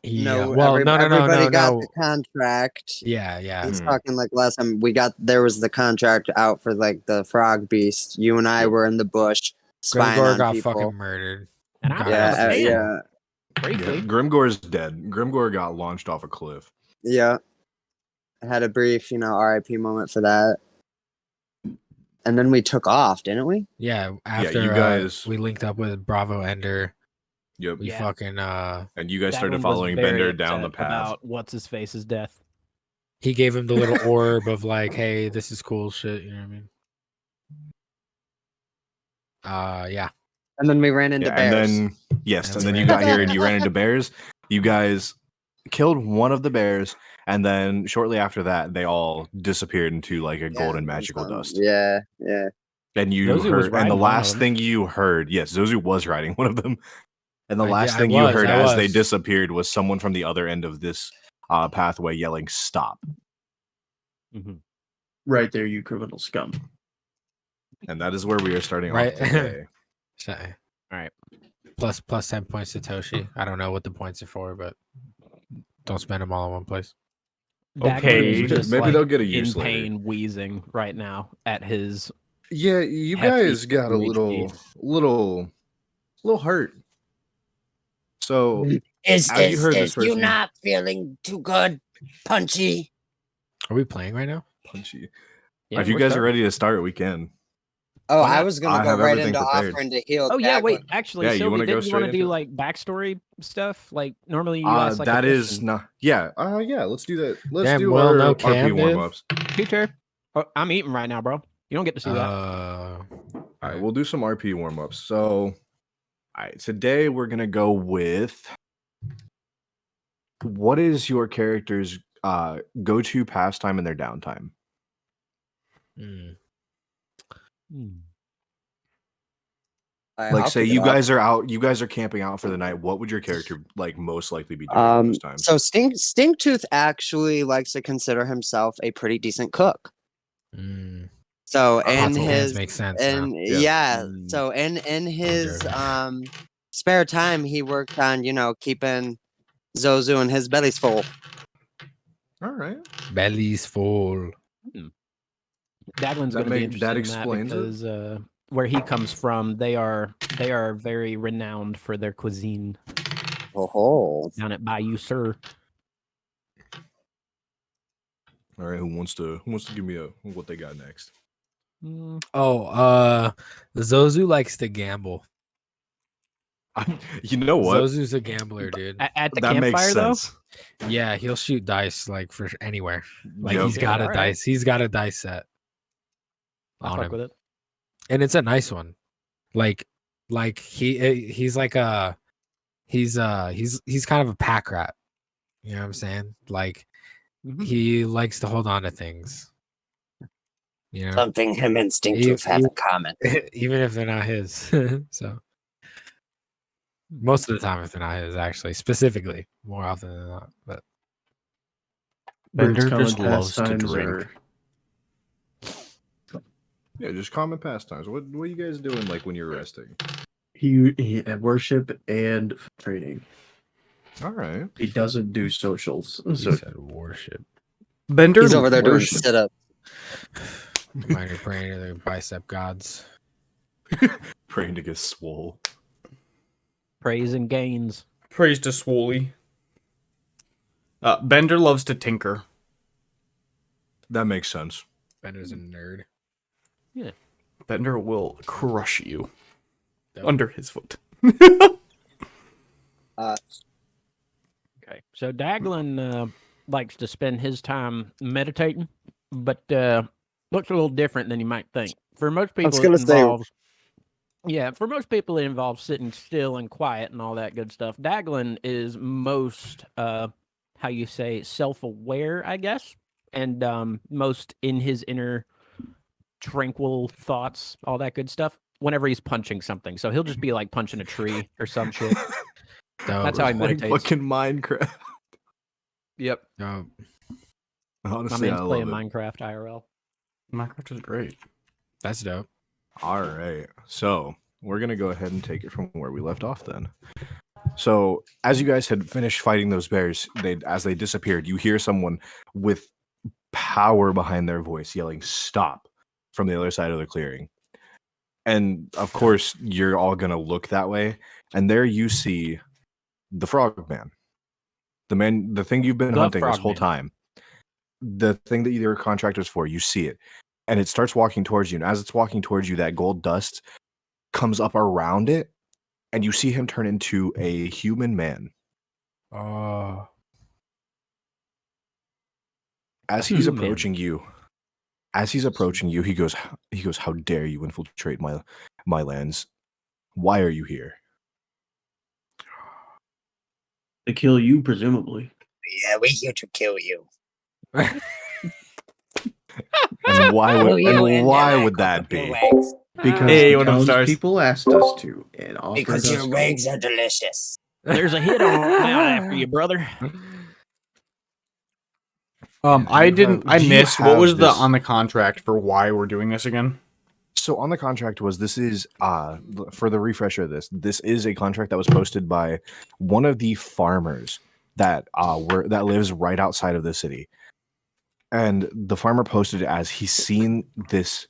Yeah. No, Well, no, everybody got the contract. Yeah, yeah. He's talking like last time there was the contract out for like the frog beast. You and I were in the bush spying Grimgor on got people. fucking murdered. And I Briefly. Yeah, Grimgor's dead. Grimgor got launched off a cliff. Yeah. I had a brief, RIP moment for that. And then we took off, didn't we? Yeah, after you guys we linked up with Bravo Ender. Yep. We fucking and you guys That started one was following very Bender down the upset path. about what's his face's death. He gave him the little orb of like, hey, this is cool shit, you know what I mean? Yeah. And then we ran into bears. And then you got here and you ran into bears. You guys killed one of the bears, and then shortly after that, they all disappeared into like a golden magical dust. Yeah, yeah. And you heard, and the last thing you heard, yes, Zozu was riding one of them. And the last thing you heard as they disappeared was someone from the other end of this pathway yelling, "Stop!" Mm-hmm. Right there, you criminal scum. And that is where we are starting off today. All right. Plus 10 points to Toshi. I don't know what the points are for, but don't spend them all in one place. Okay, maybe they'll get a use in pain, later. Wheezing right now at his. Yeah, you guys got a little hurt. So, is you not feeling too good, Punchy? Are we playing right now? Punchy. Yeah, if you guys are ready to start, we can. Oh, I was gonna go right into offering to heal. Oh yeah, wait. Actually, so you want to do like backstory stuff? Like normally you guys like that is not. Yeah. Yeah. Let's do that. Let's do our RP warm-ups. Peter, I'm eating right now, bro. You don't get to see that. All right, we'll do some RP warm-ups. So, all right, today we're gonna go with what is your character's go-to pastime in their downtime? Like, say you guys are out, you guys are camping out for the night. What would your character like most likely be doing this time? So Stinktooth actually likes to consider himself a pretty decent cook. So in his makes sense. So in his spare time, he worked on keeping Zozu and his bellies full. All right, bellies full. Daglin's going to be interested that explains in that because where he comes from, they are very renowned for their cuisine. Oh, down at Bayou Sur. All right, who wants to give me what they got next? Zozu likes to gamble. You know what? Zozu's a gambler, dude. At the campfire, though? Yeah, he'll shoot dice like for anywhere. Like he's got a dice. He's got a dice set. I'll fuck with it. And it's a nice one. Like he's like he's kind of a pack rat. You know what I'm saying? Like he likes to hold on to things. You know, something him and Stinktooth have in common, even if they're not his. So most of the time, if they're not his, actually, specifically, more often than not. But Bender just loves to drink. Yeah, just common pastimes. What are you guys doing like when you're resting? He worship and training. All right. He doesn't do socials. He said worship. Bender, he's over there doing sit-ups. Minor praying to the bicep gods. Praying to get swole. Praise and gains. Praise to Swoley. Bender loves to tinker. That makes sense. Bender's a nerd. Yeah. Bender will crush you under his foot. Okay. So Daglin likes to spend his time meditating, but looks a little different than you might think. For most people, it involves sitting still and quiet and all that good stuff. Daglin is most, how you say, self-aware, I guess, and most in his inner tranquil thoughts, all that good stuff, whenever he's punching something. So he'll just be like punching a tree or some shit. That's how he meditates. Like fucking Minecraft. Yep. Honestly, my man's playing Minecraft IRL. Minecraft is great. That's dope. All right. So we're going to go ahead and take it from where we left off then. So as you guys had finished fighting those bears, as they disappeared, you hear someone with power behind their voice yelling "Stop!" from the other side of the clearing. And of course, you're all gonna look that way, and there you see the frog man, the thing you've been hunting this whole time, the thing that you're contractors for. You see it, and it starts walking towards you. And as it's walking towards you, that gold dust comes up around it, and you see him turn into a human man. As he's approaching you, he goes, "How dare you infiltrate my lands? Why are you here?" To kill you, presumably. Yeah, we're here to kill you. And why would that be? Because the townspeople asked us to, and offered because us your legs are delicious. There's a hit on out after you, brother. I missed what was on the contract for why we're doing this again? So on the contract this is for the refresher of this is a contract that was posted by one of the farmers that lives right outside of the city. And the farmer posted it as he's seen this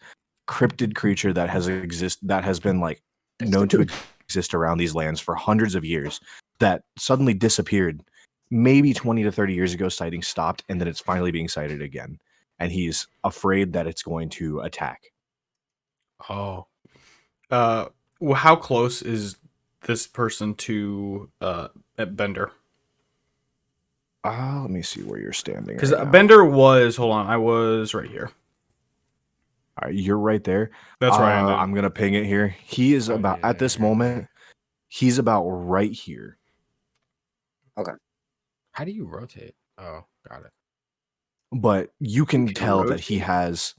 cryptid creature that has been like known to exist around these lands for hundreds of years that suddenly disappeared. Maybe 20 to 30 years ago, sighting stopped, and then it's finally being sighted again. And he's afraid that it's going to attack. Oh. How close is this person to Bender? Let me see where you're standing. Because Bender was, hold on, I was right here. All right, you're right there. That's right. I'm going to ping it here. He is at this moment, he's about right here. Okay. How do you rotate? Oh, got it. But you can tell that he has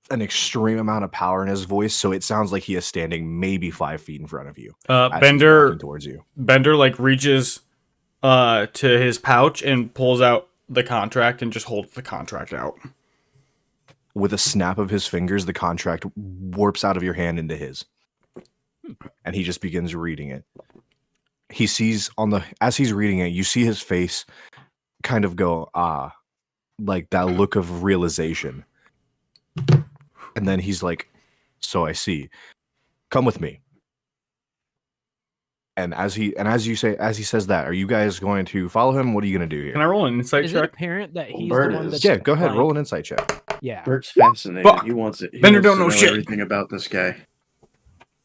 an extreme amount of power in his voice, so it sounds like he is standing maybe 5 feet in front of you. Bender towards you. Bender like reaches to his pouch and pulls out the contract and just holds the contract out. With a snap of his fingers, the contract warps out of your hand into his. And he just begins reading it. He sees as he's reading it, you see his face kind of go, like that look of realization. And then he's like, "So I see. Come with me." And as he says that, are you guys going to follow him? What are you going to do here? Can I roll an insight check? Is it apparent that he's Bert the one that's Yeah, go ahead, like, roll an insight check. Yeah. Bert's fascinated. Fuck. He wants it. Bender don't know shit. Everything about this guy.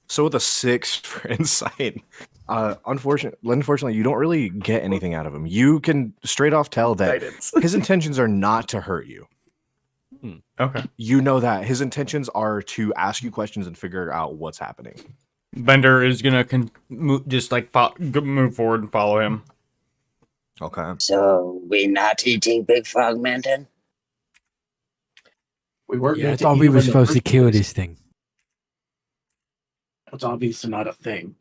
So with a 6 for insight, unfortunately, you don't really get anything out of him. You can straight off tell that his intentions are not to hurt you. Okay. You know that his intentions are to ask you questions and figure out what's happening. Bender is gonna just like move forward and follow him. Okay. So we're not eating Big Frog Man then? We weren't. Yeah, I thought we were supposed to kill this thing. It's obviously not a thing.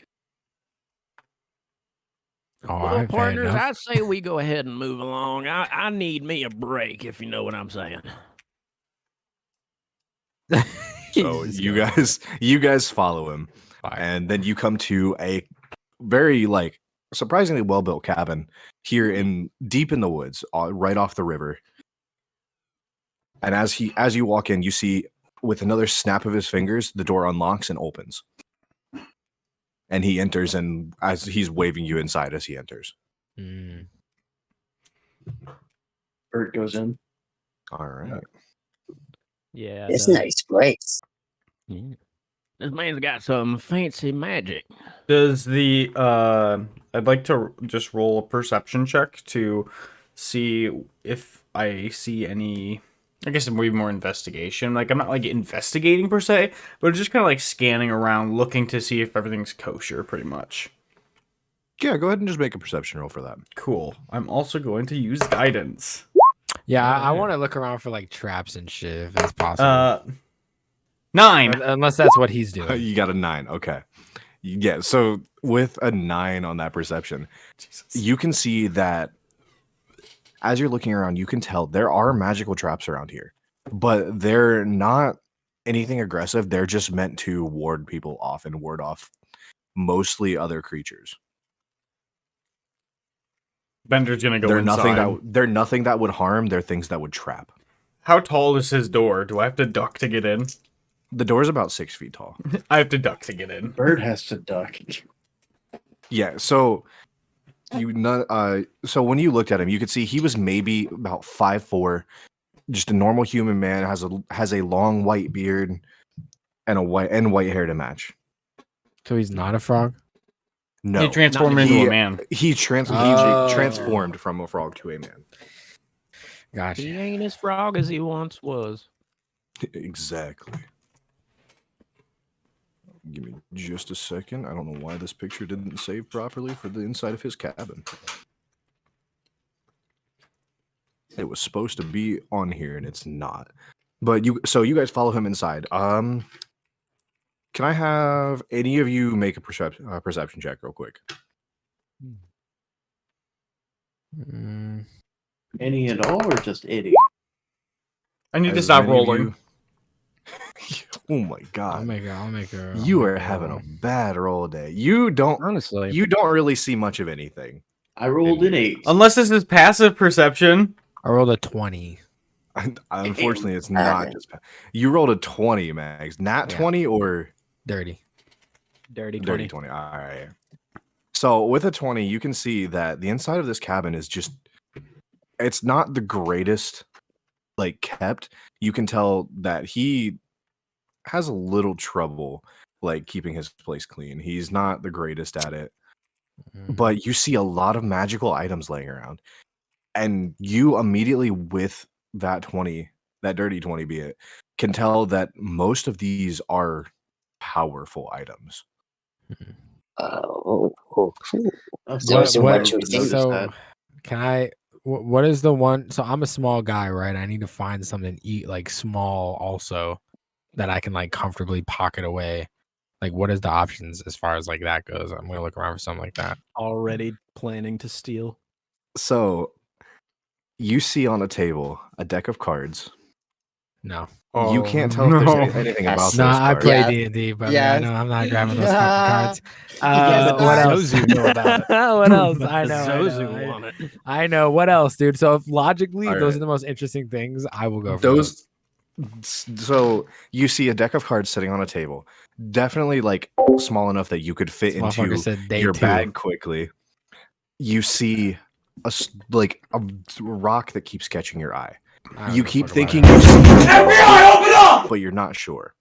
All Well, right, fair partners, enough. I say we go ahead and move along. I need me a break, if you know what I'm saying. So you guys follow him, and then you come to a very surprisingly well built cabin here deep in the woods, right off the river. And as you walk in, you see with another snap of his fingers, the door unlocks and opens, and he enters. And as he's waving you inside as he enters, Bert goes in. all right. Yeah. It's a nice place. Yeah. This man's got some fancy magic. Does the I'd like to just roll a perception check to see if I see any. I guess maybe more investigation. Like I'm not like investigating per se, but just kind of like scanning around, looking to see if everything's kosher, pretty much. Yeah, go ahead and just make a perception roll for that. Cool. I'm also going to use guidance. Yeah, I want to look around for like traps and shit if it's possible. 9. Unless that's what he's doing. You got a 9. Okay. Yeah. So with a 9 on that perception, you can see that as you're looking around, you can tell there are magical traps around here, but they're not anything aggressive. They're just meant to ward people off and ward off mostly other creatures. Bender's gonna go They're inside. nothing that would harm. They're things that would trap. How tall is his door? Do I have to duck to get in? The door's about 6 feet tall. I have to duck to get in. Bird has to duck. Yeah, so so when you looked at him, you could see he was maybe about 5'4", just a normal human man, has a long white beard and white hair to match. So he's not a frog? No. He transformed into a man. He transformed from a frog to a man. Gotcha. He ain't as frog as he once was. Exactly. Give me just a second. I don't know why this picture didn't save properly for the inside of his cabin. It was supposed to be on here and it's not. But you guys follow him inside. Can I have any of you make a perception check real quick? Any at all, or just any? I need to As stop many of rolling. Oh my god. I'll make a. You are having a bad roll day. You don't really see much of anything. I rolled an 8. Unless this is passive perception. I rolled a 20. Unfortunately, it's not just. You rolled a 20, Max. Nat 20 or dirty 20. Dirty 20. All right. So with a 20, you can see that the inside of this cabin is just. It's not the greatest, like, kept. You can tell that he has a little trouble, like, keeping his place clean. He's not the greatest at it. But you see a lot of magical items laying around. And you immediately, with that 20, that dirty 20 be it, can tell that most of these are powerful items. Can I? What is the one? So I'm a small guy, right? I need to find something to eat, like small, also that I can like comfortably pocket away. Like, what is the options as far as like that goes? I'm gonna look around for something like that. Already planning to steal. So you see on a table a deck of cards. No. You can't tell if there's anything about those cards. I play D&D, but I know I'm not grabbing those fucking cards. What else? know about it. What else? I know. Zozu want it. I know. What else, dude? So if logically All those right. are the most interesting things, I will go for those. So you see a deck of cards sitting on a table, definitely like small enough that you could fit This motherfucker into said day your 2. bag quickly. You see a rock that keeps catching your eye. I don't You give a keep fuck about thinking it. you see FBI, open up! But you're not sure.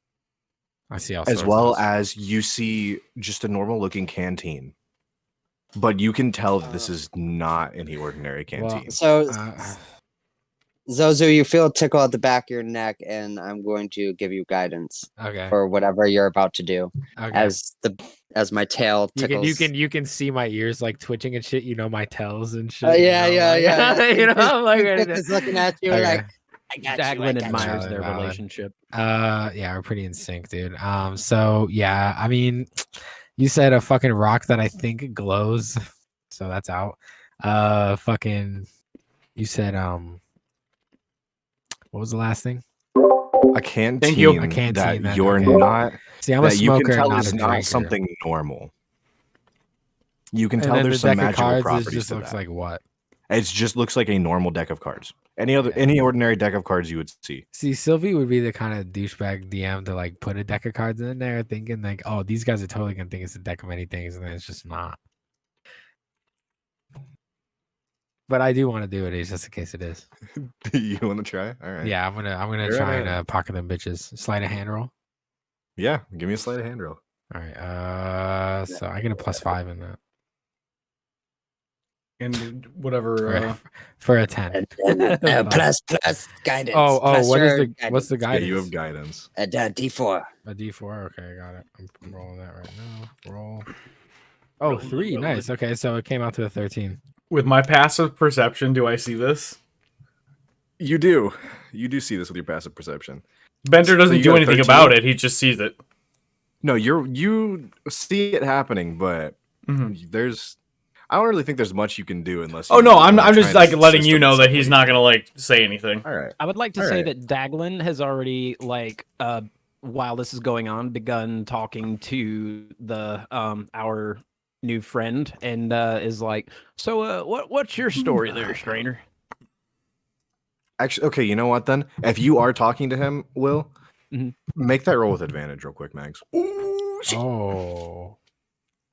I see all As sorts well of as you see just a normal looking canteen. But you can tell that this is not any ordinary canteen. So, Zozu, you feel a tickle at the back of your neck, and I'm going to give you guidance okay. for whatever you're about to do. Okay. As my tail tickles. You can see my ears like twitching and shit. You know my tails and shit. Yeah. You know, I'm like ready Chris to... is looking at you Okay. like, I got Daglin you. admires their Valid. relationship. Yeah, we're pretty in sync, dude. So yeah, I mean, you said a fucking rock that I think glows, so that's out. Fucking, you said what was the last thing? A canteen. Thank you. A canteen that then, you're okay. not. See, I'm a that you can smoker, tell not is a not drinker. something normal. You can And tell then there's the some deck of magical cards properties just to looks that. like what? It just looks like a normal deck of cards. Any ordinary deck of cards you would see. See, Sylvie would be the kind of douchebag DM to like put a deck of cards in there, thinking like, oh, these guys are totally gonna think it's a deck of many things, and then it's just not. But I do want to do it, it's just in case it is. You want to try? All right. Yeah, I'm gonna You're try right. and pocket them bitches. Sleight of hand roll. Yeah, give me a sleight of hand roll. All right. So I get a +5 in that And whatever. for a 10. plus guidance. Oh, Plus your what's the Yeah, guidance? you have guidance. A D4. A D4. Okay, I got it. I'm rolling that right now. Roll. Oh, 3. Nice. Okay, so it came out to a 13. With my passive perception, do I see this? You do. You do see this with your passive perception. Bender doesn't you do got anything 13? about it. He just sees it. No, you see it happening, but there's. I don't really think there's much you can do unless. Oh you no, I'm try just and like letting assist you him know in that some he's way. not gonna like say anything. All right. I would like to All say right. that Daglin has already like while this is going on begun talking to the our new friend and is like, "So, what's your story there, stranger?" Actually, okay, you know what then? If you are talking to him, Will, Mhm. make that roll with advantage real quick, Mags. Oh,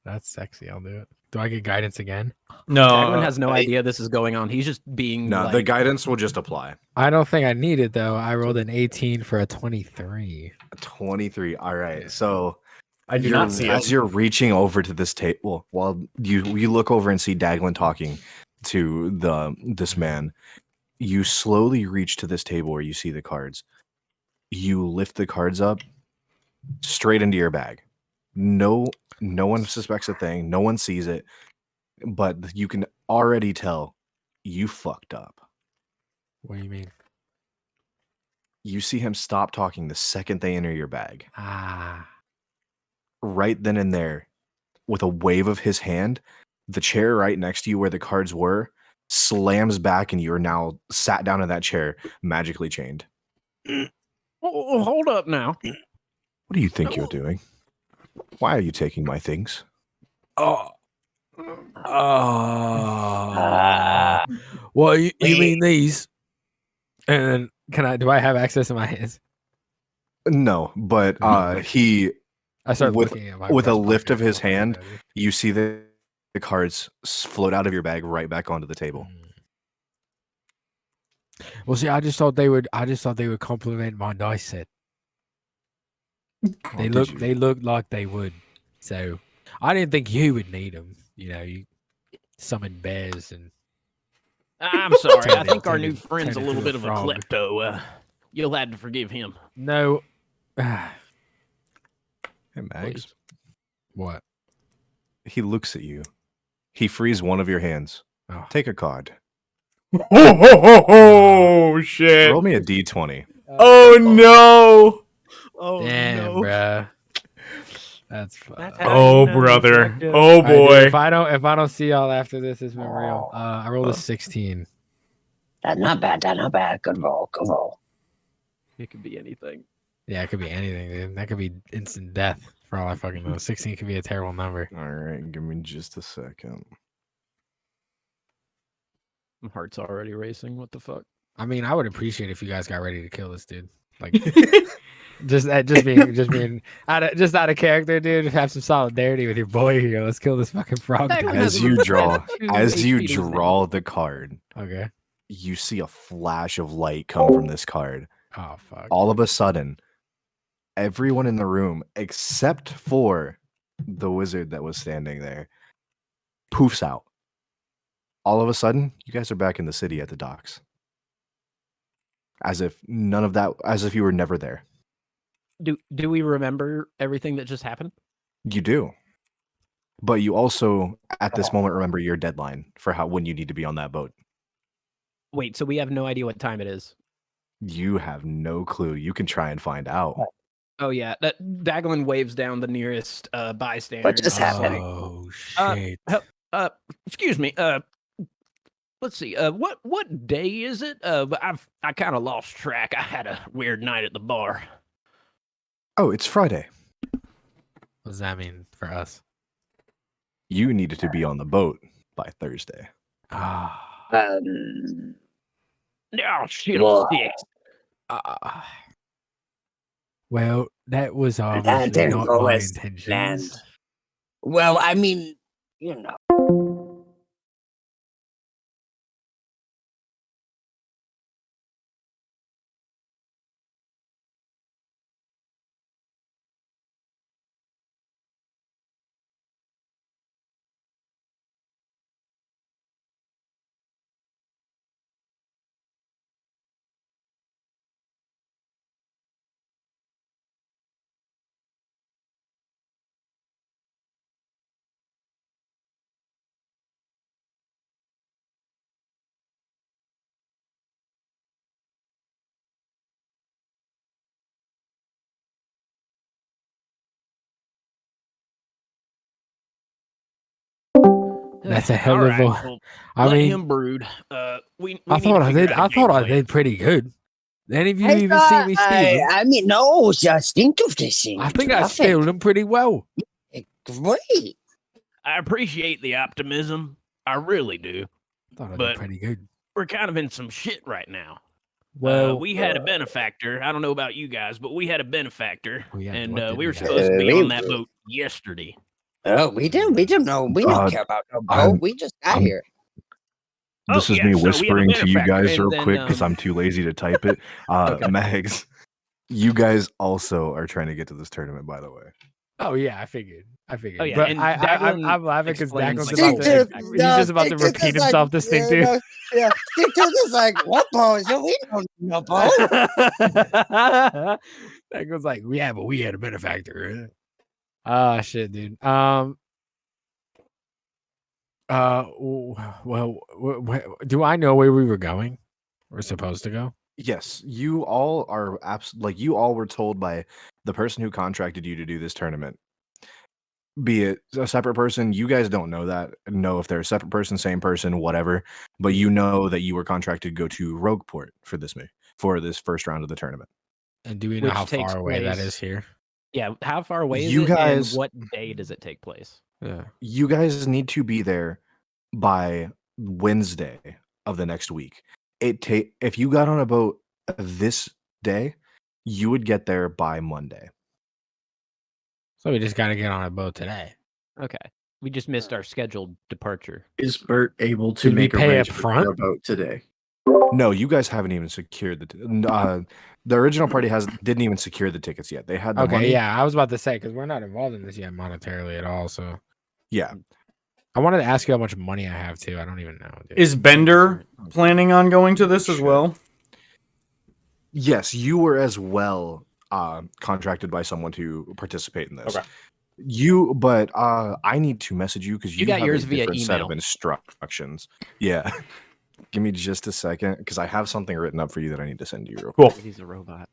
that's sexy. I'll do it. Do I get guidance again? No, Daglin has no idea this is going on. He's just being No, like, the guidance will just apply. I don't think I need it though. I rolled an 18 for a 23. 23. All right. So I do not see as it. you're reaching over to this table, while you look over and see Daglin talking to this man, you slowly reach to this table where you see the cards. You lift the cards up straight into your bag. No one suspects a thing. No one sees it, but you can already tell you fucked up. What do you mean? You see him stop talking the second they enter your bag. Ah, Right then and there, with a wave of his hand, the chair right next to you where the cards were slams back and you are now sat down in that chair, magically chained. "Oh, hold up now." What do you think you're doing? Why are you taking my things? oh, well, you mean these? And then do I have access to my hands? No, but he I start with looking at my with a breast lift pocket of his for what hand, I do. you see the cards float out of your bag right back onto the table. Well, see, I just thought they would compliment my dice set. They looked like they would. So I didn't think you would need them. You know, you summon bears and I'm sorry. I Turned think our into- new friend's a turned little into a bit of a frog. klepto. You'll have to forgive him. no. Hey, Mags. Please. What? He looks at you. He frees one of your hands. Oh. Take a card. Oh shit! Roll me a d20. Oh no! Oh Damn, bruh. That's fun. That's how Oh you know brother! it's fucked up. Oh All right, dude, boy! if I don't see y'all after this, it's been real. I rolled a 16. That's not bad. That's not bad. Good roll. Good roll. It could be anything. Yeah, it could be anything, dude. That could be instant death for all I fucking know. 16 could be a terrible number. All right, give me just a second. My heart's already racing. What the fuck? I mean, I would appreciate if you guys got ready to kill this dude. Like, just being out of character, dude. Have some solidarity with your boy here. Let's kill this fucking frog. That Dude. has As a- you draw, two as you HP to his name. draw the card, Okay. you see a flash of light come from this card. Oh fuck. All of a sudden, everyone in the room, except for the wizard that was standing there, poofs out. All of a sudden, you guys are back in the city at the docks. As if you were never there. Do we remember everything that just happened? You do. But you also, at this moment, remember your deadline for when you need to be on that boat. Wait, so we have no idea what time it is. You have no clue. You can try and find out. Oh yeah, that Daglin waves down the nearest bystander. What just and is happened? like, Oh shit. excuse me. Let's see. What day is it? But I kind of lost track. I had a weird night at the bar. Oh, it's Friday. What does that mean for us? You needed to be on the boat by Thursday. Ah. Oh shit! Whoa. Well, that was That obviously didn't not go my as intentions. planned. Well, I mean, you know. That's a hell All of right, a. well, I let mean, him brood. We I need thought to I figure did. out a I thought game I plan. did pretty good. Any of you I even see thought me stealing? I mean, no, just think of this thing. I think I stole them pretty well. Great. I appreciate the optimism. I really do. Thought I But- did pretty good. We're kind of in some shit right now. Well, we had a benefactor. I don't know about you guys, but we had a benefactor, We had and what did we were we have? supposed to be We- on that boat yesterday. Oh, we don't know. We don't care about no boat. We just got here. This Oh, is yeah, me so we have a whispering to you benefactor, guys and real then, quick because I'm too lazy to type it. Okay. Mags, you guys also are trying to get to this tournament, by the way. Oh yeah, I figured. Oh, yeah, But and I'm laughing because explains, Daglin's like, about the to. whole He's tactic. just about to repeat himself to Stink Dude. Yeah, Stink Dude is like, what boat? So we don't know boat. Daglin's like, yeah, but we had a benefactor. Shit, dude. Well, do I know where we were going? We're supposed to go. Yes, you all are you all were told by the person who contracted you to do this tournament. Be it a separate person, you guys don't know that. Know if they're a separate person, same person, whatever. But you know that you were contracted to go to Rogueport for this first round of the tournament. And do we know Which how takes far away that place- is here? Yeah, how far away is You it, guys- and what day does it take place? Yeah. You guys need to be there by Wednesday of the next week. If you got on a boat this day, you would get there by Monday. So we just gotta get on a boat today. Okay, we just missed our scheduled departure. Is Bert able to Did we make pay up arrangements front? for a boat today? No, you guys haven't even secured the original party didn't even secure the tickets yet. They had the Okay, money. yeah, I was about to say because we're not involved in this yet monetarily at all. So Yeah. I wanted to ask you how much money I have too. I don't even know. Dude. Is Bender planning on going to this as well? Yes, you were as well contracted by someone to participate in this. Okay. But I need to message you because You got have yours a via different set of email. instructions. Yeah. Give me just a second because I have something written up for you that I need to send you real Cool. He's a robot.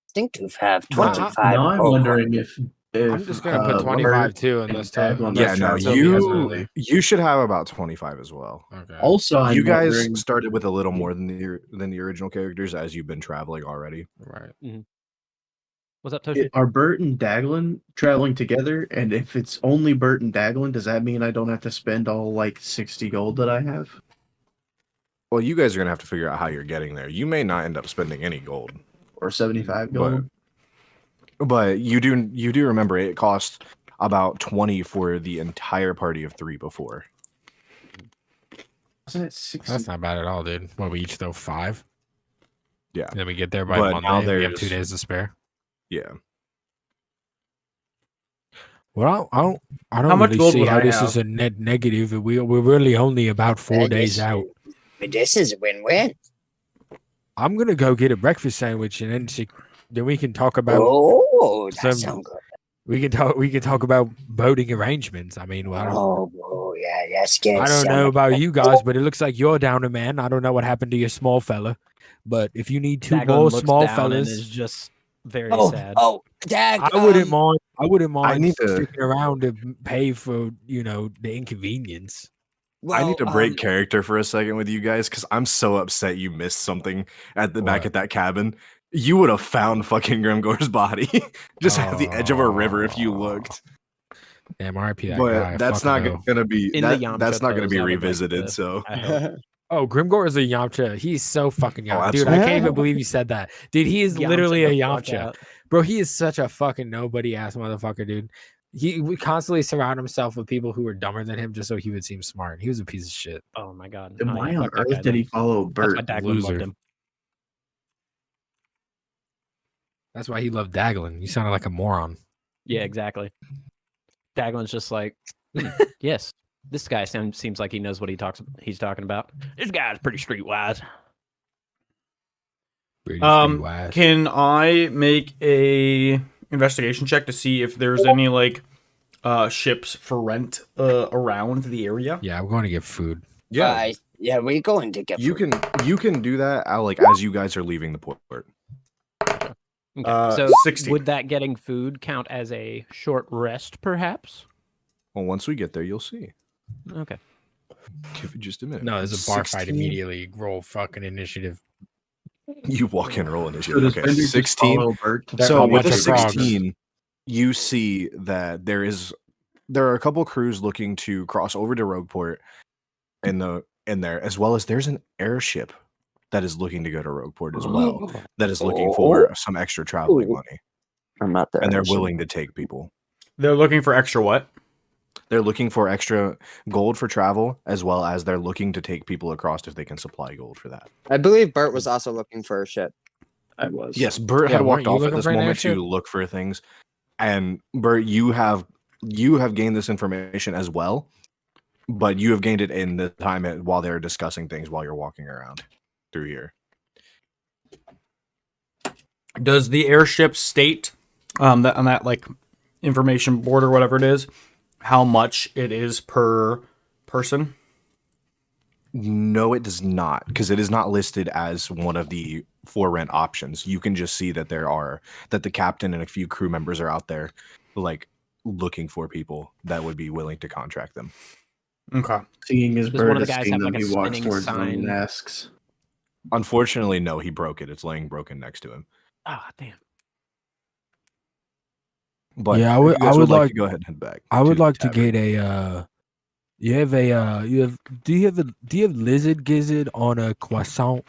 Stink Dude have Nah, 25. Now I'm wondering if I'm just gonna put 25 too, unless Daglin Yeah, no, Restaurant you should have about 25 as well. Okay. Also, I'm You guys wondering- started with a little more than the original characters as you've been traveling already. Right. What's up, Toshi? Are Bert and Daglin traveling together? And if it's only Bert and Daglin, does that mean I don't have to spend all like 60 gold that I have? Well, you guys are gonna have to figure out how you're getting there. You may not end up spending any gold, Or 75 gold? but you do remember it cost about 20 for the entire party of 3 before. Wasn't it 60? That's not bad at all, dude. What, we each throw 5? Yeah. And then we get there by But now Monday. We have 2 there's- days to spare. Yeah. Well, I don't How much really gold see would how I this is have? a net negative. We're really only about 4 Yeah, days this- out. But this is a win-win. I'm gonna go get a breakfast sandwich and then we can talk about Oh, that some- sounds good. we can talk about boating arrangements. I mean, well, Yeah, that's good. I don't know about you guys, but it looks like you're down a man. I don't know what happened to your small fella, but if you need 2 Daglin more looks small down and fellas, is just very sad. Dag, I wouldn't mind. I wouldn't mind need to- sticking around to pay for the inconvenience. I need to break character for a second with you guys because I'm so upset you missed something at the back What? at that cabin. You would have found fucking Grimgore's body just at the edge of a river if you looked. Damn, RIP that But guy. that's Fuck not no. gonna be In the that's Yamcha not gonna pose, be I would like revisited. to- So I hope. Oh, Grimgore is a Yamcha. He's so fucking Yamcha. Dude, I absolutely. can't even believe you said that. Dude, he is Yamcha literally a the fuck Yamcha. out. Bro, he is such a fucking nobody ass motherfucker, dude. He would constantly surround himself with people who were dumber than him just so he would seem smart. He was a piece of shit. Oh my god. Then Oh, why yeah, on fuck that guy earth did then. he follow That's Bert? why Daglin Loser. loved him. That's why he loved Daglin. You sounded like a moron. Yeah, exactly. Daglin's just like, yes, this guy seems like he knows what he's talking about. This guy's pretty streetwise. Pretty wise. Can I make a investigation check to see if there's any like ships for rent around the area? Yeah, we're going to get food. yeah, Yeah, we're going to get you food. can do that as you guys are leaving the port. Okay. So 16. would that getting food count as a short rest, perhaps? Well, once we get there, you'll see. Okay. Give it just a minute. No, there's a bar fight 16. immediately. Roll fucking initiative. You walk in, roll So initiative. does Okay, Bender just 16. follow Bert? They're So all with bunch a of frogs. 16, you see that there is there are a couple crews looking to cross over to Rogueport in there, as well as there's an airship that is looking to go to Rogueport as well. That is looking for some extra traveling money, I'm not there. and they're willing to take people. They're looking for extra what? They're looking for extra gold for travel, as well as they're looking to take people across if they can supply gold for that. I believe Bert was also looking for a ship. I was. Yes, Bert Yeah, had walked weren't you off at looking this for an moment airship? to look for things, and Bert, you have gained this information as well, but you have gained it in the time while they're discussing things while you're walking around through here. Does the airship state that on that like information board or whatever it is, how much it is per person? No, it does not, because it is not listed as one of the for rent options. You can just see that that the captain and a few crew members are out there, like looking for people that would be willing to contract them. Okay. Seeing as Does one Bird of the is guys seeing have, them, like, a he walks spinning towards them and sign? asks. Unfortunately, no, he broke it. It's laying broken next to him. Ah, damn. But Yeah, if you guys would like to like go ahead and head back. I would the like to tavern. get a you have do you have lizard gizzard on a croissant?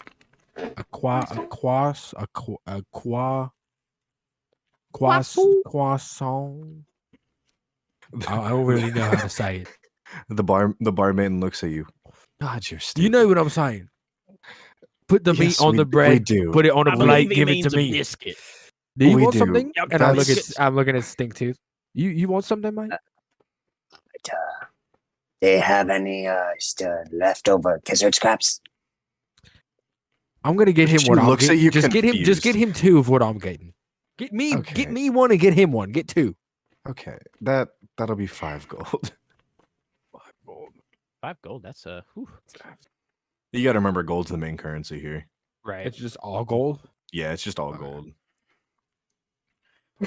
Croissant. I don't really know how to say it. The barman looks at you. God, you're stupid. You know what I'm saying? Put the Yes, meat on the we bread, do. put it on a I plate, believe he give it means to a me. biscuit. Do you We want do. something? Yep, And I'm that's- looking at Stinktooth. You want something, mate? They have any leftover gizzard scraps? I'm gonna get him She what I'm looks at getting. you Just confused. get him two of what I'm getting. Get Okay. me one and get him one. Get two. Okay, that'll be 5 gold. 5 gold. That's whew. You got to remember, gold's the main currency here. Right. It's just all gold. Yeah, it's just all Okay. gold.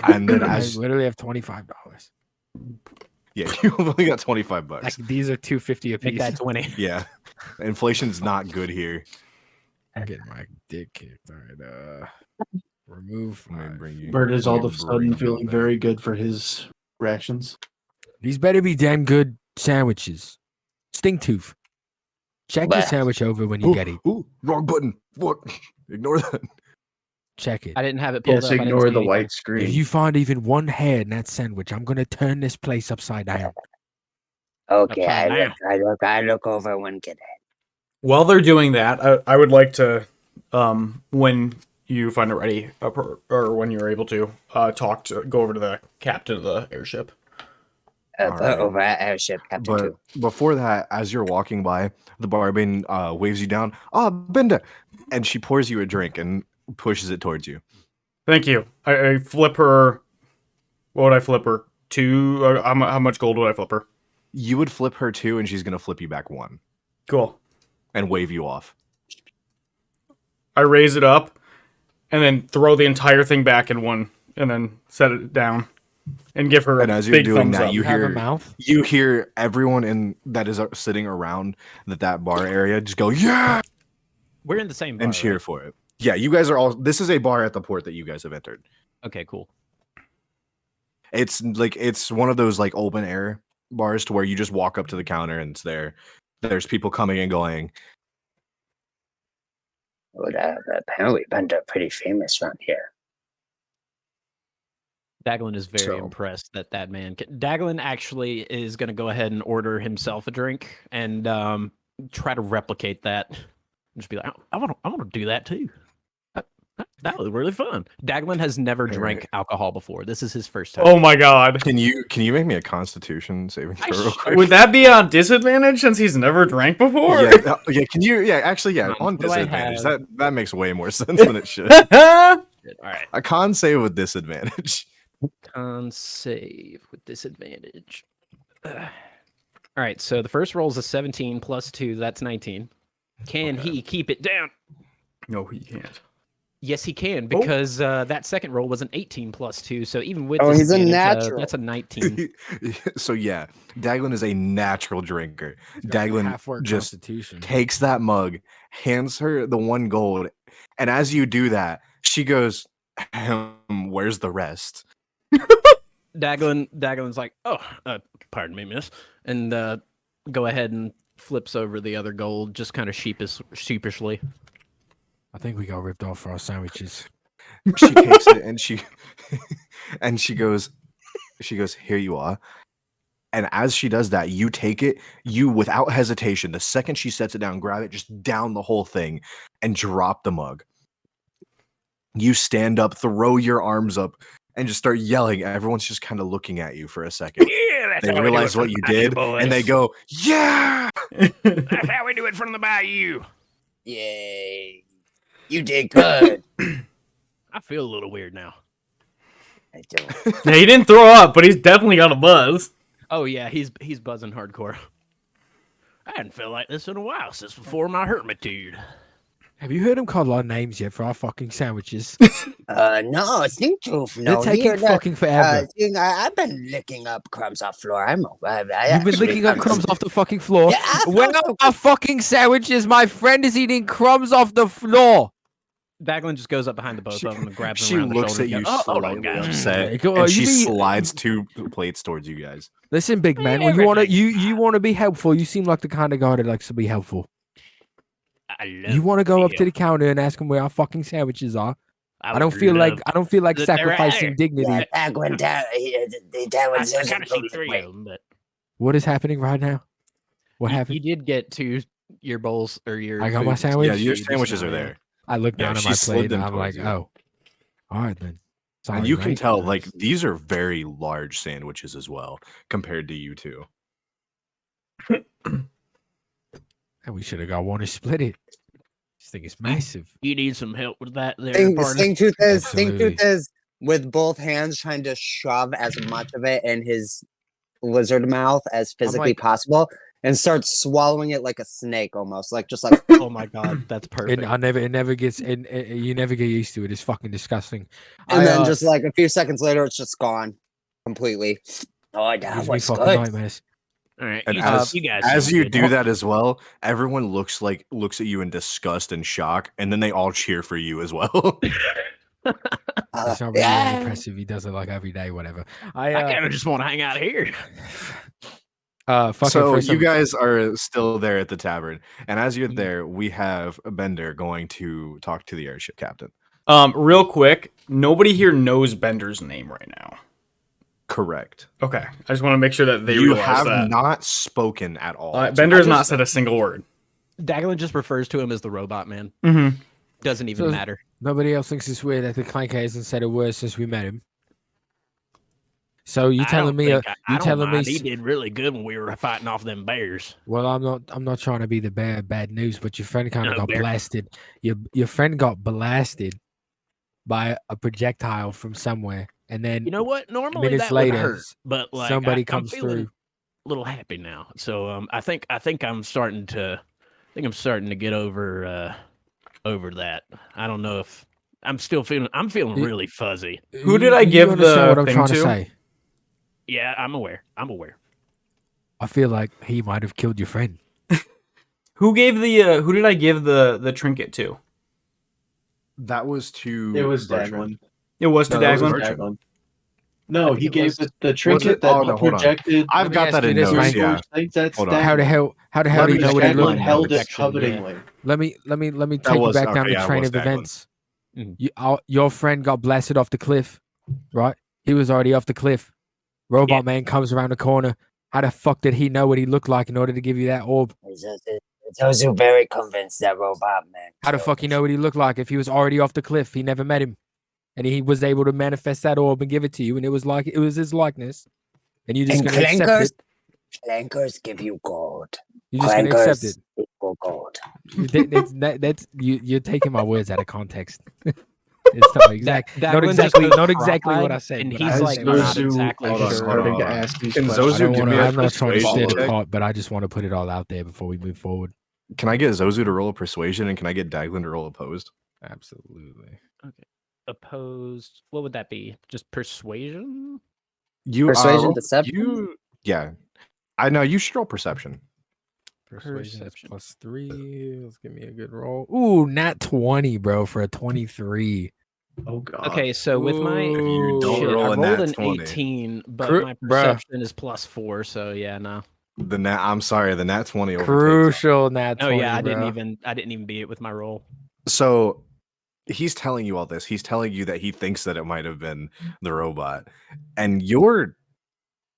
And then I as literally have $25. yeah, you've only got $25. Like these are $2.50 a Make piece. that 20. Yeah, inflation's not good here. I'm getting my dick kicked. All right. Remove. Let me my- bring you. Bird is let all me of a bring sudden you feeling back. very good for his rations. These better be damn good sandwiches. Stinktooth. Check your Bah. sandwich over when you get it. Ooh, wrong button. What? Ignore that. Check it. I didn't have it pulled Yes, up. I didn't ignore see the anything. white If screen. you find even one hair in that sandwich, I'm gonna turn this place upside down. Okay, Upside I look over when get it. While they're doing that, I would like to, when you find it ready, or when you're able to, go over to the captain of the airship. Alright. Over at airship, Captain But 2. before that, as you're walking by, the barmaid waves you down. Ah, Binda, and she pours you a drink and pushes it towards you. Thank you. I flip her. What would I flip her? 2. How much gold would I flip her? You would flip her 2, and she's gonna flip you back 1 Cool. and wave you off. I raise it up, and then throw the entire thing back in one, and then set it down, and give her And a as you're big doing thumbs that, up. you have a hear mouth. you hear everyone that is sitting around that bar area just go yeah We're in the same bar, and cheer right? for it. Yeah, you guys are all. This is a bar at the port that you guys have entered. Okay, cool. It's one of those like open air bars to where you just walk up to the counter and it's there. There's people coming and going. Well, apparently Bender pretty famous around here. Daglin is very So- impressed that man. Daglin actually is going to go ahead and order himself a drink and try to replicate that. Just be like, I want to do that too. That was really fun. Daglin has never All drank right. alcohol before. This is his first time. Oh my god. Can you make me a Constitution saving throw real quick? Would that be on disadvantage since he's never drank before? Yeah, can you? Yeah, actually, yeah, on What do I disadvantage. have? That makes way more sense than it should. All right. A con save with disadvantage. Con save with disadvantage. All right, so the first roll is a 17 plus 2. That's 19. Can Okay. he keep it down? No, he can't. Yes, he can, because that second roll was an 18 plus 2. So even with Oh, he's a disadvantage, natural. that's a 19. So yeah, Daglin is a natural drinker. Got a Daglin half-work just Constitution. takes that mug, hands her the 1 gold, and as you do that, she goes, "Where's the rest?" Daglin's like, oh, pardon me, miss, and go ahead and flips over the other gold, just kind of sheepishly. I think we got ripped off for our sandwiches. She takes it and she goes, here you are. And as she does that, you take it, you without hesitation, the second she sets it down, grab it, just down the whole thing and drop the mug. You stand up, throw your arms up, and just start yelling. Everyone's just kind of looking at you for a second. Yeah, that's They how realize we do it what you from the did, bayou, and they boys. go, yeah! That's how we do it from the bayou. Yay. You did good. I feel a little weird now. I don't. Yeah, he didn't throw up, but he's definitely got a buzz. Oh yeah, he's buzzing hardcore. I hadn't felt like this in a while since before my hermitude. Have you heard him call our names yet for our fucking sandwiches? No, it's new truth. No, They're taking fucking forever. I've been licking up crumbs off floor. You've been licking up crumbs off the fucking floor. Yeah, I Where thought are so. our fucking sandwiches? My friend is eating crumbs off the floor. Daglin just goes up behind the both of them and grabs She them around the looks shoulder. at you and goes, hold on, slightly guys. upset, Go on, and you she mean- slides 2 plates towards you guys. Listen, big man, when you want to be helpful, you seem like the kind of guy that likes to be helpful. You want to go up to the counter and ask them where our fucking sandwiches are. I don't feel like that they're right sacrificing there. dignity. Yeah, Dagwin, I kind of see 3 of them, but What is happening right now? What you happened? did get to your bowls or your. I got my food sandwich? Yeah, your just sandwiches now, are yeah. there. I look Yeah, down at she my slid plate them and I'm like, towards you. oh, all right then. Sorry, And you can mate. tell, like, these are very large sandwiches as well, compared to you two. And we should have got one to split it. This thing is massive. You need some help with that, there, Sting, partner. Stingtooth Absolutely. is with both hands trying to shove as much of it in his lizard mouth as physically like- possible and starts swallowing it like a snake almost, like just like Oh my god, that's perfect. It never gets, you never get used to it. It's fucking disgusting. and then just like a few seconds later it's just gone completely. Oh, it that gives me was fucking good. nightmares. All right, And you as guys as sound you good. do that as well, everyone looks in disgust and shock, and then they all cheer for you as well. It's not really Yeah. impressive. He does it like every day, whatever. I kind of just want to hang out here. Fucking So first you of- guys are still there at the tavern, and as you're Mhm. there, we have Bender going to talk to the airship captain. Real quick, nobody here knows Bender's name right now. Correct. Okay, I just want to make sure that they You realize have that. not spoken at all. to Bender has us. not said a single word. Daglin just refers to him as the robot man. Mm-hmm. Doesn't even So- matter. Nobody else thinks it's weird that the clanker hasn't said a word since we met him. So you telling me? You telling me? He did really good when we were fighting off them bears. Well, I'm not trying to be the bad news, but your friend kind of No, got bear. blasted. Your friend got blasted by a projectile from somewhere, and then You know what? Normally minutes that later, would hurt, but like somebody I'm comes feeling through. a little happy now. So I think I'm starting to get over that. I don't know if I'm feeling You- really fuzzy. Who did I You give understand the what I'm thing trying to to? say? Yeah, I'm aware. I feel like he might have killed your friend. Who gave the? Who did I give the trinket to? That was to. It was Bertrand. Daglin. It was to No, that was Daglin. Bertrand. Daglin. No, think he it gave was- the trinket it? that Oh, no, hold on. projected. I've Let me got ask that you in this, notes. Frank. Yeah. That's Hold on. Daglin. How the hell Let do me you know what he Daglin looked like? held it Protection, yeah. covetingly. Let me That take you was- back down okay, the yeah, it train was of Daglin. events. Mhm. Your friend got blasted off the cliff, right? He was already off the cliff. Robot man comes around the corner. How the fuck did he know what he looked like in order to give you that orb? Those who very convinced that robot man. How the fuck he know what he looked like if he was already off the cliff? He never met him, and he was able to manifest that orb and give it to you, and it was his likeness, and you're just And gonna accept clankers, it. clankers give you gold. You're just gonna accept it. Clankers equal gold. That's you're taking my words out of context. It's not Daglin just goes not exactly what I cried, said. and but he's I like understand what not you mean. exactly Hold on, sure. hold on, Starting hold to on. ask these Can questions. I don't Zozu give want me to. a I'm not trying to persuasion stir the check? pot, but I just want to put it all out there before we move forward. Can I get Zozu to roll a persuasion, and can I get Daglin to roll opposed? Absolutely. Opposed. What would that be? Just persuasion? You Persuasion, roll- deception? Yeah, I know. You should roll perception. Persuasion is Perception. +3. Let's give me a good roll. Ooh, nat 20, bro, for a 23. Oh god. Okay, so with my you don't shit, I roll a rolled nat an 20. 18, but Bruh. my perception is +4, so yeah, no. I'm sorry, the nat 20 overtakes. Crucial nat 20, Oh yeah, I bro. didn't even beat it with my roll. So he's telling you all this. He's telling you that he thinks that it might have been the robot, and you're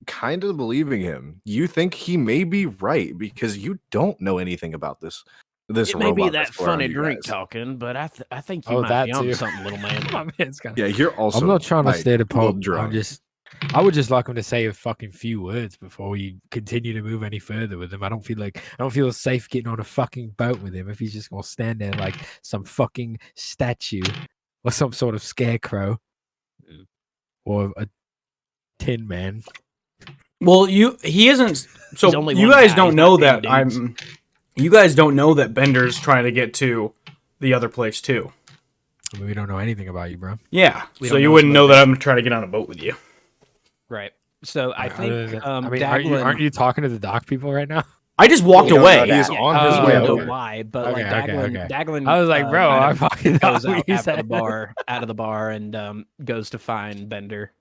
kind of believing him. You think he may be right because you don't know anything about this It may be robot that that's going around funny you drink guys. talking, but I think you Oh, might that be onto too. something, little man. My man's got. Yeah, you're also. I'm not trying to like, stay the a little Pope. drunk. I would just like him to say a fucking few words before we continue to move any further with him. I don't feel safe getting on a fucking boat with him if he's just gonna stand there like some fucking statue or some sort of scarecrow or a tin man. Well, he isn't. There's So only you one guys guy, don't he's know not that ten dudes. You guys don't know that Bender's trying to get to the other place too. I mean, we don't know anything about you, bro. Yeah. We So don't you know wouldn't his know that I'm trying to get on a boat with you. Right. So I think I mean, Daglin, aren't you talking to the dock people right now? I just walked You don't away. know He's that. on Oh, his we way don't know over. why, but Okay, like okay. Daglin, I was like, bro, kind I of fucking goes thought out you after the said bar, and goes to find Bender,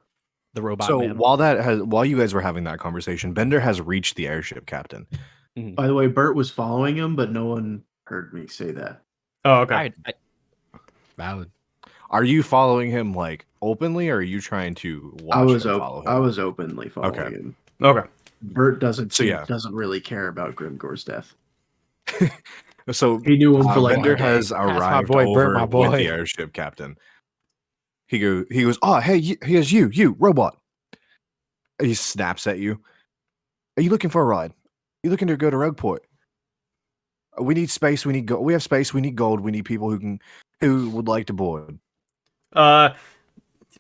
the robot So man. while you guys were having that conversation, Bender has reached the airship captain. By the way, Bert was following him, but no one heard me say that. Oh, okay. valid. Are you following him like openly, or are you trying to watch him follow him? I was openly following Okay. him. Okay. Bert doesn't So, yeah. doesn't really care about Grimgore's death. So He knew him for like Bender a day. has my arrived boy, Bert, over my with boy. the airship captain. He goes, oh, hey, here's you, robot. He snaps at you. Are you looking for a ride? You looking to go to Rogueport? We need space. We need gold. We have space. We need gold. We need people who would like to board.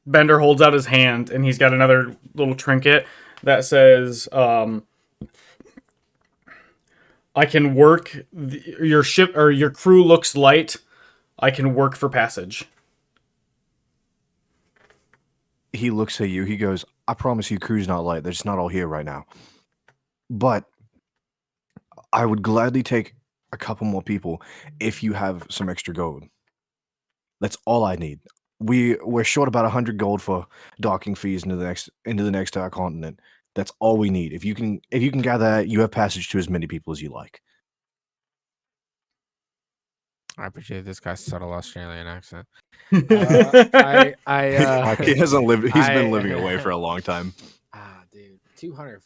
Bender holds out his hand, and he's got another little trinket that says, "I can work. Your ship or your crew looks light. I can work for passage." He looks at you. He goes, I promise you, crew's not light. They're just not all here right now. But I would gladly take a couple more people if you have some extra gold. That's all I need. We're short about 100 gold for docking fees into the next continent. That's all we need. If you can gather that, you have passage to as many people as you like. I appreciate this guy's subtle Australian accent. He hasn't lived. He's been living away for a long time. Dude, 100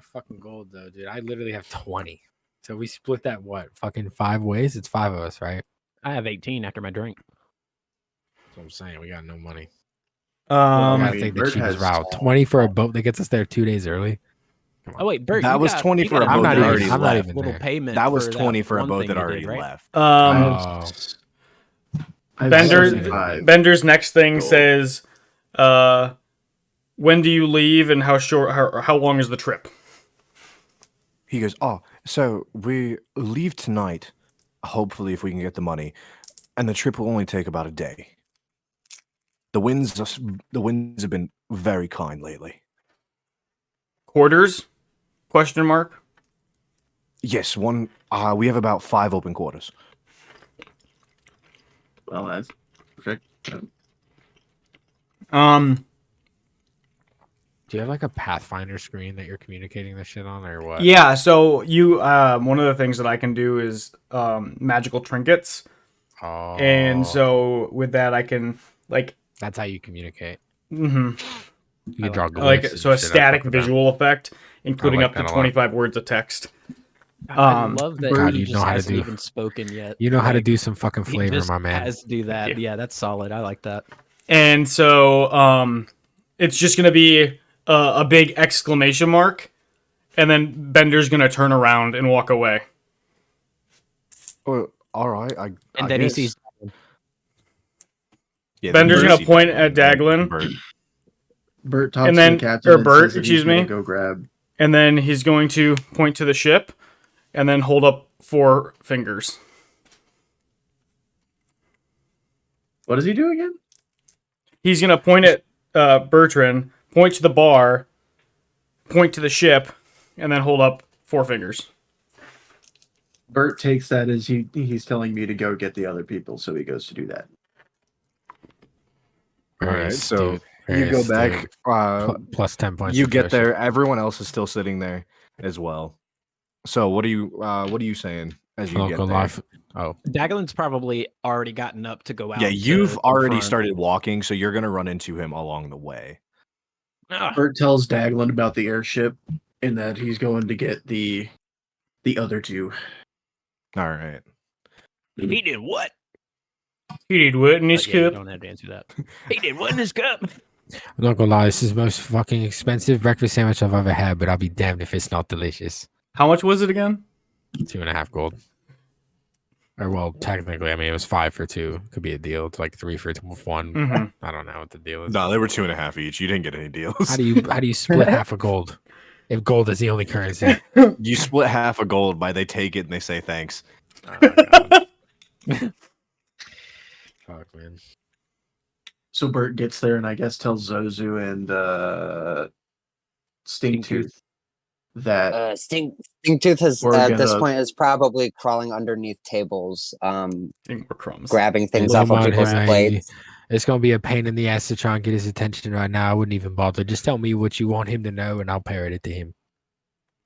fucking gold though, dude. I literally have 20. So we split that fucking 5 ways. It's 5 of us, right? I have 18 after my drink. That's what I'm saying. We got no money. We I gotta mean, take the Bert cheapest has- route. 20 for a boat that gets us there 2 days early. Oh wait, Bert, That you was got- 20 you for got a boat that nice already little left. Little payment. That was for 20 for a one boat thing that you already did, right? left. Oh. I have Bender- 75. Bender's next thing Gold. says, "When do you leave, and how long is the trip?" He goes, oh, so we leave tonight, hopefully if we can get the money, and the trip will only take about a day. The winds have been very kind lately. Quarters? Question mark. Yes, we have about 5 open quarters. Well, that's perfect. Do you have like a Pathfinder screen that you're communicating this shit on, or what? Yeah. So you, one of the things that I can do is magical trinkets, Oh, and so with that I can that's how you communicate. mhm, You can draw glyphs like and so a shit. I static fuck with that. visual effect, including like up to that a lot. 25 words of text. I love that God, he you just know how to hasn't do- even spoken yet. You know how to Like, do some fucking he flavor, just my man. has to do that. you. Yeah, that's solid. I like that. And so it's just gonna be a big exclamation mark, and then Bender's gonna turn around and walk away. Well, all right. And then he sees Yeah, Bender's then gonna you see point Daglin at and Daglin. Bert. Bert talks And to then- the captain or and Bert, says that he's excuse gonna me. go grab. And then he's going to point to the ship, and then hold up 4 fingers. What does he do again? He's gonna point at Bertrand, point to the bar, point to the ship, and then hold up 4 fingers. Bert takes that as he's telling me to go get the other people, so he goes to do that. All Very right, so astute, you very go astute. back. Plus 10 points. You for get Persia. there. Everyone else is still sitting there as well. So what are you saying as you get Local there? life. Oh, Daglin's probably already gotten up to go out. Yeah, you've to already confront. started walking, so you're gonna run into him along the way. Ugh. Bert tells Daglin about the airship and that he's going to get the other two. All right. He did what? He did what in his But yeah, you cup? don't have to answer that. He did what in his cup? I'm not gonna lie. This is the most fucking expensive breakfast sandwich I've ever had, but I'll be damned if it's not delicious. How much was it again? 2.5 gold. Or well, technically, I mean, it was 5 for 2. Could be a deal. It's like 3 for 1. Mm-hmm. I don't know what the deal is. No, they were 2.5 each. You didn't get any deals. How do you split half a gold if gold is the only currency? You split half a gold by they take it and they say thanks. Oh, God. Fuck, man. So Bert gets there and I guess tells Zozu and Stinktooth that Stinktooth is We're at this gonna- point is probably crawling underneath tables, I think we're crumbs. grabbing things Don't off of mind people's him, plates. It's gonna be a pain in the ass to try and get his attention right now. I wouldn't even bother. Just tell me what you want him to know, and I'll parrot it to him.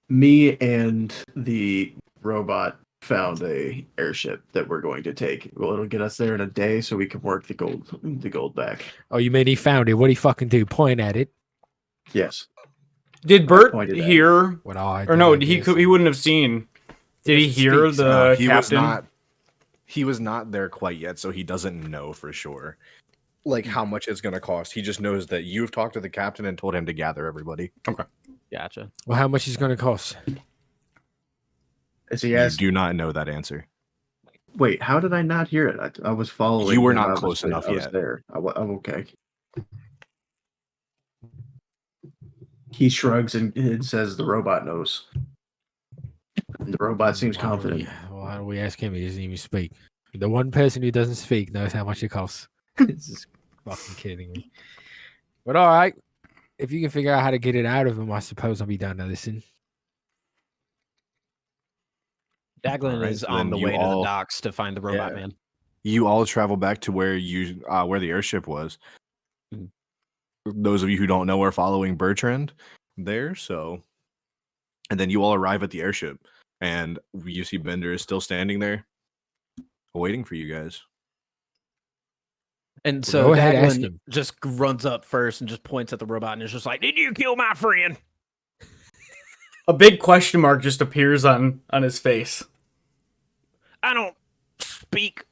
me and the robot found a airship that we're going to take. Well, it'll get us there in a day so we can work the gold back. Oh, you mean he found it? What'd he fucking do? Point at it? Yes. Did Bert pointed at hear? What I Or no, he wouldn't have seen. Did he hear speaks. the he captain? He was not there quite yet, so he doesn't know for sure. Like how much it's gonna cost. He just knows that you've talked to the captain and told him to gather everybody. Gotcha. Well, how much is gonna cost? As he You asked, do not know that answer. wait, how did I not hear it? I was following. You were him. not I was close there. enough I was yet. there. I'm okay. He shrugs and says the robot knows. And the robot seems confident. Why don't we ask him? He doesn't even speak. The one person who doesn't speak knows how much it costs. This is fucking kidding me. But all right, if you can figure out how to get it out of him, I suppose I'll be down to listen. Daglin Alright, is so on then the you way to the all- docks to find the robot Yeah. man. You all travel back to where the airship was. Mhm. Those of you who don't know are following Bertrand there, so and then you all arrive at the airship and you see Bender is still standing there waiting for you guys. And Well, so go ahead, ask Daglin him. just runs up first and just points at the robot and is just like, "Did you kill my friend?" A big question mark just appears on his face. I don't speak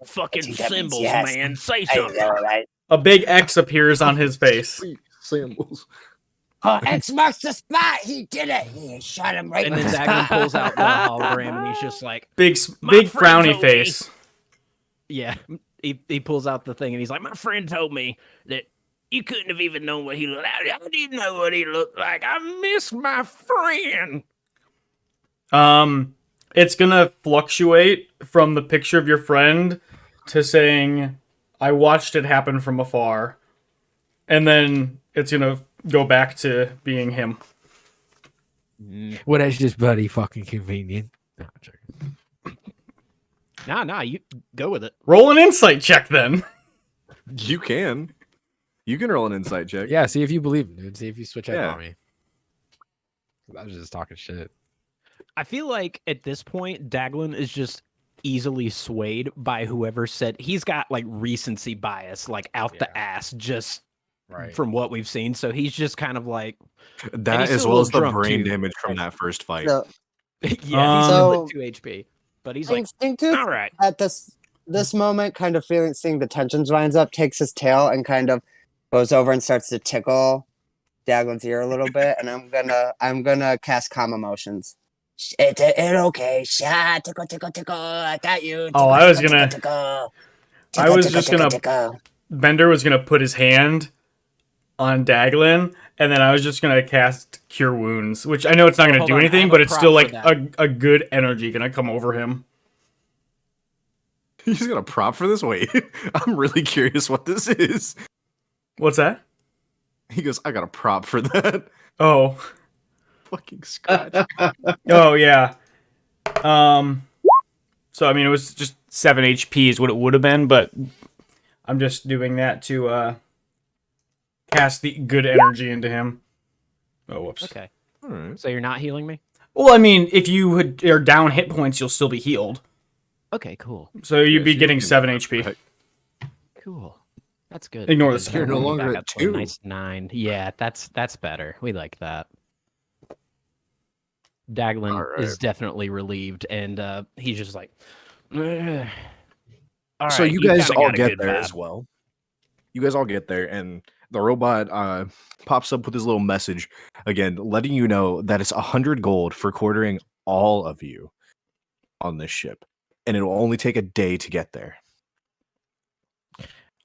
fucking think that means symbols, yes. man. Say I something. know, right? A big X appears on his face. Symbols. Oh, X marks the spot. He did it. He shot him right And in then the Daglin spot. pulls out the hologram and he's just like, Big My friend frowny told me. face. yeah. He pulls out the thing and he's like, my friend told me that you couldn't have even known what he looked like. How do you know what he looked like? I miss my friend. It's gonna fluctuate from the picture of your friend to saying, "I watched it happen from afar," and then it's gonna go back to being him. Well, that's just bloody fucking convenient. No, I'm joking. Nah, you go with it. Roll an insight check then. You can roll an insight check. Yeah, see if you believe him, dude. See if you switch up Yeah. on me. I was just talking shit. I feel like at this point, Daglin is just easily swayed by whoever said he's got like recency bias, like out the Yeah. ass, just Right. from what we've seen. So he's just kind of like, That he's as still a well as little the drunk, brain too. damage from that first fight. So, yeah, he's still So- at 2 HP, but he's like, Stinktooth all right. at this moment, kind of seeing the tensions rise up, takes his tail and kind of goes over and starts to tickle Daglin's ear a little bit, and I'm gonna cast calm emotions. It's okay. Shot, tickle, tickle, tickle. I got you. Oh, I was gonna- Tickle, I was tickle, just tickle, gonna- tickle. Bender was gonna put his hand on Daglin, and then I was just gonna cast Cure Wounds, which I know it's not gonna Hold do on, I anything, have but a it's prop still for like that. a good energy gonna come over him. You just got a prop for this? Wait, I'm really curious what this is. What's that? He goes, I got a prop for that. Oh, Fucking scratch. oh yeah. So I mean, it was just 7 HP is what it would have been, but I'm just doing that to cast the good energy into him. Oh, whoops. Okay. All right. So you're not healing me? Well, I mean, if you are down hit points, you'll still be healed. Okay, cool. So you'd be so getting you can- 7 HP. Cool. That's good. Ignore because the that'll You're no bring me longer back at up to a 2. nice 9. Yeah, that's better. We like that. Daglin Alright. is definitely relieved, and he's just like, "Ugh." All So right, you guys kinda all got a get good there vibe. as well. You guys all get there, and the robot pops up with his little message again, letting you know that it's 100 gold for quartering all of you on this ship, and it will only take a day to get there.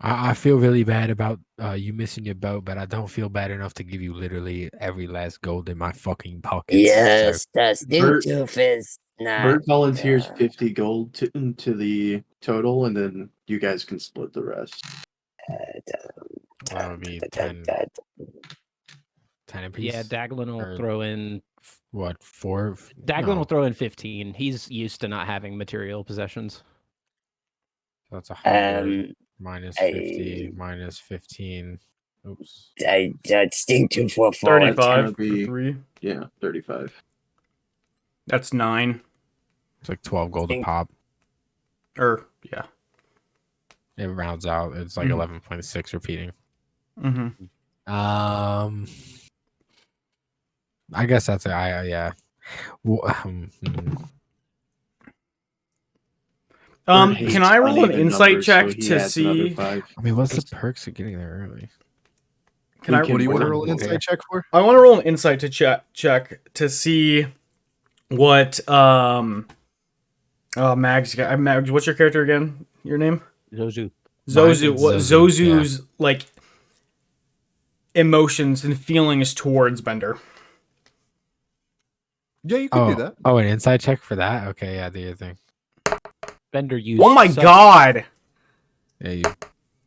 I feel really bad about you missing your boat, but I don't feel bad enough to give you literally every last gold in my fucking pockets. Yes, the stink Bert- tooth is not. Bert volunteers uh, 50 gold to the total, and then you guys can split the rest. That would be 10 apiece. Yeah, Daglin will Or throw in. what, 4? Daglin No, will throw in 15. He's used to not having material possessions. that's 100 Um, minus I- 50 minus 15. Oops. that stink tooth will fall. 35 gonna for be- 3. Yeah, 35. That's 9. It's like 12 gold a Think- pop. Or, yeah. It rounds out. It's like Mhm. 11.6 repeating. Mm-hmm. I guess that's yeah. Bert hates Can I roll an uneven insight numbers, check so he to adds another see? 5. I mean, what's the perks of getting there early? Can I? We can What do you want to work roll an on it. insight check for? I want to roll an insight to check to see what Mags got. Mags, what's your character again? Your name? Zozu. Zozu. What Zozu, Zozu's like emotions and feelings towards Bender? Yeah, you can do that. Oh, an inside check for that? Okay, yeah, do your thing. Bender used. Oh my such- god! Yeah, you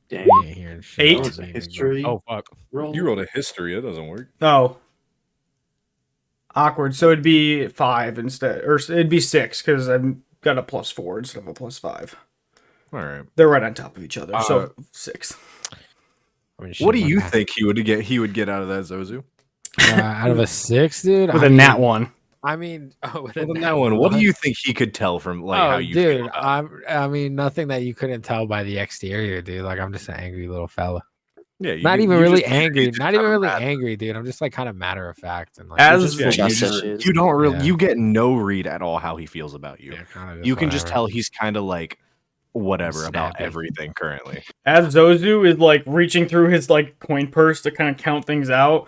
Dang. ain't hearing shit. 8? That was a history Oh fuck. roll. You rolled a history. It doesn't work. Oh, awkward. So it'd be 5 instead, or it'd be 6 because I've got a +4 instead of a +5. All right. They're right on top of each other. So 6. I mean, What do shit, you one think he would get out of that, Zozu? out of a 6, dude? With I a mean, nat 1. I mean, with a Well, then nat that one. What do one? you think he could tell from like how you dude, feel? About it? I mean, nothing that you couldn't tell by the exterior, dude. Like, I'm just an angry little fella. Yeah, you, Not even you really just- angry. you just Not even kinda really mad. angry, dude. I'm just like kind of matter of fact and like As- Just Yeah, for Trust you, issues. You don't really. Yeah. You get no read at all how he feels about you. yeah, kinda You can just whatever. tell he's kind of like whatever about Snappy. everything currently. As Zozu is like reaching through his like coin purse to kind of count things out,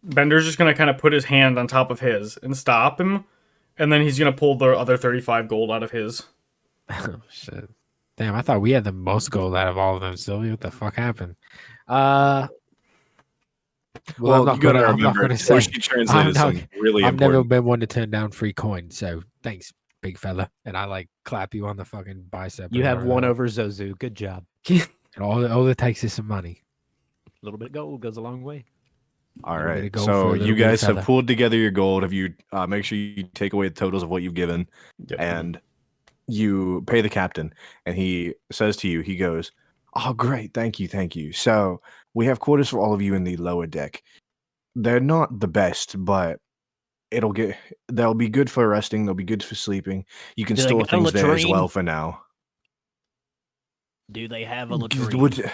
Bender's just gonna kind of put his hand on top of his and stop him, and then he's gonna pull the other 35 gold out of his. Oh, shit. Damn, I thought we had the most gold out of all of them, Sylvie. What the fuck happened? Well, I'm not you gotta gonna- I'm not remember, gonna Torchy say. translated I'm some really I've never important. been one to turn down free coin, so thanks, big fella. And I like clap you on the fucking bicep. You or have whatever one the- over Zozu. Good job. And all it takes is some money. A little bit of gold goes a long way. All little bit right, of gold for a so little you bit of guys have fella. pulled together your gold. Have you make sure you take away the totals of what you've given, Yep. and you pay the captain, and he says to you, he goes, "Oh, great, thank you. So we have quarters for all of you in the lower deck. They're not the best, but they'll be good for resting. They'll be good for sleeping. You can Do they store got a things there as latrine? well for now." Do they have a Just latrine?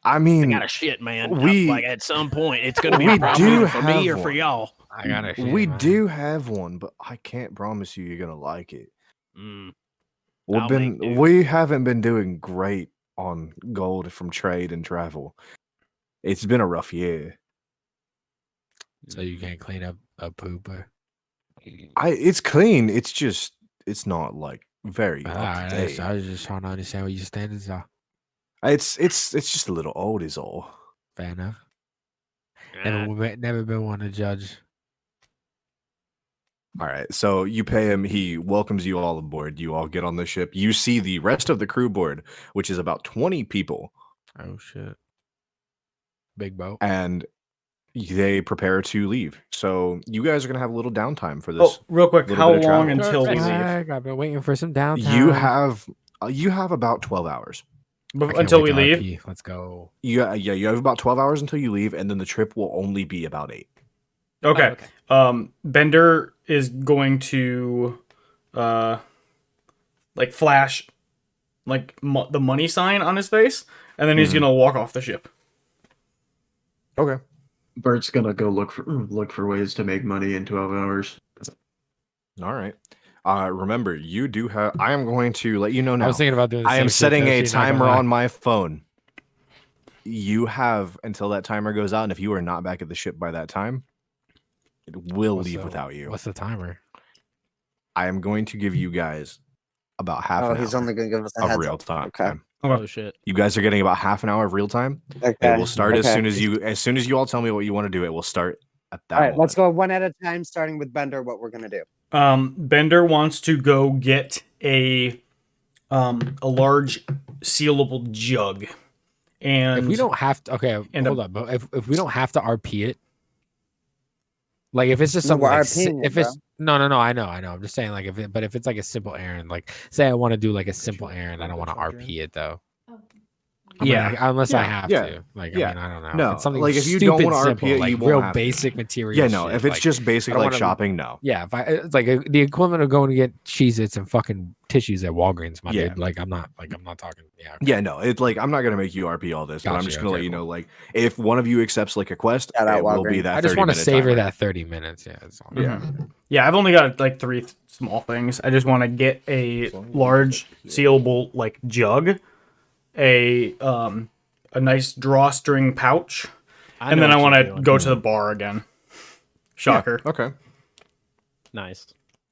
I I mean, got a shit, man. we- Like at some point, it's gonna be we a problem do either for me have or for one. y'all. I got it. we do have one, but I can't promise you you're gonna like it. Mm. We've I'll make do. we haven't been doing great on gold from trade and travel. It's been a rough year. So you can't clean up a pooper. It's clean. It's just it's not like very up to I date. was just trying to understand what your standards are. It's just a little old, is all. Fair enough. Ah, Never been one to judge. All right, so you pay him. He welcomes you all aboard. You all get on the ship. You see the rest of the crew board, which is about 20 people, Oh shit. Big boat. and they prepare to leave. So you guys are gonna have a little downtime for this. Oh, real quick, little how bit of long travel. until we leave? I've been waiting for some downtime. You have about 12 hours. can't until wait we to leave. RP. Let's go. You have about 12 hours until you leave, and then the trip will only be about 8. Okay. Oh, okay. Bender is going to like flash like the money sign on his face, and then he's gonna walk off the ship. Okay. Bert's gonna go look for ways to make money in 12 hours. All right. Remember, you do have. I am going to let you know now. I was thinking about doing. The I same am shit, setting though, a shit, not gonna timer lie. on my phone. You have until that timer goes out, and if you are not back at the ship by that time, it will leave without you. What's the timer? I am going to give you guys about half an he's hour only gonna give us a of heads real up. time. Okay. Oh shit. You guys are getting about half an hour of real time. Okay. It will start as okay. soon as you all tell me what you want to do. It will start at that All right, moment. let's go one at a time, starting with Bender. What we're gonna do? Bender wants to go get a large sealable jug, and If we don't have to, okay, And hold a- up. But if we don't have to RP it, like if it's just No, something we're like RPing it, if it's no, I know. I'm just saying like if it's like a simple errand, like say I want to do like a simple errand, I don't want to RP it though. I mean, unless I have to. Like, yeah. I mean, I don't know. No, if it's something like, if you stupid don't wanna RP simple, it, like you won't real have to. basic material. Yeah, no. shit, If it's like, just basic I don't like wanna- shopping, no. yeah, if it's like the equivalent of going to get Cheez-Its and fucking tissues at Walgreens, my Yeah. dude. Like I'm not talking. Yeah, Yeah, no. It's like I'm not gonna make you RP all this, but I'm Gotcha, just gonna okay, let you cool. know, like, if one of you accepts like a quest, Shout out it will be Walgreens. that. I just want to 30-minute savor timer. that 30 minutes. Yeah, that's all. Yeah. yeah, I've only got like 3 small things. I just want to get a large sealable like jug, a nice drawstring pouch, and then I want to go to the bar again. Shocker. Yeah, okay. Nice.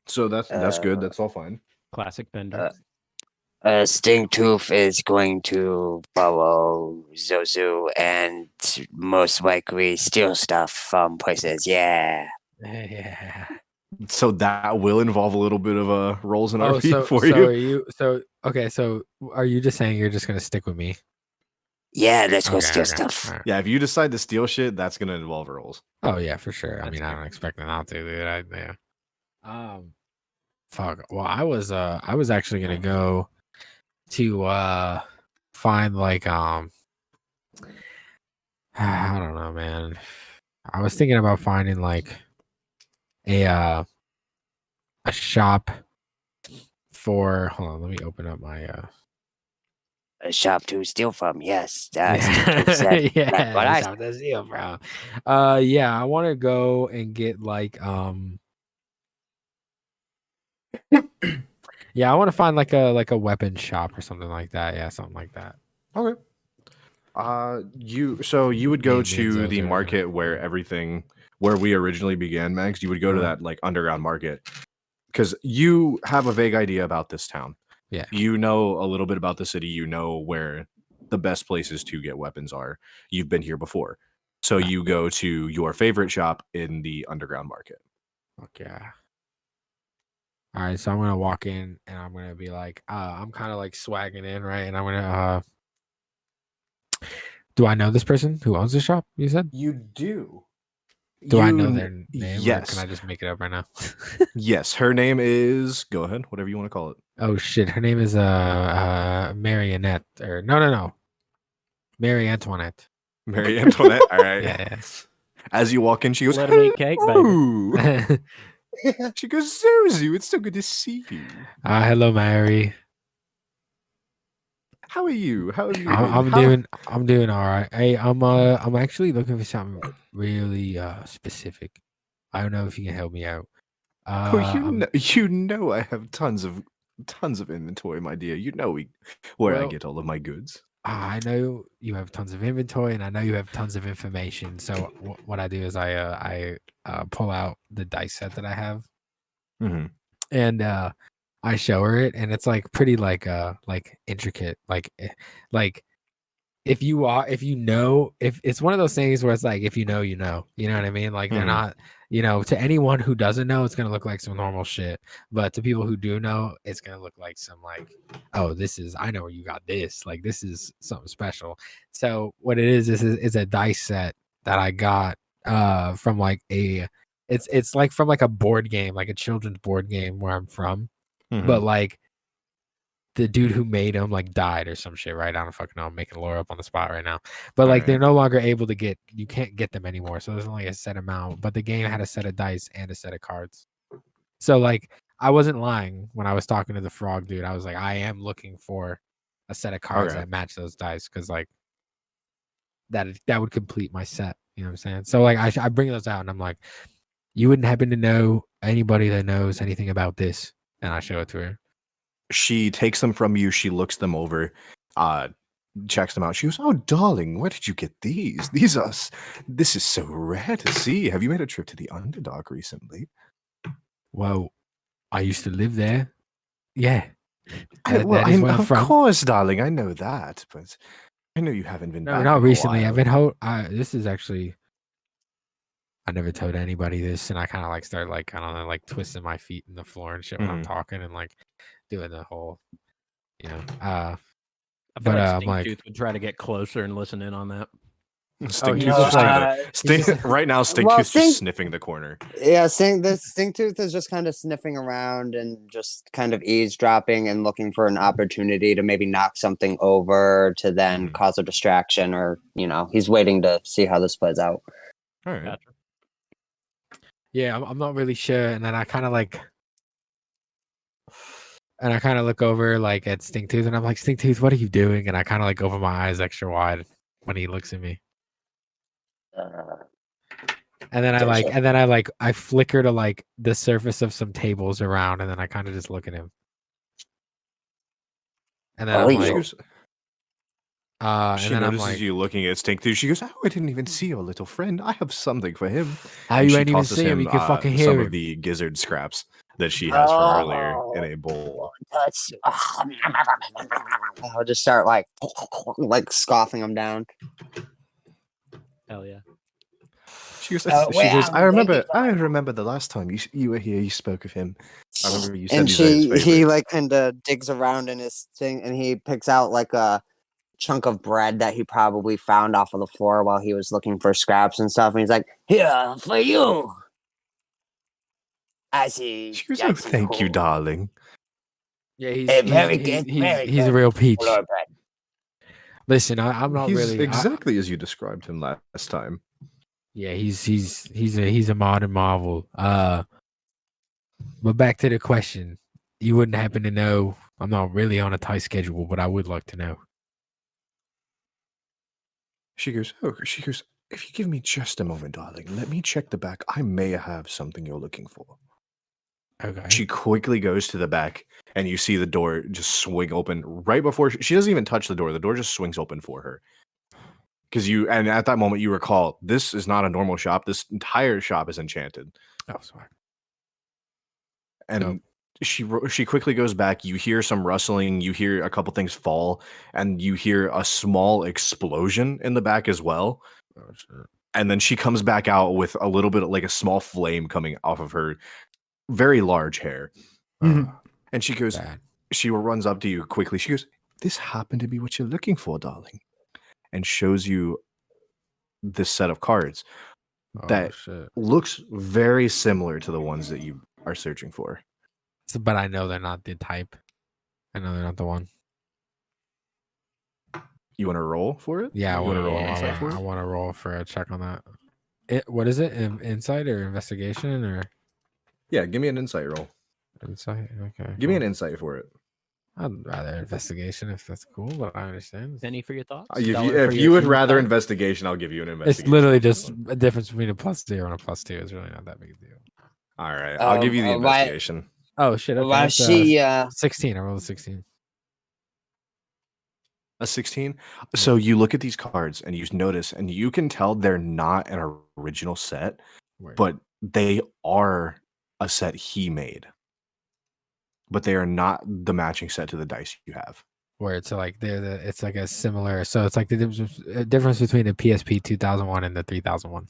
So that's good. That's all fine. Classic Bender. Stingtooth is going to follow Zozu and most likely steal stuff from places. Yeah. Yeah. So that will involve a little bit of rolls and Oh, RP for so you. are you? So okay. So are you just saying you're just gonna stick with me? Yeah, let's go Okay, steal okay, stuff. all right. Yeah, if you decide to steal shit, that's gonna involve rolls. Oh yeah, for sure. I That's mean, I good. don't expect it not to, dude. Yeah. Fuck. Well, I was actually gonna go to find like I don't know, man. I was thinking about finding like a shop for. Hold on, let me open up my A shop to steal from. Yes. yeah, Stingtooth said yeah, that's what I shop to steal, bro. Yeah, I want to go and get like yeah, I want to find like a weapon shop or something like that. Yeah, something like that. Okay. You would go Me and to Zozo, the yeah. market where we originally began, Max. You would go to that like underground market because you have a vague idea about this town. Yeah. You know a little bit about the city. You know where the best places to get weapons are. You've been here before, so you go to your favorite shop in the underground market. Okay. All right, so I'm gonna walk in and I'm gonna be like, I'm kind of like swagging in, right? And I'm gonna, do I know this person who owns the shop? You said. You do. Do I know their name? Yes. Or can I just make it up right now? Yes. Her name is. Go ahead. Whatever you want to call it. Oh shit, her name is Marionette or no, Mary Antoinette. Mary Antoinette. All right. Yeah. As you walk in, she goes, Let him eat cake, baby. "Hello." Yeah. She goes, Zuzu, it's so good to see you. Hello, Mary. How are you? How have you I'm doing all right. Hey, I'm actually looking for something really specific. I don't know if you can help me out. Oh, I'm- you know I have tons of inventory, my dear. You know where I Well- get all of my goods. I know you have tons of inventory, and I know you have tons of information. So what I do is I pull out the dice set that I have, Mm-hmm. and I show her it, and it's like pretty like intricate, like if it's one of those things where it's like if you know, you know what I mean. Like they're Mhm. not, to anyone who doesn't know, it's gonna look like some normal shit, but to people who do know, it's gonna look like some like, oh, I know where you got this, like this is something special. So what it is a dice set that I got from like it's like from like a board game, like a children's board game where I'm from, Mm-hmm. but like the dude who made them like died or some shit, right? I don't fucking know. I'm making lore up on the spot right now. But like they're Alright. no longer able to get, you can't get them anymore. So there's only a set amount. But the game had a set of dice and a set of cards. So like I wasn't lying when I was talking to the frog dude. I was like, I am looking for a set of cards Okay. that match those dice because like that would complete my set. You know what I'm saying? So like I bring those out and I'm like, you wouldn't happen to know anybody that knows anything about this? And I show it to her. She takes them from you. She looks them over, checks them out. She goes, "Oh, darling, where did you get these? This is so rare to see. Have you made a trip to the Underdark recently?" Well, I used to live there. Yeah. Of course, darling, I know that, but I know you haven't been No, back not in a recently. I've while. been this is actually, I never told anybody this, and I kind of like start like, I don't know, like twisting my feet in the floor and shit when I'm Mhm. talking and like doing the whole, I feel but, like I'm like- Stinktooth would try to get closer and listen in on that. Stink he's Tooth just just like- kinda right now. Stink Well, Tooth's Stink- just sniffing the corner. Yeah, Stinktooth is just kind of sniffing around and just kind of eavesdropping and looking for an opportunity to maybe knock something over to then Mhm. cause a distraction, or he's waiting to see how this plays out. All right. Gotcha. yeah, I'm not really sure. And then I kind of like, and I kind of look over like at Stinktooth and I'm like, Stinktooth, what are you doing? And I kind of like open my eyes extra wide when he looks at me. And then I flicker to like the surface of some tables around, and then I kind of just look at him. And then Oh, I'm yeah. like, She goes, and she then I'm notices like, you looking at Stink Tooth. She goes, "Oh, I didn't even see your little friend. I have something for him." how And you she ain't even tosses see him? You can fucking hear some him. of the gizzard scraps that she has from earlier in a bowl. That's I'll just start like scoffing him down. Hell yeah. She goes, Oh, she goes, well, I remember, thank you I for- remember the last time you were here. You spoke of him. I remember you said And these are his he favorites. like kind of digs around in his thing and he picks out like a chunk of bread that he probably found off of the floor while he was looking for scraps and stuff. And he's like, Here for you. I see. She goes, I "Oh, see thank you, who- darling." Yeah, he's Hey, very he's, good, he's, very he's a good. real peach. Lord bread. Listen, I'm not He's really exactly as you described him last time. yeah, he's a modern marvel. But back to the question, you wouldn't happen to know? I'm not really on a tight schedule, but I would like to know. She goes, if you give me just a moment, darling, let me check the back. I may have something you're looking for. Okay. She quickly goes to the back, and you see the door just swing open right before she doesn't even touch the door. The door just swings open for her. And at that moment, you recall, this is not a normal shop. This entire shop is enchanted. Oh, sorry. And Nope. she quickly goes back. You hear some rustling. You hear a couple things fall, and you hear a small explosion in the back as well. Oh, shit. And then she comes back out with a little bit of like a small flame coming off of her very large hair. Mhm. And she goes, Bad. she runs up to you quickly. She goes, "This happened to be what you're looking for, darling." And shows you this set of cards Oh, that shit. looks very similar to the ones that you are searching for. But I know they're not the type. I know they're not the one. You want to roll for it? Yeah, I You want to wanna roll. an insight for I it? want to roll for a check on that. What is it? Insight or investigation or Yeah, give me an insight roll. insight? Okay. Give me an insight for it. I'd rather investigation if that's cool, but I understand. Penny for your thoughts. If Dollar you, for if your you would human rather side? investigation, I'll give you an It's investigation. literally on this just one. a difference between a +0 and a +2. It's really not that big a deal. All right, I'll give you the why- investigation. Oh shit! Okay, While that's, she 16. I rolled a 16. A 16. So you look at these cards and you notice, and you can tell they're not an original set, Wait. but they are a set he made. But they are not the matching set to the dice you have. where it's like it's like a similar. So it's like the difference between the PSP 2001 and the 3001.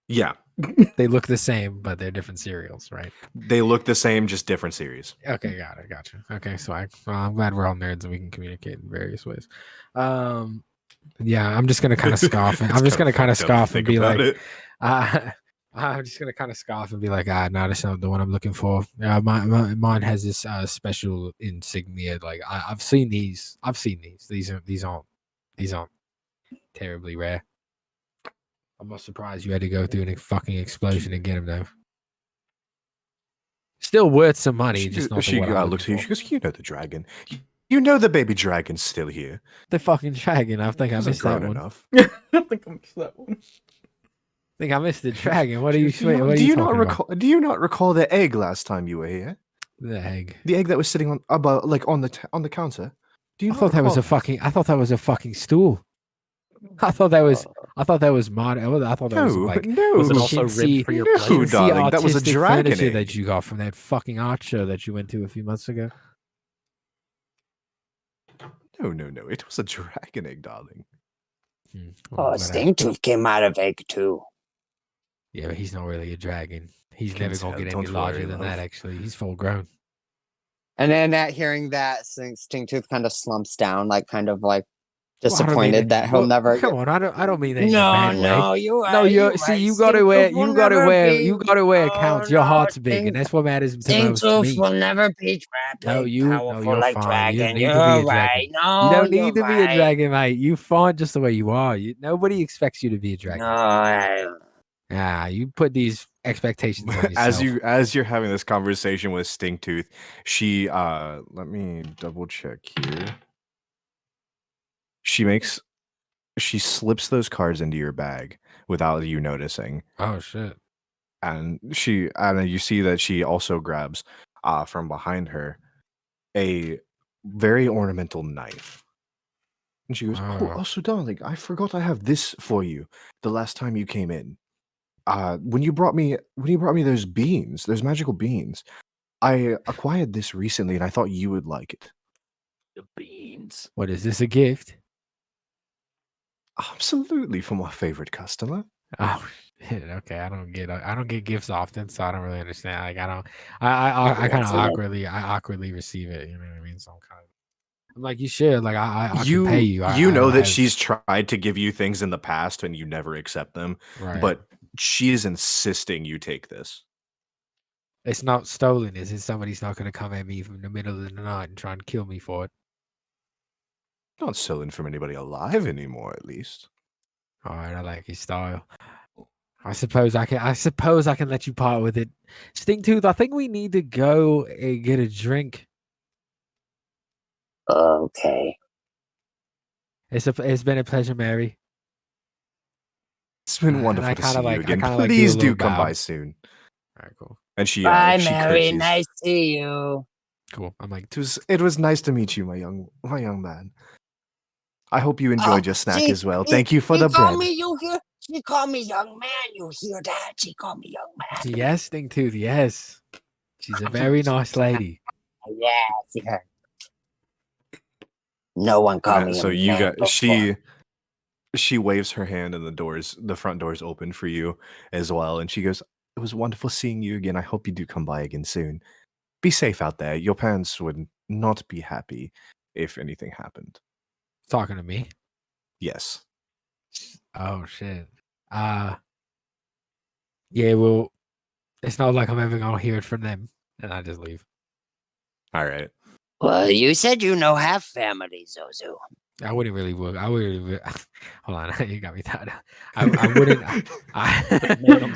Yeah, They look the same, but they're different serials, right? they look the same, just different series. Okay, got it, gotcha. Okay, so I'm glad we're all nerds and we can communicate in various ways. Yeah, I'm just gonna kind of scoff. It's I'm just gonna kind of fucked up to scoff and think be about like, it. I'm just gonna kind of scoff and be like, no, that's not the one I'm looking for. Mine has this special insignia. Like I've seen these. I've seen these. These aren't terribly rare. I'm not surprised you had to go through a fucking explosion to get them though. Still worth some money, just not the one I'm looks at looking you. for. She goes, "You know the dragon. You know the baby dragon's still here. The fucking dragon. I think I Hasn't missed that grown one. enough." I think I missed that one. I think I missed the dragon. What are She you? goes, What are you talking about? Do you not recall the egg last time you were here? The egg. The egg that was sitting on the counter. Do you I not thought that was recall a fucking. I thought that was a fucking stool. I thought that was. I thought that was mod. I thought that was like. no. Was it also chintzy- ribbed for your no, pleasure? chintzy darling, that was a artistic dragon furniture egg. that you got from that fucking art show that you went to a few months ago. No. It was a dragon egg, darling. Oh, Stingtooth came out of egg too. Yeah, but he's not really a dragon. He's Can never gonna tell, get don't any larger worry, than love. that. Actually, he's full grown. And then at hearing that, Stingtooth kind of slumps down, like kind of like Well, I don't mean disappointed it- that he'll well, never. Come on, I don't mean that in a No, bad way. no, you No, are. you You're see, right. you gotta wear, Stingtooth will never be- you gotta wear accounts. Your No, heart's big, and that's what matters to most to Stingtooth me. will never be trapped. No, you're like fine. You don't dragon. need You're to be a right. dragon. No, You don't need you're to be a right. dragon, mate. You fine just the way you are. Nobody expects you to be a dragon. No, You put these expectations on yourself. As you're having this conversation with Stingtooth, she let me double check here. She slips those cards into your bag without you noticing. Oh shit. And you see that she also grabs from behind her a very ornamental knife. And she goes, Oh. so darling, I forgot I have this for you the last time you came in. When you brought me those beans, those magical beans, I acquired this recently and I thought you would like it. The beans. What is this, a gift? Absolutely, for my favorite customer. Oh shit. Okay, I don't get gifts often, so I don't really understand. Like I kind of awkwardly receive it. You know what I mean? So I'm like, you should. Like I can pay you. You know that have- she's tried to give you things in the past and you never accept them, right. but she is insisting you take this. It's not stolen. It's somebody's not going to come at me from the middle of the night and try and kill me for it. Not stolen from anybody alive anymore, at least. All right, I like his style. I suppose I can let you part with it. Stingtooth, I think we need to go and get a drink. okay. It's been a pleasure, Mary. It's been And wonderful I to kinda see you like- I again. kinda like do a Please do little come bow. by soon. All right, cool. And she Bye, she Mary. curtsies. Nice to see you. Cool. I'm like, It was nice to meet you, my young man. I hope you enjoyed your snack as well. Thank you for the bread. She called me young man. You hear that? She called me young man. yes, Stingtooth, yes. She's a very nice lady. Yes. No one called me. So a you man got before. she the hand and the front doors open for you as well, and she goes, "It was wonderful seeing you again. I hope you do come by again soon. Be safe out there. Your parents would not be happy if anything happened." Talking to me. Yes. Oh shit. Yeah, well, it's not like I'm ever gonna hear it from them. And I just leave. All right. Well, you said you know half family, Zozu. I wouldn't really work. I wouldn't. Hold on, you got me tired. I wouldn't.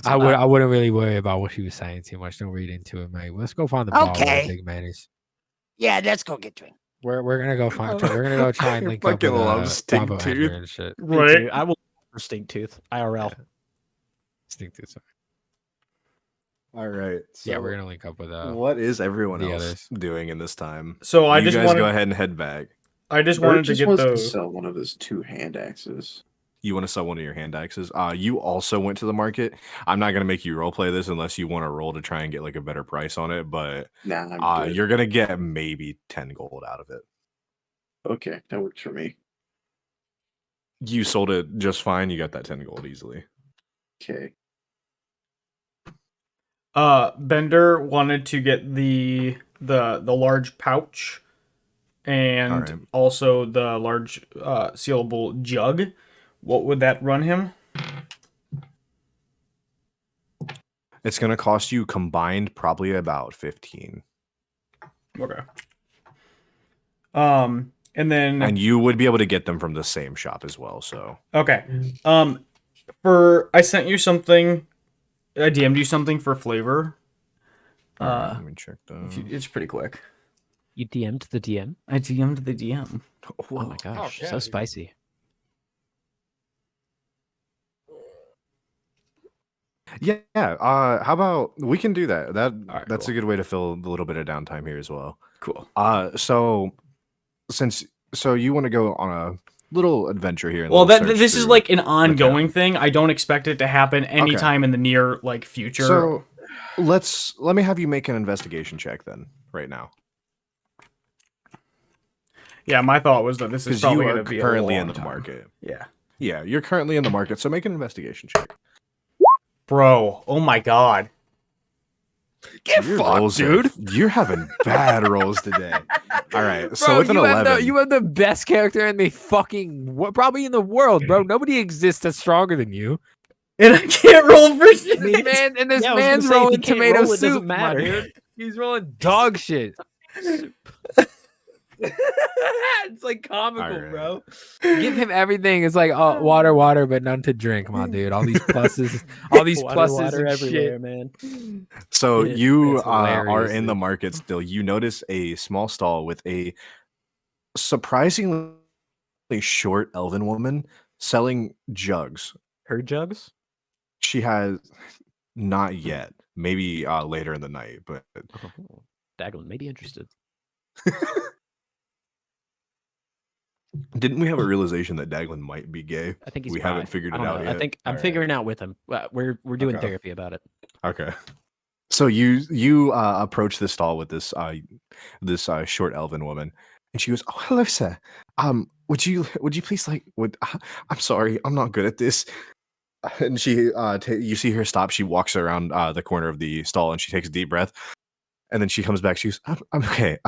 I wouldn't really worry about what she was saying too much. Don't read into it, mate. Let's go find the bar where Okay. the big man is. Yeah, let's go get drink. We're gonna go find. We're gonna go try and I link up with fucking love Bravo Stingtooth. Henry and shit. Right. I will for Stingtooth. IRL. Stingtooth. Sorry. All right. Yeah, we're gonna link up with. What is everyone the else others. doing in this time? So I You just guys wanted go ahead and head back. I just Bert wanted to just get wants to those. sell one of his 2 hand axes. You want to sell one of your hand axes? You also went to the market. I'm not gonna make you roleplay this unless you want to roll to try and get like a better price on it, but Nah, I'm good. you're gonna get maybe 10 gold out of it. Okay, that works for me. You sold it just fine. You got that 10 gold easily. Okay. Bender wanted to get the large pouch and Alright. also the large sealable jug. What would that run him? It's going to cost you combined probably about 15. Okay. And then And you would be able to get them from the same shop as well. So okay. I sent you something. I DM'd you something for flavor. alright, let me check that. It's pretty quick. You DM'd the DM? I DM'd the DM. Oh my gosh, so spicy. Yeah. How about we can do that? Alright, That's cool. a good way to fill a little bit of downtime here as well. Cool. So you want to go on a little adventure here. Well, this is like an ongoing thing. I don't expect it to happen anytime in the near future. So let me have you make an investigation check then, right now. Yeah, my thought was that this is probably going to be currently a in long the time. market. Yeah. Yeah, you're currently in the market, so make an investigation check. Bro, oh my god. Get fucked, dude. You're having bad rolls today. All right, so with an 11, you have the best character in the fucking probably in the world, bro. Nobody exists that's stronger than you. And I can't roll for shit. This Yeah, I was man's gonna say, if rolling he can't tomato roll, it doesn't soup, my matter. dude. He's rolling dog shit. It's like comical, Alright. bro. Give him everything. It's like water, but none to drink, my dude. All these pluses, Water and everywhere, shit. man. so It- you it's are hilarious, in the dude. market still. You notice a small stall with a surprisingly short elven woman selling jugs. Her jugs? She has not yet. Maybe later in the night, but Oh, Daglin may be interested. didn't we have a realization that Daglin might be gay? I think he's We bi. haven't figured I it don't out know. yet. I think I'm Alright. figuring out with him. We're doing Okay. therapy about it. Okay. So you approach the stall with this short elven woman, and she goes, "Oh, hello, sir. Would you please I'm sorry, I'm not good at this." And she you see her stop. She walks around the corner of the stall, and she takes a deep breath, and then she comes back. She goes, "I'm okay.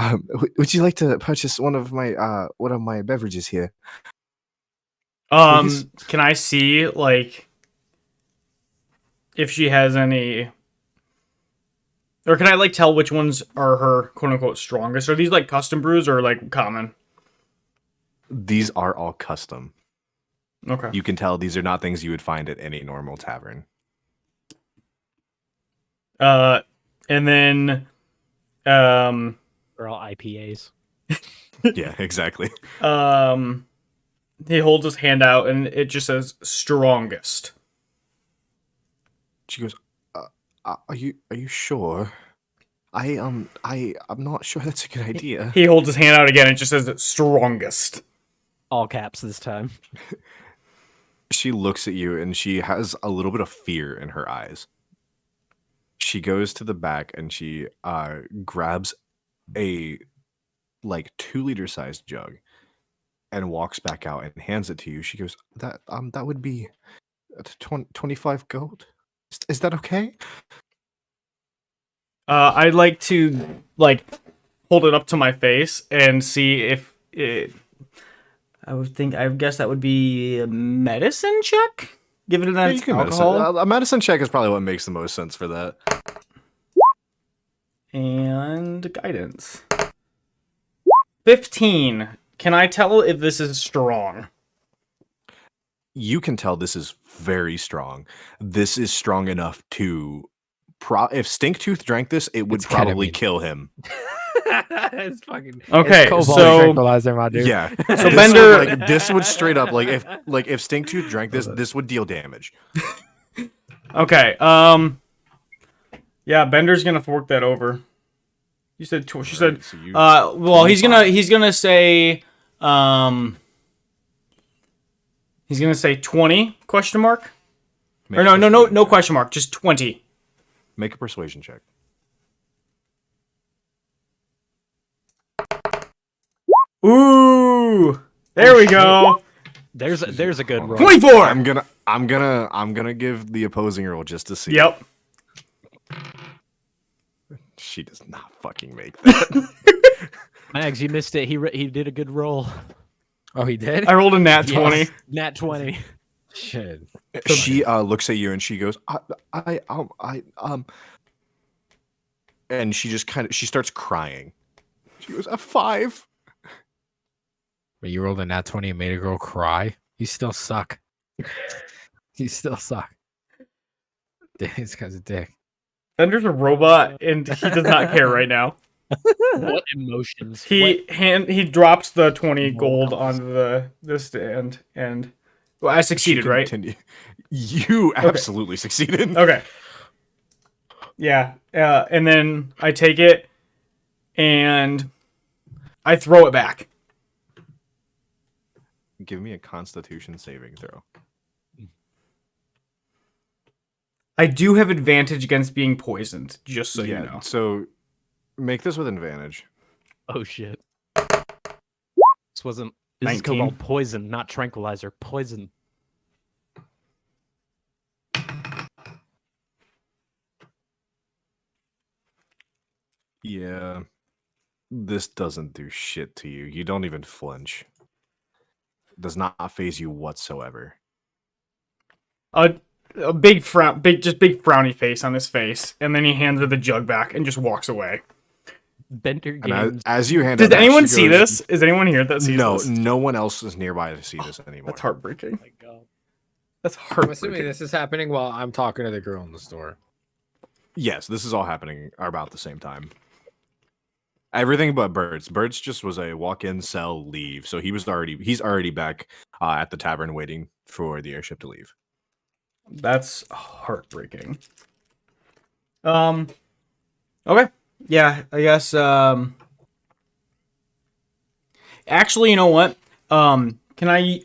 Would you like to purchase one of my beverages here?" Please? Can I see if she has any, or can I tell which ones are her quote unquote strongest? Are these custom brews or common? These are all custom. Okay. You can tell these are not things you would find at any normal tavern. And then They're all IPAs. Yeah, exactly. he holds his hand out and it just says strongest. She goes, "Are you sure? I'm not sure that's a good idea." He holds his hand out again and it just says strongest. All caps this time. She looks at you and she has a little bit of fear in her eyes. She goes to the back and she grabs a 2-liter sized jug and walks back out and hands it to you. She goes, that would be 25 gold. Is that okay? I'd like to hold it up to my face and see if it. I guess that would be a medicine check. Given that it's alcohol. A medicine check is probably what makes the most sense for that. And guidance. 15. Can I tell if this is strong? You can tell this is very strong. This is strong enough to if Stinktooth drank this, it would It's probably ketamine. kill him. It's fucking Okay, it's cobalt so- tranquilizer, my dude. Yeah. So This Bender- would, this would straight up if Stinktooth drank this would deal damage. Okay. Yeah, Bender's gonna fork that over. You said she said. So you- Well, he's 25. gonna say. He's gonna say 20 question mark. Make Or a no persuasion check. question mark, just 20. Make a persuasion check. Ooh, there we go. There's a good roll. 24. I'm gonna give the opposing roll just to see. Yep. She does not fucking make that. Mags, you missed it. He did a good roll. Oh, he did. I rolled a nat 20. Yes, Nat 20. Shit. She looks at you and she goes, and she just she starts crying. She goes, a 5. But you rolled a nat 20 and made a girl cry. You still suck. You still suck. This guy's a dick. Bender's a robot, and he does not care right now. What emotions? He drops the 20 No gold else. onto the stand, and well, I succeeded, right? You absolutely succeeded. Okay. Yeah, and then I take it and I throw it back. Give me a Constitution saving throw. I do have advantage against being poisoned, just so you know. So make this with advantage. Oh shit! This wasn't. This 19. is called poison, not tranquilizer. Poison. Yeah. This doesn't do shit to you. You don't even flinch. Does not faze you whatsoever. A big frown, big frowny face on his face, and then he hands her the jug back and just walks away. Bender And games. as you hand Does it back, anyone she see goes, this? Is anyone here that sees No, this? no one else is nearby to see this anymore. That's heartbreaking. Oh my god. That's I'm heartbreaking. assuming this is happening while I'm talking to the girl in the store. Yes, this is all happening about the same time. Everything but Birds. Birds just was a walk-in, sell, leave. So he's already back at the tavern waiting for the airship to leave. That's heartbreaking. Okay. Yeah, I guess actually, you know what? Can I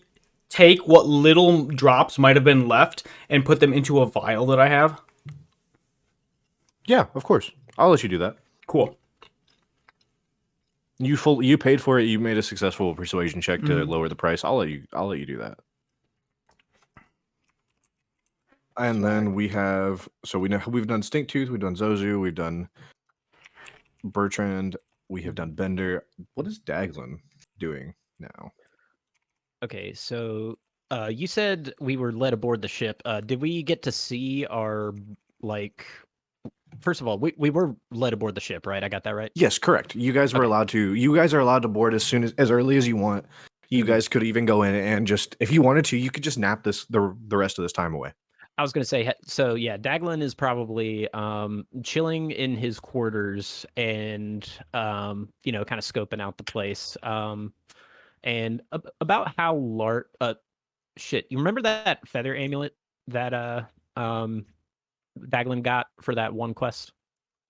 take what little drops might have been left and put them into a vial that I have? Yeah, of course. I'll let you do that. Cool. You paid for it. You made a successful persuasion check to lower the price. I'll let you do that. And then we've done Stinktooth, we've done Zozu, we've done Bertrand, we have done Bender. What is Daglin doing now? Okay, so you said we were led aboard the ship. Did we get to see our First of all, we were led aboard the ship, right? I got that right? Yes, correct. You guys were allowed to. You guys are allowed to board as early as you want. You guys could even go in and just, if you wanted to, you could just nap the rest of this time away. I was going to say, so yeah, Daglin is probably chilling in his quarters and, kind of scoping out the place. And about how large, shit, you remember that feather amulet that Daglin got for that one quest?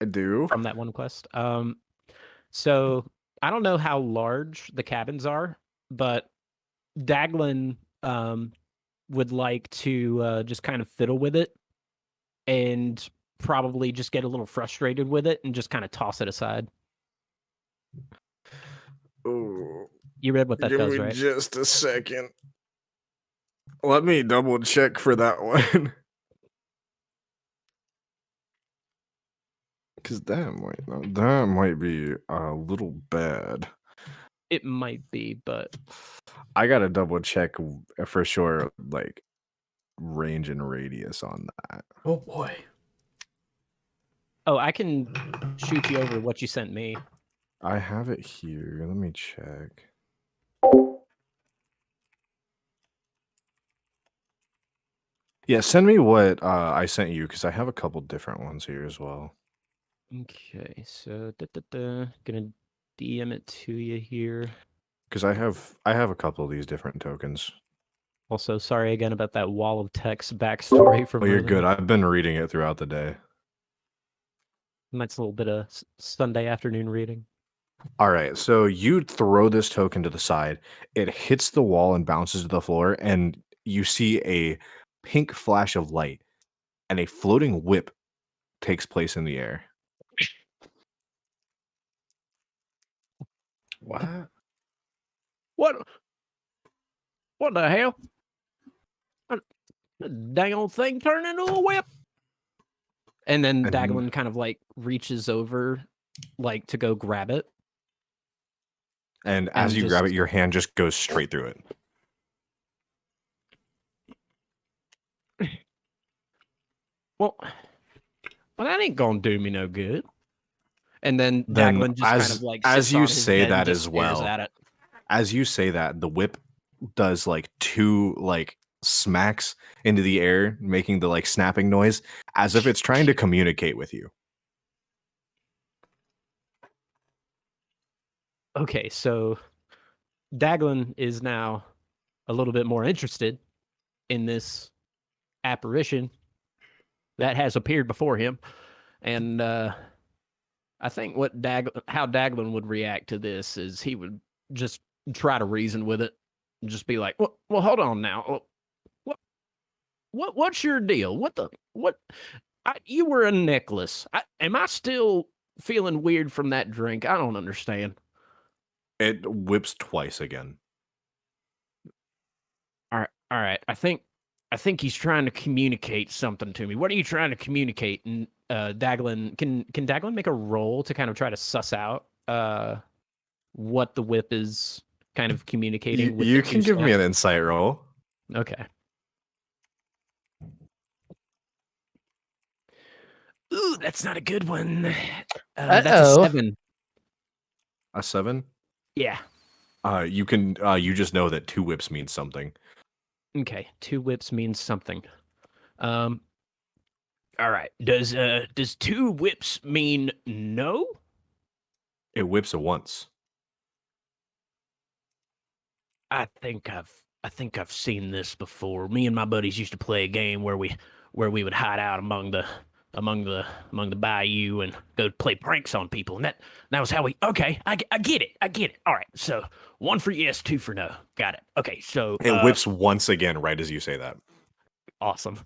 I do. From that one quest. So I don't know how large the cabins are, but Daglin would like to just kind of fiddle with it and probably just get a little frustrated with it and just kind of toss it aside. Oh, You read what that give does, me right? just a second. Let me double check for that one. Because that might be a little bad. It might be, but I gotta double check for sure, like range and radius on that. Oh boy. I can shoot you over what you sent me. I have it here. Let me check. Yeah, send me what I sent you because I have a couple different ones here as well. Okay, so gonna DM it to you here. Because I have a couple of these different tokens. Also, sorry again about that wall of text backstory from Oh, you're earlier. good. I've been reading it throughout the day. That's a little bit of Sunday afternoon reading. All right, so you throw this token to the side. It hits the wall and bounces to the floor, and you see a pink flash of light, and a floating whip takes place in the air. What? What the hell? The dang old thing turned into a whip. And then And- Daglin kind of like reaches over, like to go grab it. And as And you grab just- it, your hand just goes straight through it. Well, that ain't gonna do me no good. And then Then Daglin just kind of like as sits you on his say head and that just as stares well, at it. as you say that, the whip does like 2 like smacks into the air, making the like snapping noise as if it's trying to communicate with you. Okay, so Daglin is now a little bit more interested in this apparition that has appeared before him, and I think how Daglin would react to this is he would just try to reason with it, and just be like, "Well, hold on now. What's your deal? What? You were a necklace. Am I still feeling weird from that drink? I don't understand." It whips twice again. All right. I think he's trying to communicate something to me. What are you trying to communicate? And Daglin, can Daglin make a roll to kind of try to suss out what the whip is kind of communicating with You the can two give me snaps? an insight roll. Okay. Ooh, that's not a good one. That's a Uh-oh. 7. A 7? Yeah. You can you just know that 2 whips means something. Okay. 2 whips means something. All right. Does 2 whips mean no? It whips once. I think I've seen this before. Me and my buddies used to play a game where we would hide out among the bayou and go play pranks on people, and that was how we. Okay, I get it. I get it. All right, so 1 for yes, 2 for no. Got it. Okay, so It whips once again right as you say that. awesome.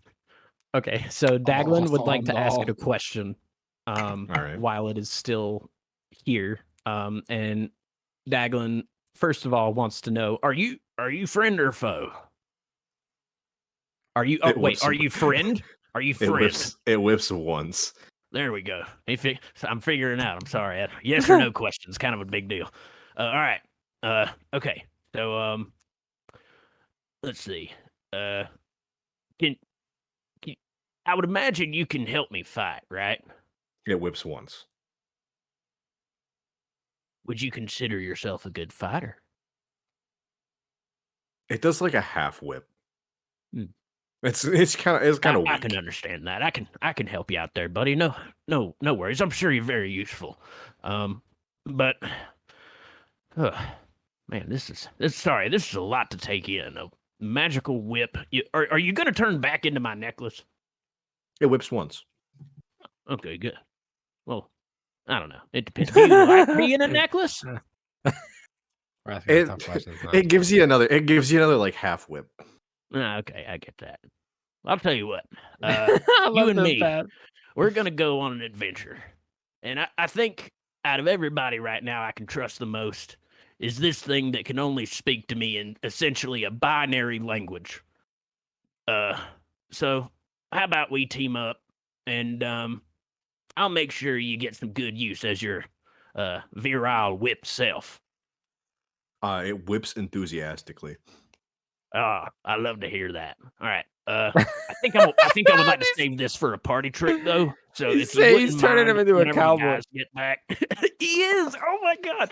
Okay, so Daglin would like to ask it no. a question, All right. while it is still here, and Daglin first of all wants to know: Are you friend or foe? Are you? Oh, It wait, whips are you friend? Are you friend? it whips once. There we go. I'm figuring out. I'm sorry. Yes or no questions, kind of a big deal. All right. Okay. So let's see. Uh, can, can I would imagine you can help me fight, right? It whips once. Would you consider yourself a good fighter? It does like a half whip. Hmm. It's kind of I weak. can understand that. I can help you out there, buddy. No worries. I'm sure you're very useful. But man, this is a lot to take in. A magical whip. Are you gonna turn back into my necklace? It whips once. Okay, good. Well, I don't know. It depends. Do you like being a necklace? We're asking tough questions now. It gives you another like half whip. Okay, I get that. I'll tell you what. I You love and the me, Pat. we're gonna go on an adventure, and I think out of everybody right now, I can trust the most is this thing that can only speak to me in essentially a binary language. So how about we team up, and I'll make sure you get some good use as your virile whip self. It whips enthusiastically. I love to hear that. All right. I think I would like to save this for a party trick though. So if you wouldn't He's turning him mind, into a whenever the cowboy. guys get back, he is. Oh my god!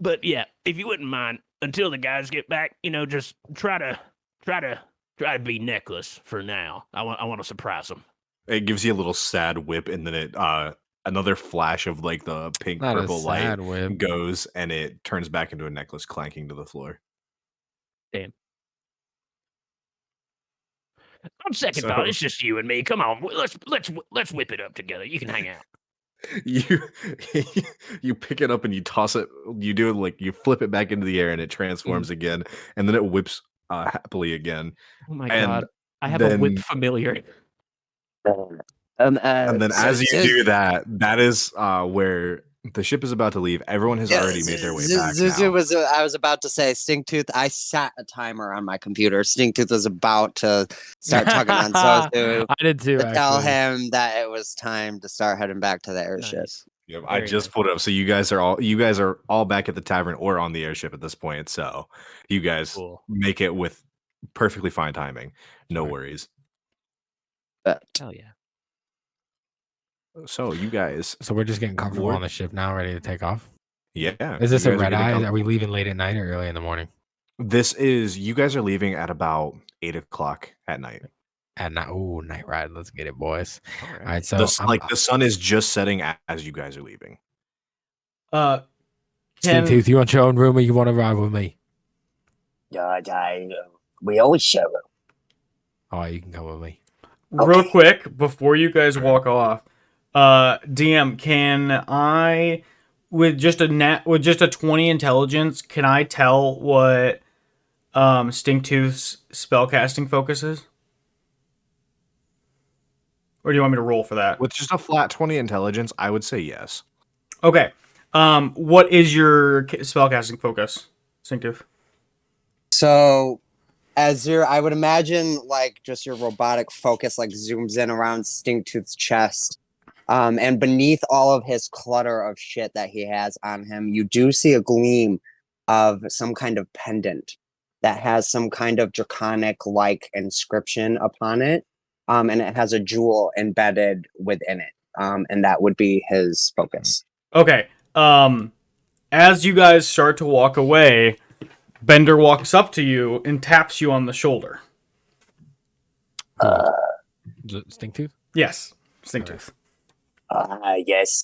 But yeah, if you wouldn't mind, until the guys get back, just try to be necklace for now. I want to surprise them. It gives you a little sad whip, and then it another flash of like the pink Not a purple light sad whip. goes, and it turns back into a necklace clanking to the floor. Damn. On second thought, it's just you and me. Come on, let's whip it up together. You can hang out. You you pick it up and you toss it. You do it like you flip it back into the air, and it transforms again, and then it whips happily again. Oh my And god, I have a whip then- familiar. And then so- as you so- do that, that is where the ship is about to leave. Everyone has already made their way back Zuzu now. was. I was about to say Stinktooth. I set a timer on my computer. Stinktooth was about to start tugging on Zuzu I did too. to tell Actually. him that it was time to start heading back to the airship. Nice. Yep, I Very just nice. put it up. So you guys are all back at the tavern or on the airship at this point. So you guys Cool. make it with perfectly fine timing. No Right. worries. But Hell yeah. So you guys, So we're just getting comfortable Lord- on the ship now, ready to take off. yeah. Is this you a guys are red getting eye? Are we comfortable. leaving late at night or early in the morning? This is you guys are leaving at about 8 o'clock at night. At night. Ooh, night ride. Let's get it, boys. All right. So The sun is just setting as you guys are leaving. Stink Tooth, you want your own room or you want to ride with me? We always share it. Oh, you can come with me. Real Okay. quick, before you guys walk off, DM, can I, with just a 20 intelligence, can I tell what Stinktooth's spellcasting focus is? Or do you want me to roll for that? With just a flat 20 intelligence, I would say yes. Okay. What is your spellcasting focus, Stinktooth? So, I would imagine like just your robotic focus like zooms in around Stinktooth's chest. And beneath all of his clutter of shit that he has on him, you do see a gleam of some kind of pendant that has some kind of draconic like inscription upon it. And it has a jewel embedded within it. And that would be his focus. Okay. As you guys start to walk away, Bender walks up to you and taps you on the shoulder. Stink Tooth? Yes, Stinktooth.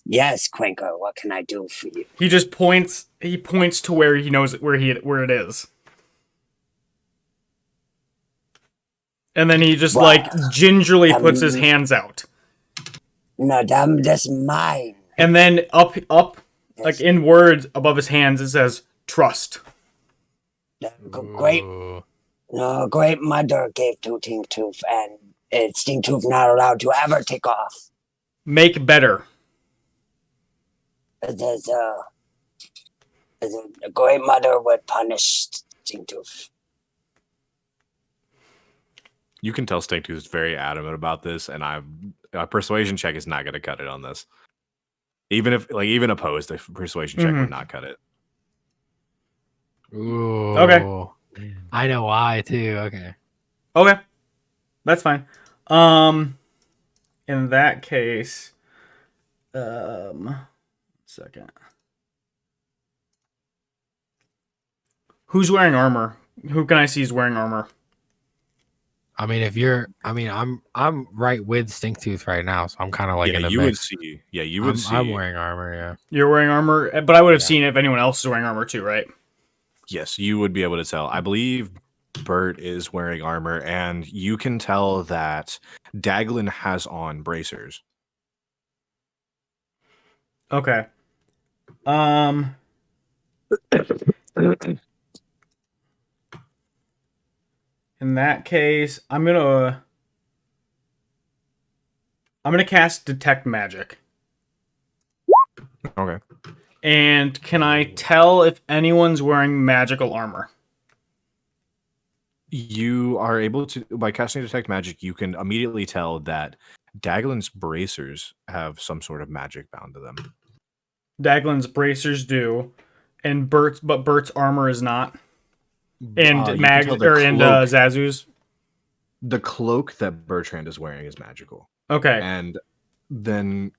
Yes, Quinker. What can I do for you? He just points. He points to where he knows where it is, and then he just Wow. like gingerly puts his hands out, No, that's mine. and then up, like in words above his hands, it says "trust." Great. Ooh. No, great mother gave to Stinktooth, and Stinktooth not allowed to ever take off. Make better. There's a great mother would punish Stinktooth. You can tell Stinktooth is very adamant about this, and a persuasion check is not going to cut it on this. Even opposed, a persuasion check would not cut it. Ooh. Okay. I know why too. Okay. Okay, that's fine. In that case, second. Who's wearing armor? Who can I see is wearing armor? I mean, I'm right with Stink Tooth right now, so I'm kind of like in the you mix. would see. Yeah, you would see. I'm wearing armor. Yeah. You're wearing armor, but I would have Yeah. seen if anyone else is wearing armor too, right? Yes, you would be able to tell. I believe Bert is wearing armor, and you can tell that Daglin has on bracers. Okay. In that case, I'm gonna cast Detect Magic. Okay. And can I tell if anyone's wearing magical armor? You are able to, by casting Detect Magic, you can immediately tell that Daglin's bracers have some sort of magic bound to them. Daglin's bracers do, and Bert's armor is not. And Zazu's. The cloak that Bertrand is wearing is magical. Okay. And then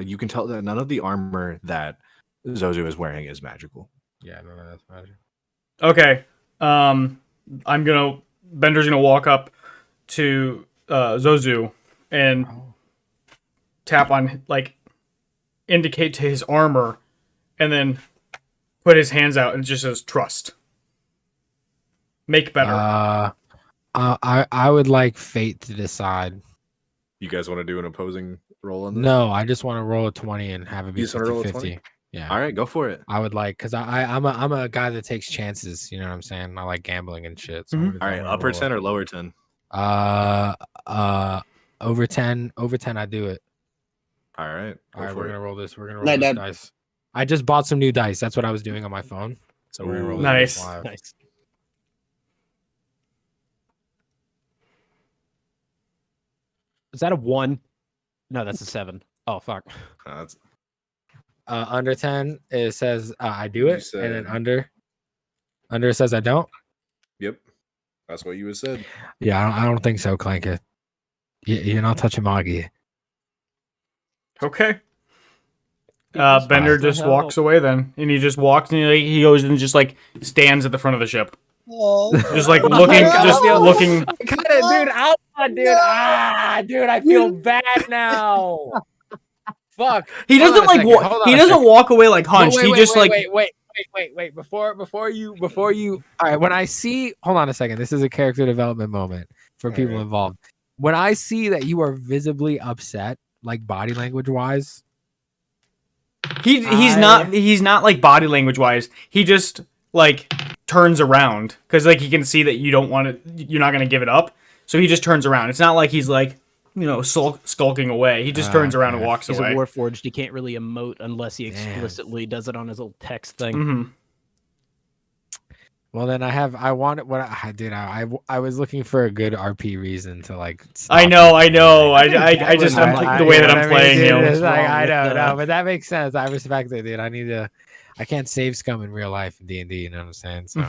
you can tell that none of the armor that Zozu is wearing is magical. Yeah, no, that's magic. Okay. Bender's gonna walk up to Zozu and tap on, like, indicate to his armor, and then put his hands out and it just says trust. Make better. I would like fate to decide. You guys want to do an opposing roll on this? No, I just want to roll a 20 and have it be You just wanna roll a 50-50. 20? Yeah. All right, go for it. I would like, because I'm a guy that takes chances. You know what I'm saying? I like gambling and shit. So Mhm. All right, upper 10 or lower 10? Over 10. Over 10, I do it. All right. All right, we're gonna roll this. We're gonna roll Night, this Dad. dice. I just bought some new dice. That's what I was doing on my phone. So we're gonna roll Nice. this live. Nice. Is that a 1? No, that's a 7. Oh, fuck. That's Under 10, it says I do You it, and then said- under it says I don't. Yep. That's what you had said. Yeah, I don't think so, Clanker. You're not touching my gear. Okay. People's Bender supposed to just walks help. away then, and he just walks and he goes and just like stands at the front of the ship, just like looking, just looking. Kind of, dude, I feel bad now. Fuck. He Hold on doesn't a like second, walk. hold on He a doesn't second. walk away like hunched. Wait, He wait, just wait, like wait. Before you. All right, when I see, hold on a second. This is a character development moment for people involved. When I see that you are visibly upset, like body language wise, he's not like body language wise. He just like turns around because like he can see that you don't want it. You're not gonna give it up, so he just turns around. It's not like he's like skulking away. He just turns around and walks He's away. a Warforged. He can't really emote unless he explicitly does it on his little text thing. Mm-hmm. well then I wanted what I did. I was looking for a good RP reason to like. I know. I just Daglin, the way that I'm what playing dude? him. It's like, wrong I with don't that? know, but that makes sense. I respect it, dude. I can't save scum in real life in D&D. You know what I'm saying? So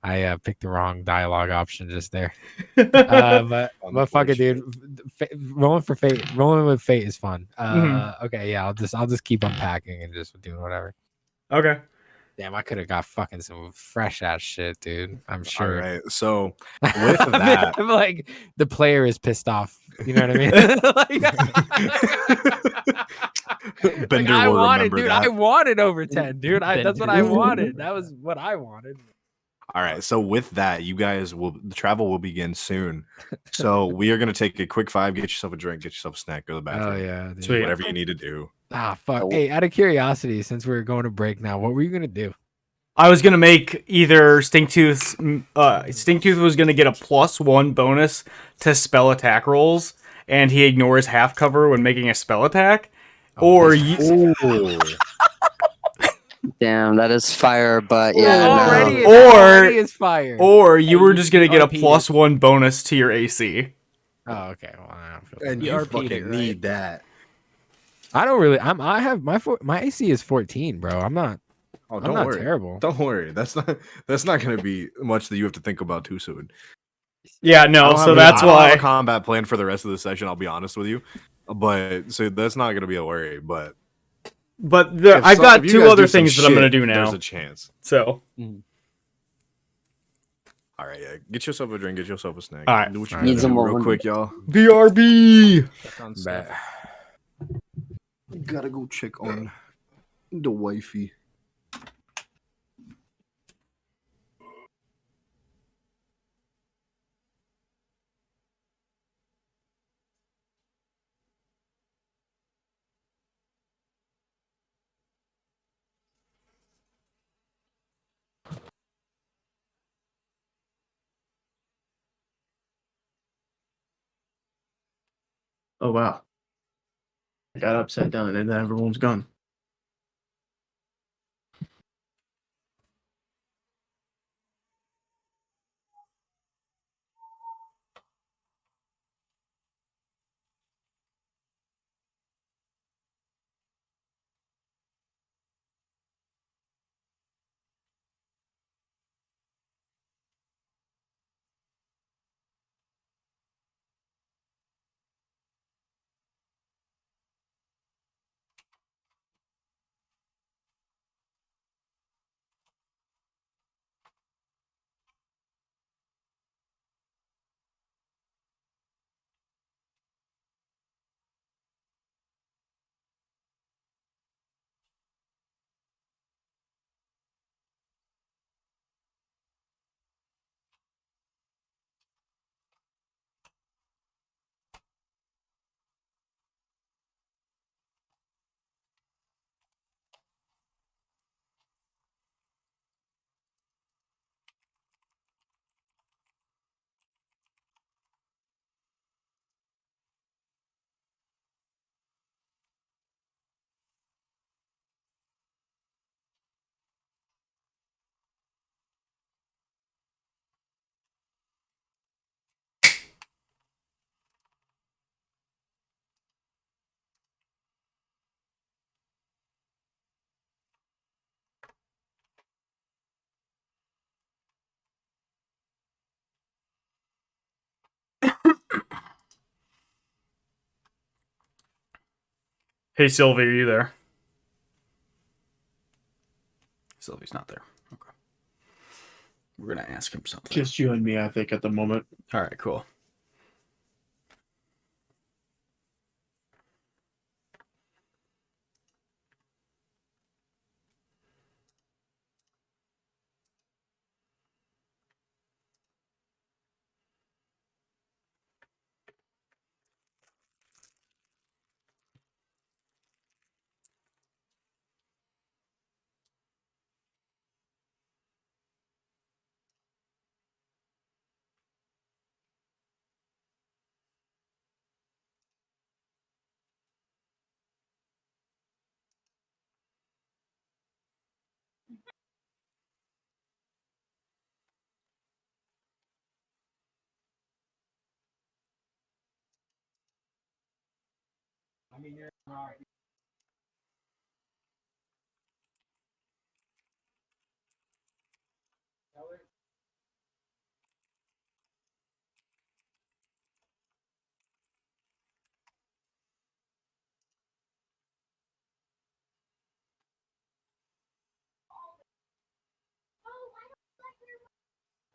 I picked the wrong dialogue option just there. But fuck it, dude. Rolling with fate is fun. Okay, yeah. I'll just keep unpacking and just doing whatever. Okay. Damn, I could have got fucking some fresh ass shit, dude. I'm All sure. right. So with that, I'm like the player is pissed off. You know what I mean? Bender I will wanted, remember dude. that. I wanted over 10, dude. That's what I Bender. wanted. That was what I wanted. All right. So with that, the travel will begin soon. So we are gonna take a quick 5. Get yourself a drink. Get yourself a snack. Go to the bathroom. Oh yeah, dude. Sweet. Whatever you need to do. Ah, fuck. Hey, out of curiosity, since we're going to break now, what were you gonna do? I was gonna make either Stinktooth was gonna get a +1 bonus to spell attack rolls, and he ignores half cover when making a spell attack, or Damn, that is fire, but That yeah, already, no. that already is fire. or you were just gonna you get a RP'd it. +1 bonus to your AC. Oh, okay. Well, I don't feel And You you RP'd fucking it, right? need that. I don't really. I have my AC is 14, bro. I'm not. Oh, I'm don't not worry. terrible. Don't worry. That's not gonna be much that you have to think about too soon. Yeah, I no, don't so have- that's I don't have why. a combat plan for the rest of the session. I'll be honest with you, but so that's not gonna be a worry. But But if I've so- got if you 2 guys other do some things that I'm gonna shit, do now. There's a chance. So All right, yeah. Get yourself a drink. Get yourself a snack. All right. Do what you All need right, to do dude. real quick, y'all. BRB. Bet. Gotta go check on the wifey. Oh wow. I got upside down and then everyone's gone. Hey, Sylvie, are you there? Sylvie's not there. Okay. We're gonna ask him something. Just you and me, I think, at the moment. All right, cool.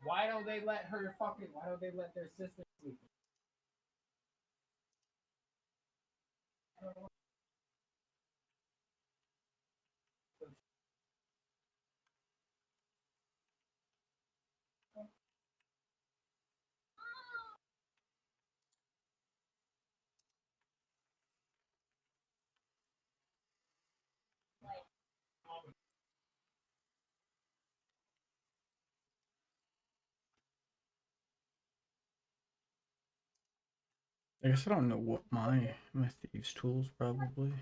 Why don't they let her fucking? Why don't they let their sister sleep? I guess I don't know what my thieves tools probably,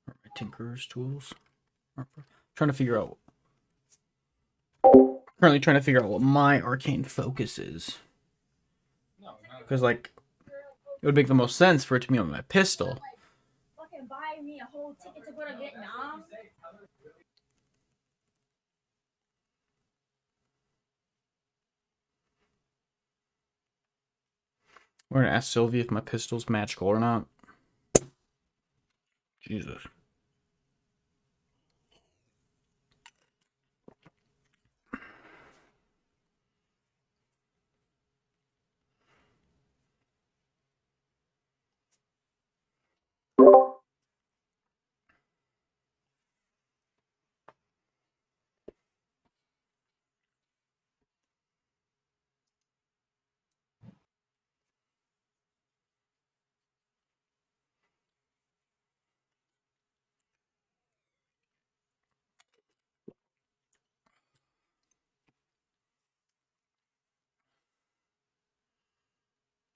or my tinkerer's tools. Trying to figure out. Currently trying to figure out what my arcane focus is. Because like, it would make the most sense for it to be on my pistol. Fucking buy me a whole ticket to go to Vietnam. We're gonna ask Sylvie if my pistol's magical or not. Jesus.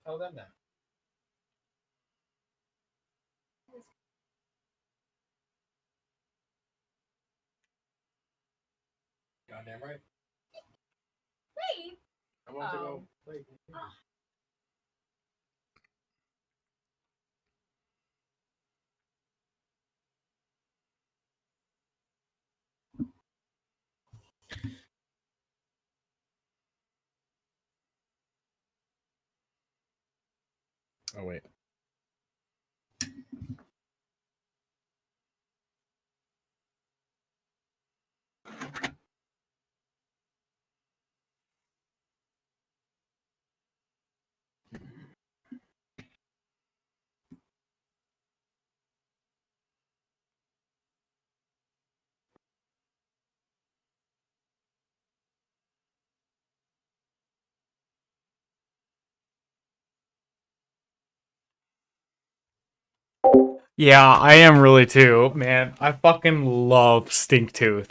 Tell them that. Goddamn right. Wait. I want to go play. Oh wait. Yeah, I am really too, man. I fucking love Stinktooth.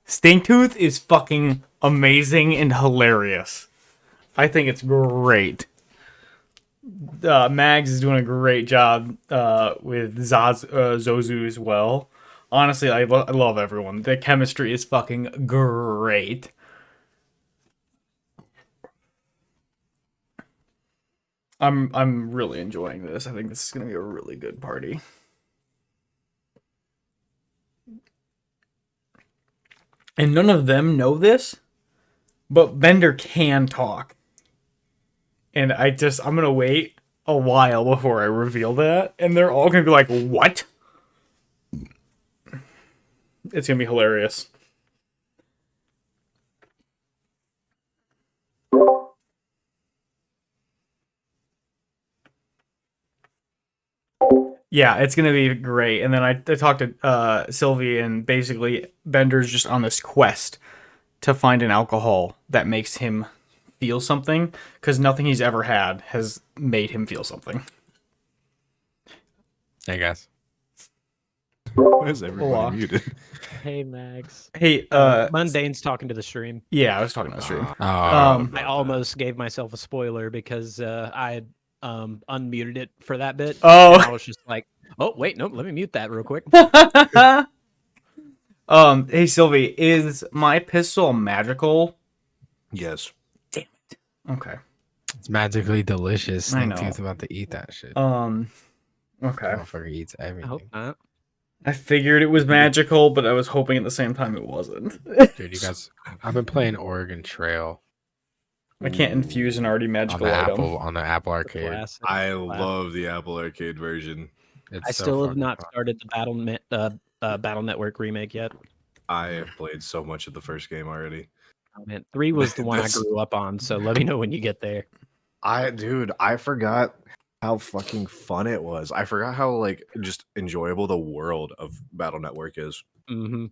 Stinktooth is fucking amazing and hilarious. I think it's great. Mags is doing a great job with Zozu as well. Honestly, I love everyone. The chemistry is fucking great. I'm really enjoying this. I think this is gonna be a really good party. And none of them know this, but Bender can talk. And I'm gonna wait a while before I reveal that, and they're all gonna be like, "What?" It's gonna be hilarious. Yeah, it's gonna be great. And then I talked to Sylvie, and basically Bender's just on this quest to find an alcohol that makes him feel something, because nothing he's ever had has made him feel something. I guess. Why is everybody Hola. muted? Hey, Max. Hey, Mundane's talking to the stream. yeah, I was talking to the stream. I almost gave myself a spoiler because I had unmuted it for that bit. Oh. And I was just like, oh, wait, nope, let me mute that real quick. Hey Sylvie, is my pistol magical? Yes. Damn it. Okay. It's magically delicious. I Snake know. Tooth about to eat that shit. Okay. Motherfucker eats I everything. hope not. I figured it was magical, but I was hoping at the same time it wasn't. Dude, you guys, I've been playing Oregon Trail I can't infuse an already on magical the item. Apple Arcade. Classic. I love the Apple Arcade version. It's I so still have fucking not fun. started the Battle Network remake yet. I have played so much of the first game already. Oh, man, 3 was the one I That's- grew up on, so let me know when you get there. I forgot how fucking fun it was. I forgot how like just enjoyable the world of Battle Network is. Mm-hmm.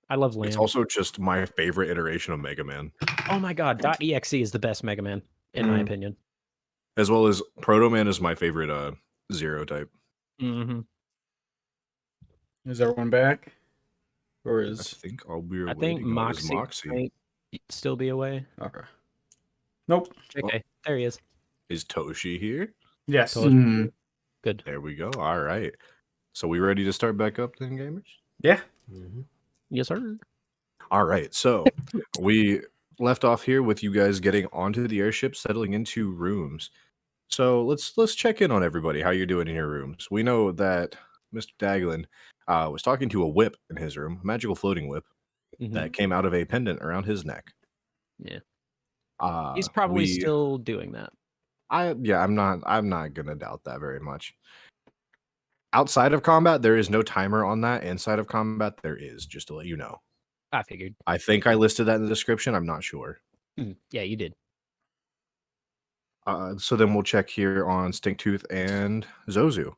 I love Land. It's also just my favorite iteration of Mega Man, Oh my god, .exe is the best Mega Man, in my opinion. as well as Proto Man is my favorite Zero type. Mm-hmm. Is everyone back? Or I is think all we're I think waiting on is Moxie Moxie. might still be away. okay? Nope. Okay, there he is. Is Toshi here? Yes. Told Good. There we go. All right. So we ready to start back up then, gamers? Yeah. Yes, sir. All right. So we left off here with you guys getting onto the airship, settling into rooms. So let's check in on everybody. How you're doing in your rooms? We know that Mr. Daglin was talking to a whip in his room, a magical floating whip that came out of a pendant around his neck. Yeah. Uh, He's probably we- still doing that. I'm not gonna doubt that very much. Outside of combat, there is no timer on that. Inside of combat, there is, just to let you know. I figured. I think I listed that in the description. I'm not sure. Yeah, you did. So then we'll check here on Stinktooth and Zozu.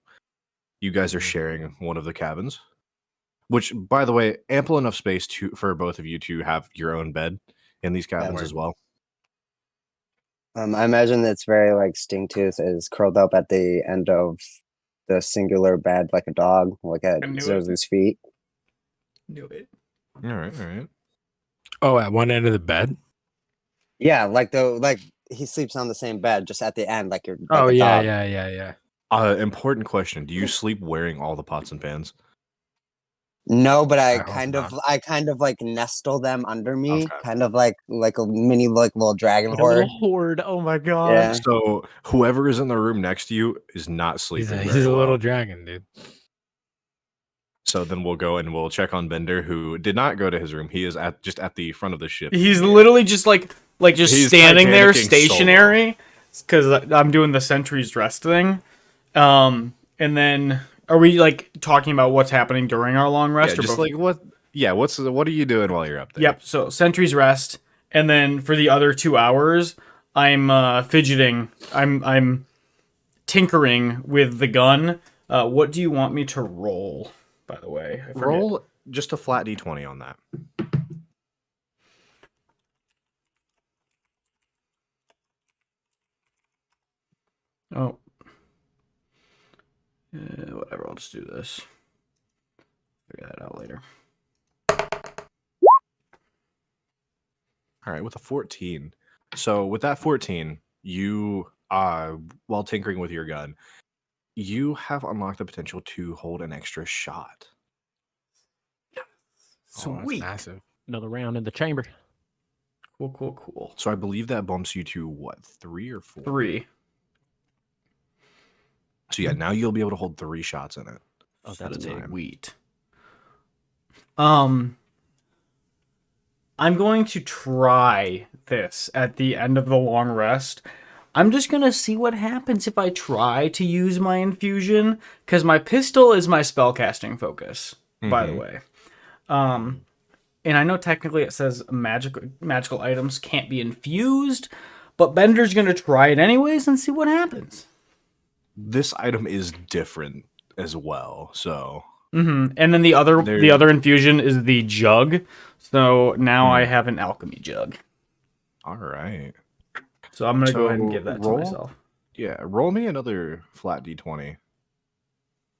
You guys are sharing one of the cabins, which, by the way, ample enough space for both of you to have your own bed in these cabins as well. I imagine that's very like Stingtooth is curled up at the end of the singular bed like a dog, like at I knew it. Zozu's feet. Knew it. All right, all right. Oh, at one end of the bed? Yeah, like he sleeps on the same bed, just at the end, like you're. Like Oh, a yeah, dog. yeah. Important question. Do you sleep wearing all the pots and pans? No, but I hope kind not. of like nestle them under me, Okay. kind of like a mini like little dragon Like a horde. little horde. Oh my god. Yeah. So whoever is in the room next to you is not sleeping He's very a well. little dragon, dude. So then we'll go and we'll check on Bender, who did not go to his room. He is just at the front of the ship. He's literally just like He's standing there Titanicking stationary, because I'm doing the sentry's rest thing. And then are we like talking about what's happening during our long rest? Yeah, just like what? Yeah, what are you doing while you're up there? Yep. So sentry's rest, and then for the other 2 hours, I'm fidgeting. I'm tinkering with the gun. What do you want me to roll? By the way, I forget. Roll just a flat d20 on that. Oh. Whatever. I'll just do this. Figure that out later. All right, with a 14. So with that 14, you while tinkering with your gun, you have unlocked the potential to hold an extra shot. Oh, that's Sweet. massive. Another round in the chamber. Cool. So I believe that bumps you to what, 3 or 4? 3. So yeah, now you'll be able to hold 3 shots in it. Oh, that's That's big. time. Sweet. I'm going to try this at the end of the long rest. I'm just gonna see what happens if I try to use my infusion, because my pistol is my spellcasting focus, by the way. And I know technically it says magical items can't be infused, but Bender's gonna try it anyways and see what happens. This item is different as well, so And then the other infusion is the jug. So now I have an alchemy jug. all right. So I'm gonna go ahead and give that to myself. Yeah, roll me another flat d20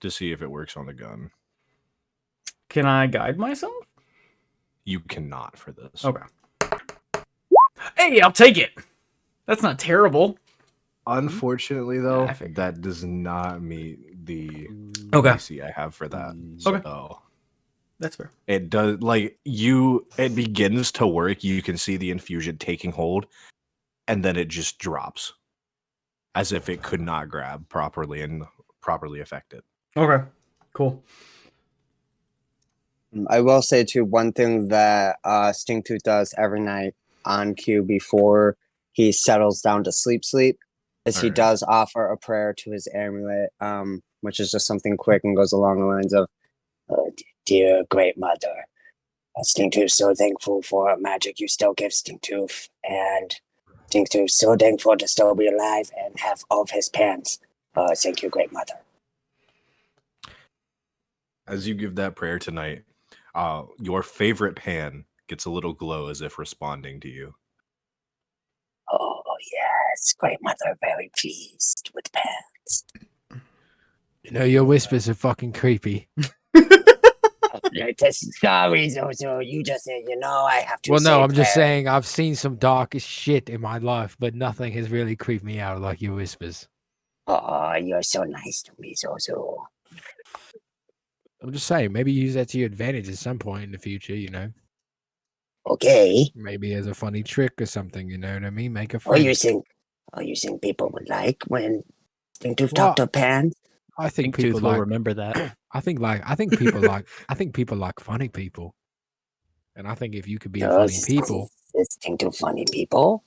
to see if it works on the gun. Can I guide myself? You cannot for this. Okay. Hey, I'll take it. That's not terrible. Unfortunately, though, I figured. that does not meet the Okay. AC I have for that. Okay. So That's fair. it does it begins to work. You can see the infusion taking hold, and then it just drops as if it could not grab properly and properly affect it. Okay. Cool. I will say too, one thing that Stingtooth does every night on cue before he settles down to sleep, is he Alright. does offer a prayer to his amulet, which is just something quick and goes along the lines of, Dear Great Mother, Stingtooth so thankful for magic you still give Stingtooth, and Stingtooth so thankful to still be alive and have all of his pants. Thank you, Great Mother. As you give that prayer tonight, your favorite pan gets a little glow as if responding to you. Oh, yes, Great Mother, very pleased with pants. You know, your whispers are fucking creepy. Sorry, Zozo, you just said, I have to Well, no, say I'm just prayer. saying I've seen some darkest shit in my life, but nothing has really creeped me out like your whispers. Oh, you're so nice to me, Zozo. I'm just saying, maybe use that to your advantage at some point in the future, you know? Okay. Maybe as a funny trick or something, you know what I mean? Make a Oh, friend. you think people would like when Stingtooth Well, talk to pants? I think Stingtooth people will like remember that. I think people like funny people. And I think if you could be a funny people, Stingtooth funny people.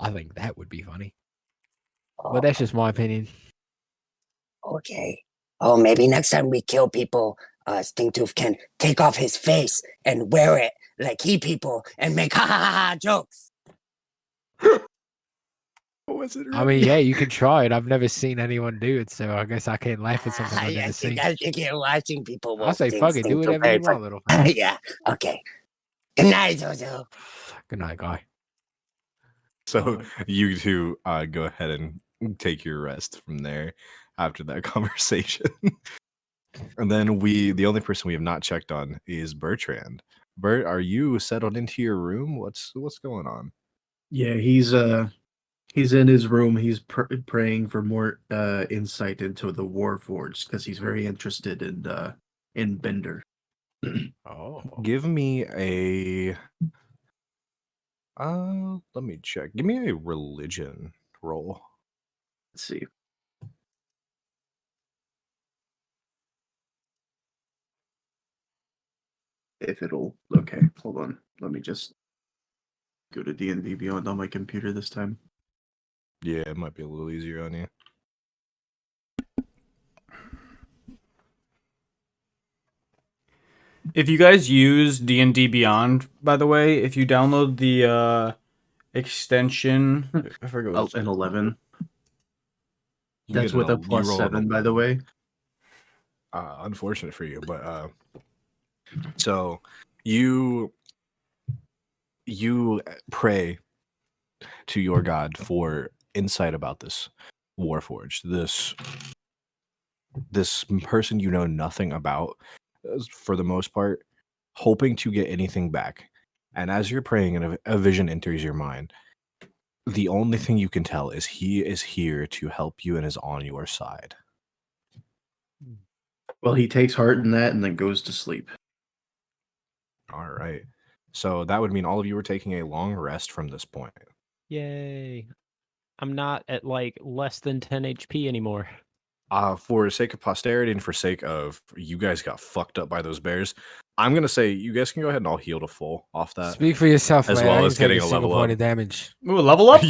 I think that would be funny. Oh, But that's just my opinion. okay. Oh, maybe next time we kill people, Stingtooth can take off his face and wear it like people and make ha ha ha ha jokes. Was it I mean, yeah, you can try it. I've never seen anyone do it, so I guess I can't laugh at something I've never seen. I think you're watching people will I say, think fuck it, do Stingtooth whatever very you want, funny. little fella. Yeah, okay. Good night, Zozo. Good night, guy. So you two go ahead and take your rest from there after that conversation. And then the only person we have not checked on is Bertrand. Bert, are you settled into your room? What's going on? Yeah, he's in his room. He's praying for more insight into the Warforged because he's very interested in Bender. Oh. Give me a let me check. Give me a religion roll. Let's see. If it'll okay, hold on. Let me just go to D&D Beyond on my computer this time. Yeah, it might be a little easier on you. If you guys use D&D Beyond, by the way, if you download the extension, I forget what it's An 11. You That's get with a you plus roll an 7, by the 11. way. Unfortunate for you, but so you pray to your god for insight about this Warforged, this person you know nothing about, for the most part, hoping to get anything back. And as you're praying and a vision enters your mind, the only thing you can tell is he is here to help you and is on your side. Well, he takes heart in that and then goes to sleep. All right. So that would mean all of you were taking a long rest from this point. Yay. I'm not at like less than 10 HP anymore. For the sake of posterity and for sake of you guys got fucked up by those bears, I'm gonna say you guys can go ahead and I'll heal to full off that. Speak for yourself, as man. well I as ain't taking getting a level point up. of damage. Ooh, level up?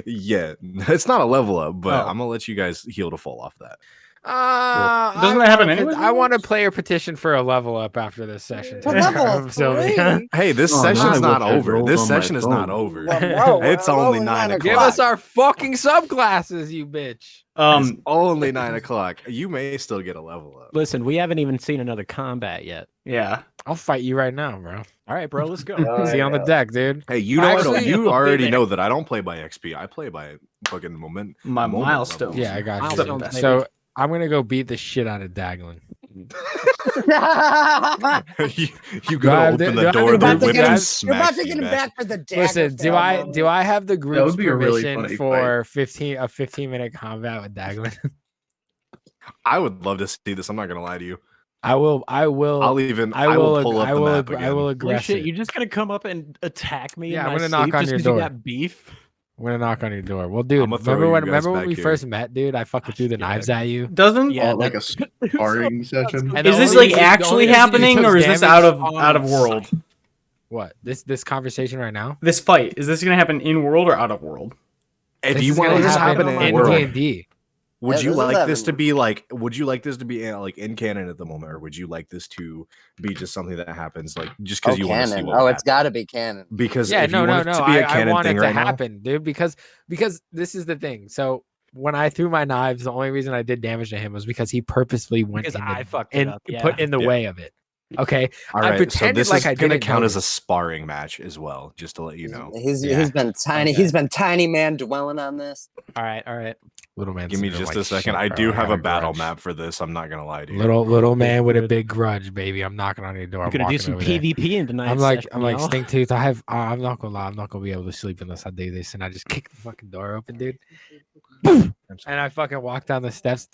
Yeah, it's not a level up, but Oh. I'm gonna let you guys heal to full off that. Doesn't that happen anyways? I want a player petition for a level up after this session. For level Sylvia. 3? Hey, this Oh, session's now I not wish I'd over. rolled This on my session is not phone. over. Whoa, It's we're only only 9 9 Give o'clock. us our fucking subclasses, you bitch. It's only 9 o'clock. You may still get a level up. Listen, we haven't even seen another combat yet. Yeah. I'll fight you right now, bro. All right, bro, let's go. Oh, See you on the yeah. deck, dude. Hey, you know Actually, you I'll be already there. know that I don't play by XP. I play by fucking moment. My milestones. levels. Yeah, I got Milestones, you. baby. So I'm gonna go beat the shit out of Daglin. you Do I gotta have open the- the do I door, have the the about to whip get him- just You're about smacks to you get him back. back for the dagger. Listen, do I have the group's would be a really permission funny for 15-minute combat with Daglin? I would love to see this. I'm not gonna lie to you. I will I will pull up the map I will again. Holy aggress shit, it. you're just gonna come up and attack me Yeah, in I'm my gonna knock sleep on just your 'cause you door. got beef? I'm gonna knock on your door. Well, dude, I'ma throw remember you when guys we back first here. met, dude? I fucking threw the Yeah. knives at you. Doesn't Yeah, like a sparring session. And is the this only like reason- the actually only reason you happening took or is this damage out of on world? sight- What? This conversation right now? This fight, is this gonna happen in world or out of world? If This you is want gonna this happen happen in world, D&D. would Yeah, you this is like this to happening. be like? Would you like this to be like in canon at the moment, or would you like this to be just something that happens like just because Oh, you want to see canon. what? Oh, would it's happen? got to be canon. Because Yeah, if you want it to be a I canon want it thing to right happen, dude. Because this is the thing. So when I threw my knives, the only reason I did damage to him was because he purposely went Because in I fucked it up, yeah. put in the Yeah. way of it. Okay, now, all I right. So pretended this like is I gonna didn't count as a notice. sparring match as well, just to let you know. He's Yeah. been tiny. Okay. He's been tiny man dwelling on this. All right. Little man. Give me syndrome, just like, a second. shit, I bro, do have got a battle grudge. map for this. I'm not gonna lie to you. Little man with a Good. big grudge, baby. I'm knocking on your door. We're I'm gonna do walking some over there. PvP in tonight's I'm like session, y'all. stink tooth. I'm not gonna lie. I'm not gonna be able to sleep unless I do this. And I just kick the fucking door open, dude. And I fucking walk down the steps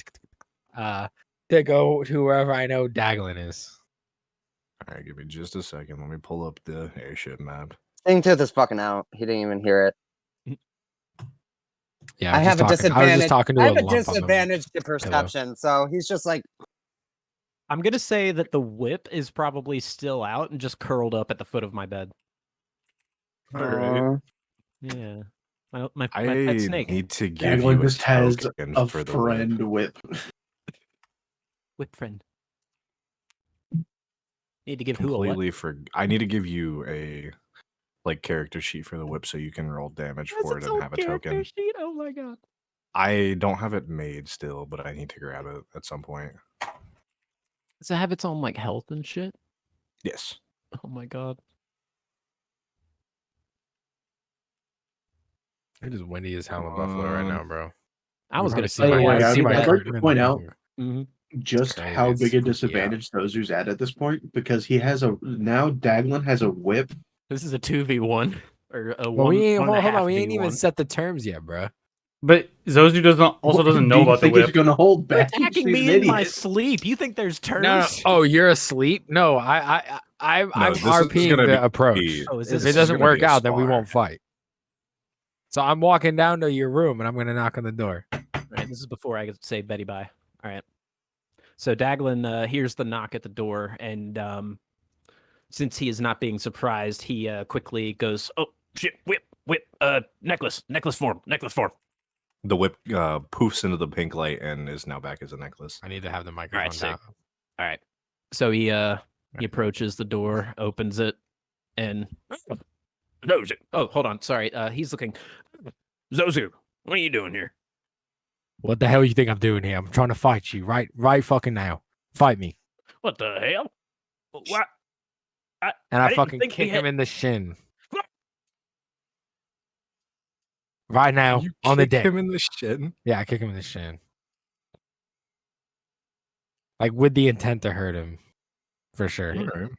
to go to wherever I know Daglin is. All right, give me just a second. Let me pull up the airship map. Stingtooth is fucking out. He didn't even hear it. Yeah, I have a I was disadvantage. just talking to I a have a lump on the disadvantage to perception, so he's just like, I'm gonna say that the whip is probably still out and just curled up at the foot of my bed. All right. Yeah. My I pet snake. need to give Daglin you a just has token a for the friend whip. whip. Whip friend. Need to give who a what? Completely for. I need to give you a like character sheet for the whip so you can roll damage That's for it its and own have a character token. sheet? Oh my god. I don't have it made still, but I need to grab it at some point. Does it have its own like health and shit? Yes. Oh my god. It is windy as hell in Buffalo right now, bro. I was gonna see By the my way, see I'd my like card to in point the out thing. just Crazy. how It's big a spooky out. disadvantage Zozu's at this point because he has now Daglin has a whip. This is a 2v1 or a Well, one. we ain't one and a hold on. half We ain't even v1. set the terms yet, bro. But Zozu doesn't Do know you about the think he's whip. gonna hold You're back? attacking He's me an in my idiot. sleep. You think there's terms? No. Oh, you're asleep? No, I'm this is RPing gonna the be- approach. Oh, is If this it is doesn't gonna work be a out, then we spar. won't fight. So I'm walking down to your room and I'm gonna knock on the door. All right, this is before I say Betty bye. All right. So Daglin hears the knock at the door, and since he is not being surprised, he quickly goes, "Oh shit! Whip! Necklace form! The whip poofs into the pink light and is now back as a necklace. I need to have the microphone sick. down. All right." So he approaches the door, opens it, and Zozu. Oh, hold on. Sorry. He's looking. Zozu, what are you doing here? What the hell you think I'm doing here? I'm trying to fight you right fucking now. Fight me. What the hell? What? And I I didn't fucking think we kick him had- in the shin. Right now, You on the kick deck. him in the shin. Yeah, I kick him in the shin. Like with the intent to hurt him. For sure. All right.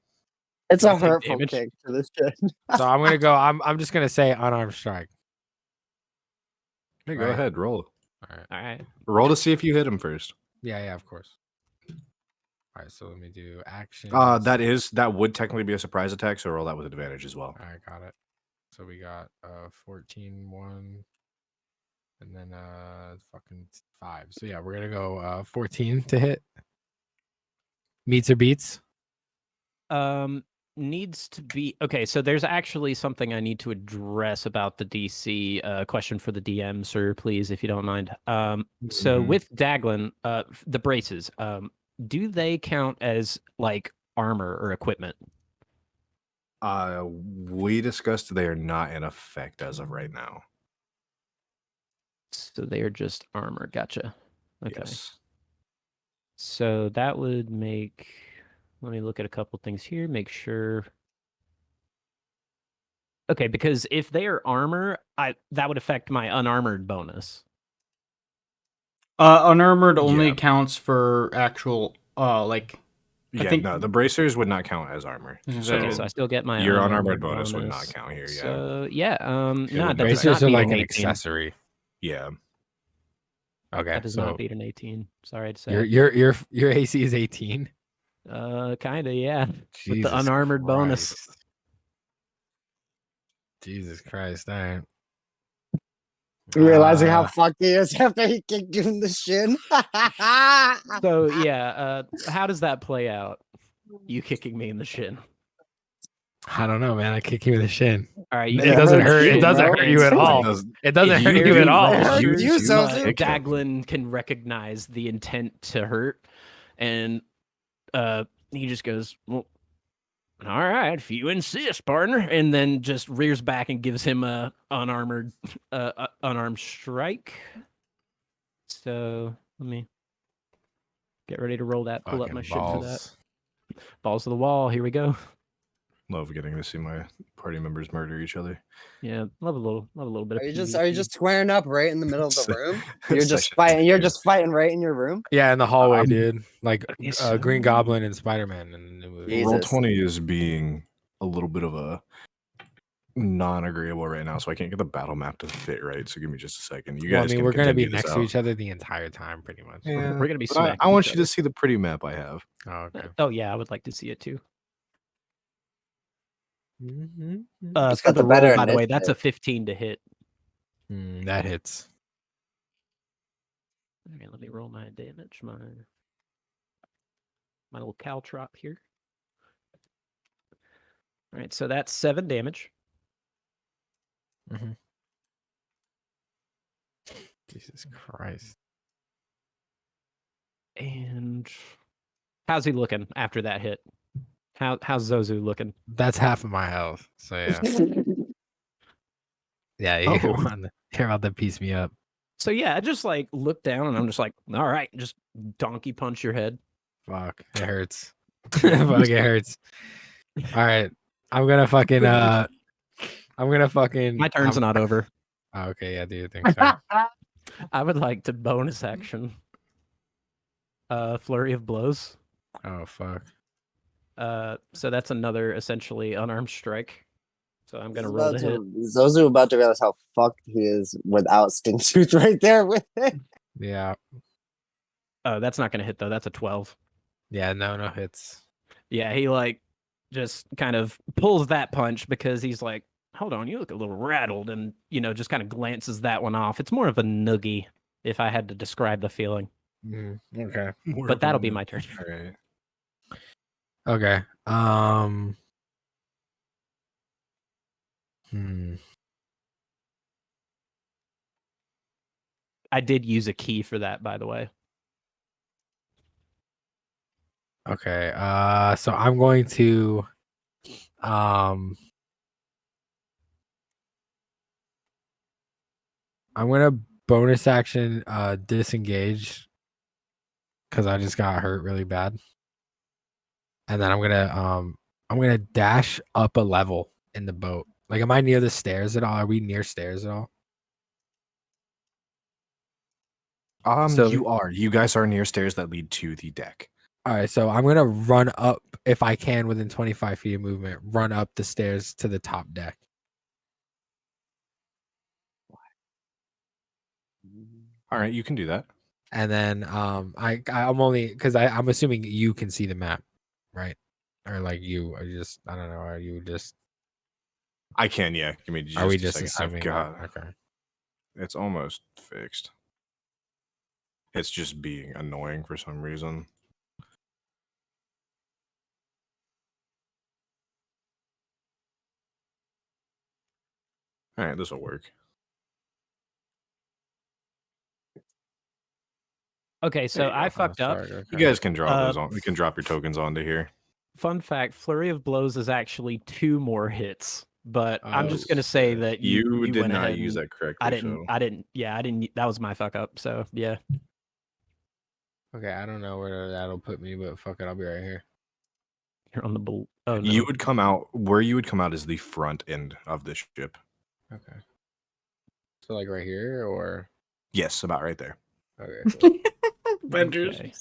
it's a Don't take hurtful damage. kick to this kid. So I'm gonna go. I'm just gonna say unarmed strike. Hey, go Right. ahead, roll. All right. All right. Roll to see if you hit him first. Yeah, of course. All right, so let me do action. That would technically be a surprise attack, so roll that with advantage as well. All right, got it. So we got 14, 1, and then fucking 5. So yeah, we're gonna go 14 to hit. Meets or beats? Needs to be okay. So there's actually something I need to address about the DC. Question for the DM, sir, please, if you don't mind. So Mhm. with Daglin, the braces, do they count as like armor or equipment? We discussed they are not in effect as of right now. So they are just armor. Gotcha. Okay. Yes. So that would make. Let me look at a couple things here. Make sure. Okay, because if they are armor, that would affect my unarmored bonus. Unarmored only Yeah. counts for actual like. I Yeah, think no, the bracers would not count as armor. I was So, gonna Okay, so I still get my your unarmored unarmored bonus would not count here. Yeah. So yeah, It no, would that not does affect Bracers not are beat like an an 18. accessory. Yeah. Okay, That does not so beat an 18. Sorry to say. your AC is 18. Kinda, yeah. With Jesus the unarmored bonus. Christ. Jesus Christ! All right. Realizing how fucked he is after he kicked you in the shin. So yeah, how does that play out? You kicking me in the shin. I don't know, man. I kick you in the shin. All right, you It It doesn't hurts hurt. you, It doesn't bro. hurt you at It all. does- It doesn't If hurt you you at read all. It hurts registers, you, Sozu. kick him. Daglin can recognize the intent to hurt, and he just goes, "Well, all right, if you insist, partner," and then just rears back and gives him a unarmored strike. So let me get ready to roll that. Pull up my Fucking shit for that. balls. Balls to the wall. Here we go. Love getting to see my party members murder each other. Yeah, love a little bit of Are you PvP. just squaring up right in the middle of the room? You're just Session fighting. You're two. just fighting right in your room. Yeah, in the hallway, I'm- dude. Like Okay, so- Green Goblin and Spider-Man in the new movie. Jesus. Roll 20 is being a little bit of a non-agreeable right now, so I can't get the battle map to fit right. So give me just a second. You Well, I guys mean, can we're gonna be continue this next to out. each other the entire time, pretty much. Yeah, We're gonna be but I smacking want each you to other. see the pretty map I have. Oh, okay. Oh yeah, I would like to see it too. It's For got the the better roll, by the way, that's a initiative. 15 to hit. That hits. All right, let me roll my damage. My little caltrop here. All right, so that's 7 damage. Jesus Christ. And how's he looking after that hit? How's Zozu looking? That's half of my health. So yeah. Yeah, you're about to piece me up. So yeah, I just like look down and I'm just like, all right, just donkey punch your head. Fuck. It hurts. Fuck, it hurts. All right. I'm gonna fucking My turn's not over. Oh, okay, yeah, do your thing. Sorry. I would like to bonus action. Flurry of blows. Oh fuck. So that's another essentially unarmed strike. So I'm gonna roll to hit. Zozu about to realize how fucked he is without Sting Tooth right there with it. Yeah. Oh, that's not gonna hit though. That's a 12. Yeah, no hits. Yeah, he like just kind of pulls that punch because he's like, hold on, you look a little rattled, and just kind of glances that one off. It's more of a noogie, if I had to describe the feeling. Okay. But that'll be my turn. All right. Okay. I did use a key for that, by the way. Okay. So I'm going to I'm gonna bonus action disengage because I just got hurt really bad. And then I'm gonna dash up a level in the boat. Like, am I near the stairs at all? Are we near stairs at all? So- You are. You guys are near stairs that lead to the deck. All right, so I'm gonna run up if I can within 25 feet of movement. Run up the stairs to the top deck. All right, you can do that. And then I'm only because I'm assuming you can see the map, right? Or like you are just I don't know. Are you just? I can, yeah. Give me just Are we a just second. assuming? I've got. Okay. It's almost fixed. It's just being annoying for some reason. All right, this will work. Okay, so There you I go. fucked up. You guys can drop those on. We can f- drop your tokens onto here. Fun fact: Flurry of Blows is actually 2 more hits, but I'm just gonna Oh, say shit. that You you did went not ahead use and that correctly. I didn't. So I didn't. Yeah, I didn't. That was my fuck up. So yeah, Okay, I don't know where that'll put me, but fuck it, I'll be right here. you're on the bull. Oh no. you would come out where you would come out is the front end of the ship. Okay. So like right here or Yes, about right there. okay. Cool. Vendors. Okay.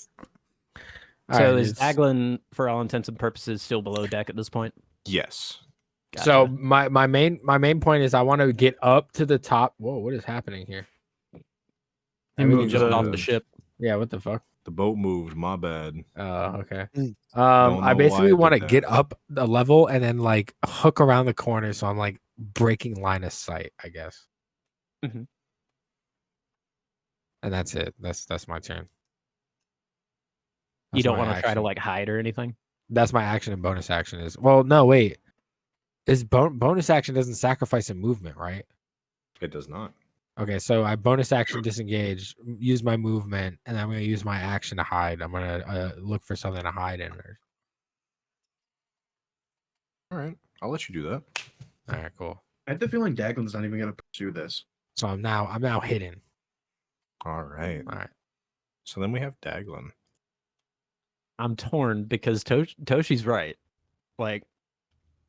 All So right, is it's- Daglin, for all intents and purposes, still below deck at this point? Yes. So Gotcha. my main point is I want to get up to the top. Whoa, what is happening here? He You moved jumped off the the- ship. Yeah, what the fuck? The boat moved. My bad. Oh, okay. Mm. Don't I know basically why I want to did get that. up the level and then like hook around the corner, so I'm like breaking line of sight, I guess. Mhm. And that's it. That's my turn. You That's don't my want to try to action. like hide or anything? That's my action and bonus action is. Well, no, wait. Is bonus action doesn't sacrifice a movement, right? It does not. Okay, so I bonus action disengage, use my movement, and I'm gonna use my action to hide. I'm gonna look for something to hide in. All right, I'll let you do that. All right, cool. I have the feeling Daglin's not even going to pursue this. So I'm now hidden. All right. All right. So then we have Daglin. I'm torn because Toshi's right. Like,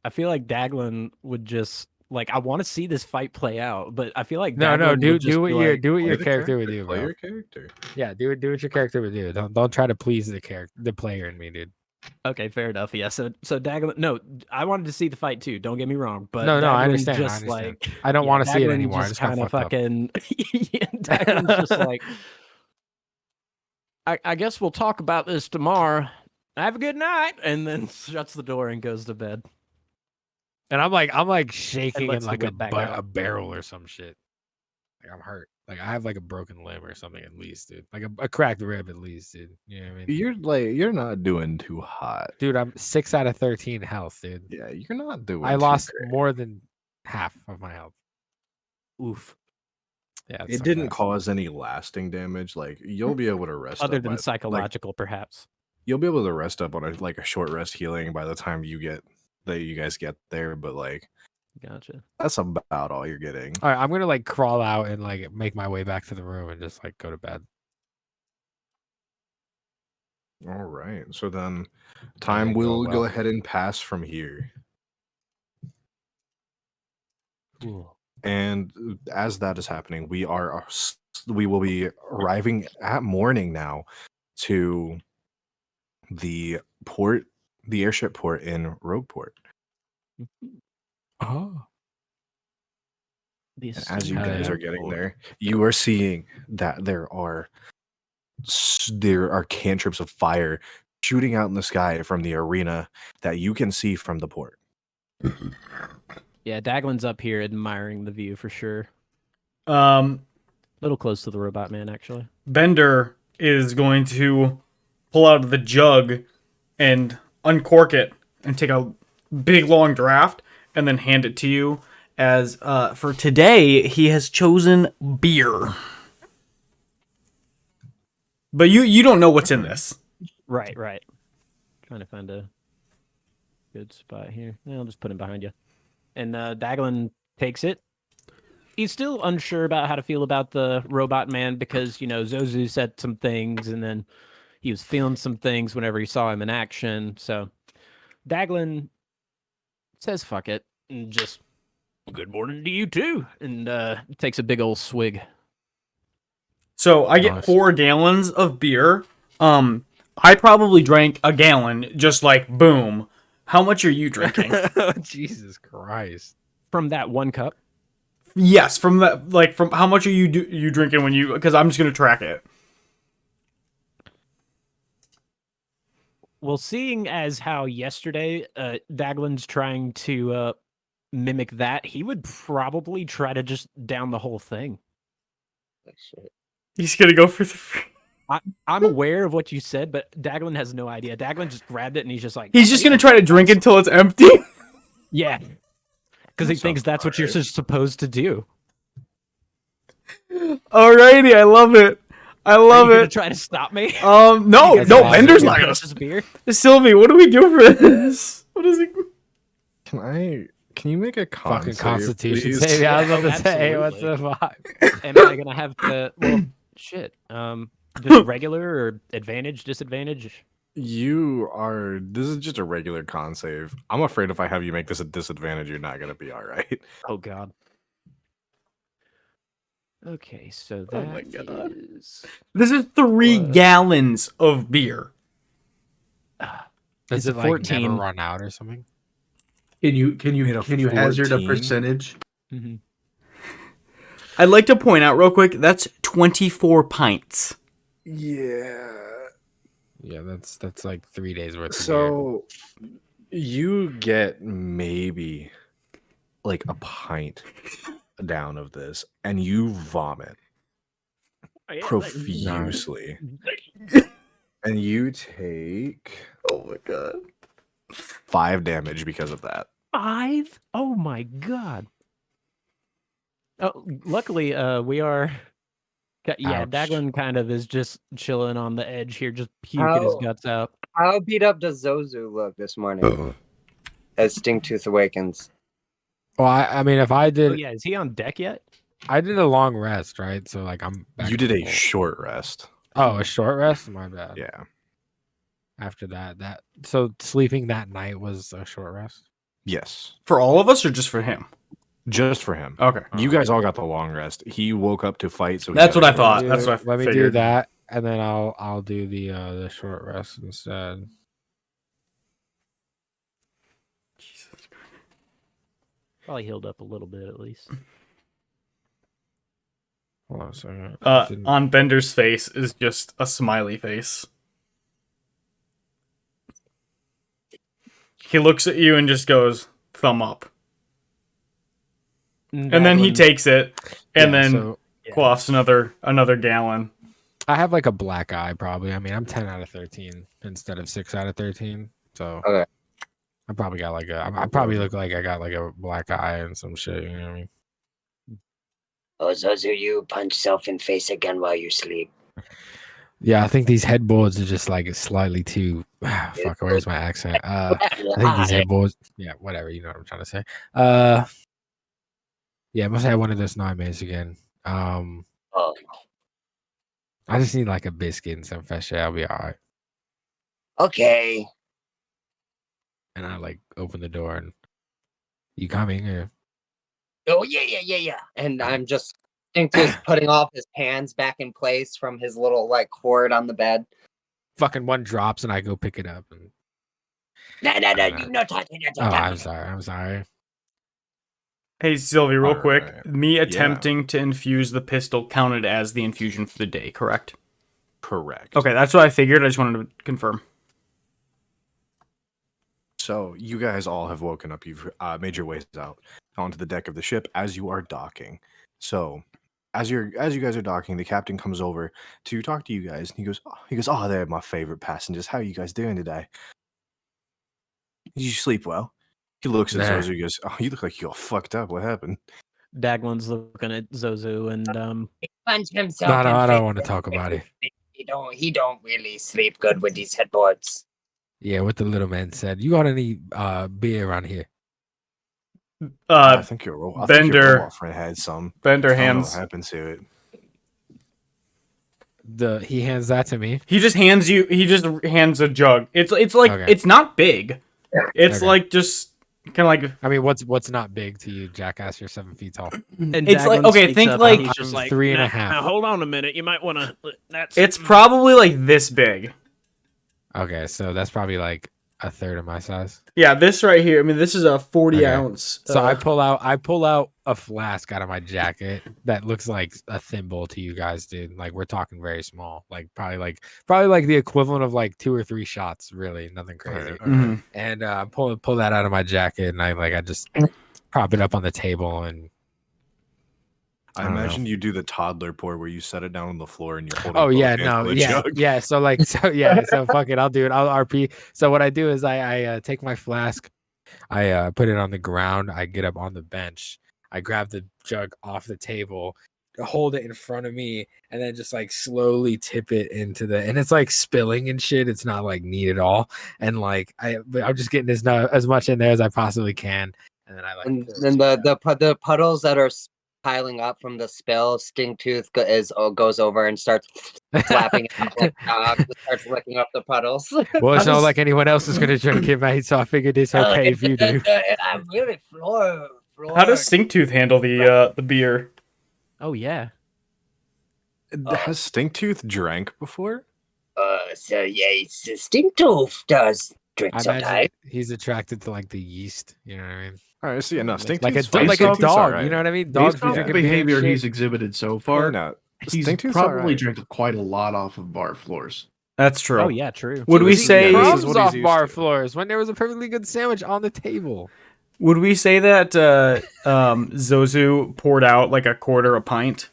I feel like Daglin would just like. I want to see this fight play out, but I feel like No, Daglin do would just what be your like, do what Play your the character would do, Play bro. your character. Yeah, do what your character would do. Don't try to please the player in me, dude. Okay, fair enough. Yeah, so Daglin. No, I wanted to see the fight too. Don't get me wrong, but No, I Daglin understand. I Just understand. like I don't want to see it Daglin anymore. I Just just got kind of fucked up. fucking. Daglin's just like. I guess we'll talk about this tomorrow. Have a good night, and then shuts the door and goes to bed. And I'm like shaking in lets the like a whip back out. a barrel or some shit. Like I'm hurt. Like I have like a broken limb or something at least, dude. Like a cracked rib at least, dude. You know what I mean? You're not doing too hot. Dude, I'm 6 out of 13 health, dude. Yeah, you're not doing. I too lost great. more than half of my health. Oof. Yeah, It didn't cause any lasting damage. Like you'll be able to rest Other up than by- psychological, perhaps. you'll be able to rest up on a short rest healing by the time you guys get there. But like Gotcha. that's about all you're getting. All right, I'm gonna like crawl out and like make my way back to the room and just like go to bed. All right. So then time go will go well. ahead and pass from here. And as that is happening, we will be arriving at morning now to the airship port in Rogueport. Oh. And as you Hell guys yeah. are getting there, you are seeing that there are cantrips of fire shooting out in the sky from the arena that you can see from the port. Yeah, Daglin's up here admiring the view for sure. Um, A little close to the robot man, actually. Bender is going to pull out the jug and uncork it and take a big long draft and then hand it to you. As for today, he has chosen beer. But you don't know what's in this. Right. Trying to find a good spot here. Yeah, I'll just put him behind you. And Daglin takes it. He's still unsure about how to feel about the robot man because, Zozu said some things and then he was feeling some things whenever he saw him in action. So Daglin says fuck it and just good morning to you too. And takes a big old swig. So I get Nice. 4 gallons of beer. I probably drank a gallon, just like boom. How much are you drinking? Jesus Christ. From that one cup. Yes, from that, like from how much are you drinking when you? Because I'm just gonna track it. Well, seeing as how yesterday Daglin's trying to mimic that, he would probably try to just down the whole thing. He's gonna go for the. I'm aware of what you said, but Daglin has no idea. Daglin just grabbed it and he's just like... He's just gonna try to drink until it's empty. Yeah. Because he thinks that's what you're supposed to do. Alrighty, I love it. I Are love you gonna it. try to stop me? No, You guys no, gonna Bender's drink not gonna. this beer. Sylvie, what do we do for this? What is it? Can you make a Fucking save, Constitution please? save. Yeah, I was Yeah, about to say, what's the absolutely. vibe? Am I gonna have to? Well, shit. Just regular or advantage, disadvantage? This is just a regular con save. I'm afraid if I have you make this a disadvantage, you're not gonna be all right. Oh god. Okay, so Oh that my God. is. This is 3 What? gallons of beer. Does It's a it like never 14. run out or something? Can you Made a hazard a 14? percentage? Mm-hmm. I'd like to point out real quick, that's 24 pints. Yeah. Yeah, that's like 3 days worth of beer. So you get maybe like a pint down of this, and you vomit profusely, and you take Oh my god. 5 damage because of that. 5? Oh my god. Oh, luckily, we are. Yeah, Ouch. Daglin kind of is just chilling on the edge here, just puking his How- guts out. How beat up does Zozu look this morning as Stinktooth awakens? Well, I mean, if I Oh did, yeah, is he on deck yet? I did a long rest, right? So like I'm back You to did a full. short rest. Oh, a short rest? My bad. Yeah. After that so sleeping that night was a short rest. Yes. For all of us or just for him? Just for him. Okay. You guys all got the long rest. He woke up to fight, so he That's got what a I short thought. rest. That's what I Let me do figured. that, and then I'll do the short rest instead. Probably healed up a little bit at least. Hold on a second. Didn't- On Bender's face is just a smiley face. He looks at you and just goes, thumb up. And then he Daglin- takes it and Yeah, then so quaffs another gallon. I have like a black eye probably. I mean, I'm 10 out of 13 instead of 6 out of 13. So Okay. I probably got like I probably look like I got like a black eye and some shit. You know what I mean? Oh, Zozu, you punch self in face again while you sleep. Yeah, I think these headboards are just like slightly too. Fuck, where's my accent? I think these headboards. Yeah, whatever. You know what I'm trying to say. Yeah, I must have one of those nightmares again. Oh, I just need like a biscuit and some fresh air. I'll be all right. okay. And I like open the door and you coming? Or... Oh, yeah. And I'm just Stinktooth putting off his hands back in place from his little like hoard on the bed. Fucking one drops and I go pick it up. And... No, you not touching it. Oh, I'm sorry. Hey, Sylvie, real quick. Alright. Me Yeah. attempting to infuse the pistol counted as the infusion for the day, correct? Correct. Okay, that's what I figured. I just wanted to confirm. So you guys all have woken up. You've made your ways out onto the deck of the ship as you are docking. So as you guys are docking, the captain comes over to talk to you guys, and he goes, "Oh, they're my favorite passengers. How are you guys doing today? Did you sleep well?" He looks at Nah. Zozu. He goes, "Oh, you look like you got fucked up. What happened?" Daglin's looking at Zozu and He punch himself. No, in I face don't want to talk about it. He don't really sleep good with these headboards. Yeah, what the little man said. You got any beer around here? I think your Bender- robot friend had some. Bender I don't know what hands. happened to it. He hands that to me. He just hands a jug. It's like Okay. it's not big. It's Okay. like just kind of like I mean, what's not big to you, jackass? You're 7 feet tall. and It's like- Daglin okay, speaks think up, like- and he's just I'm like 3.5. Now hold on a minute. You might want to. That's it's probably like this big. Okay, so that's probably like a third of my size. Yeah, this right here. I mean, this is a 40 Okay. ounce. So I pull out a flask out of my jacket that looks like a thimble to you guys, dude. Like we're talking very small, like probably like the equivalent of like 2 or 3 shots. Really, nothing crazy. Mhm. And pull that out of my jacket, and I just prop it up on the table, and I I don't know. imagine you do the toddler pour where you set it down on the floor and you're holding. oh both yeah, hands no, to the yeah, jug. yeah. So fuck it, I'll do it. I'll RP. So what I do is I take my flask, I put it on the ground. I get up on the bench. I grab the jug off the table, hold it in front of me, and then just like slowly tip it into and it's like spilling and shit. It's not like neat at all. And like I'm just getting as much in there as I possibly can. And then I like And pour then some out. the puddles that are piling up from the spill, Stinktooth goes over and starts flapping it out like a dog, just starts licking up the puddles. Well, it's How not does- like anyone else is gonna drink it, mate. So I figured it's okay if you do. I'm really floored. How does Stinktooth handle the beer? Oh yeah. Has Stinktooth drank before? So yeah, it's Stinktooth does drink I sometimes. imagine he's attracted to like the yeast. You know what I mean? All right, so yeah, no, Like Stinktooth's a fine. like a Stinktooth's dog. alright. You know what I mean? Dogs Based be off the drinking beer and behavior shit. he's exhibited so Yeah, far, no, he's Stinktooth's probably alright. drank quite a lot off of bar floors. That's true. Oh yeah, true. Would He we was eating say? Yeah, this crumbs is what he's off used bar to. floors when there was a perfectly good sandwich on the table? Would we say that Zozu poured out like a quarter a pint?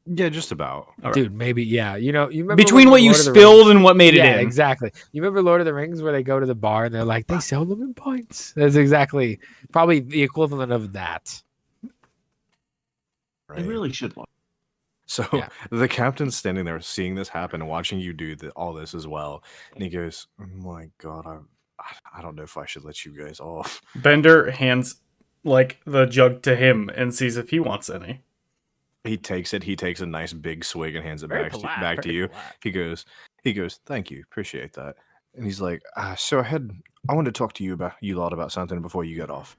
Yeah, just about. All right. Dude, maybe yeah. You know, you remember Between when what you Lord of the spilled Rings- and what made it yeah, in. exactly. You remember Lord of the Rings where they go to the bar and they're like, they sell them in pints. That's exactly probably the equivalent of that. They Right. really should look. So Yeah. the captain's standing there, seeing this happen, and watching you do all this as well, and he goes, "Oh my God, I don't know if I should let you guys off." Bender hands like the jug to him and sees if he wants any. He takes it. He takes a nice big swig and hands it Very back polite, back to very you. polite. He goes, "Thank you, appreciate that." And he's like, "So I wanted to talk to you lot about something before you get off.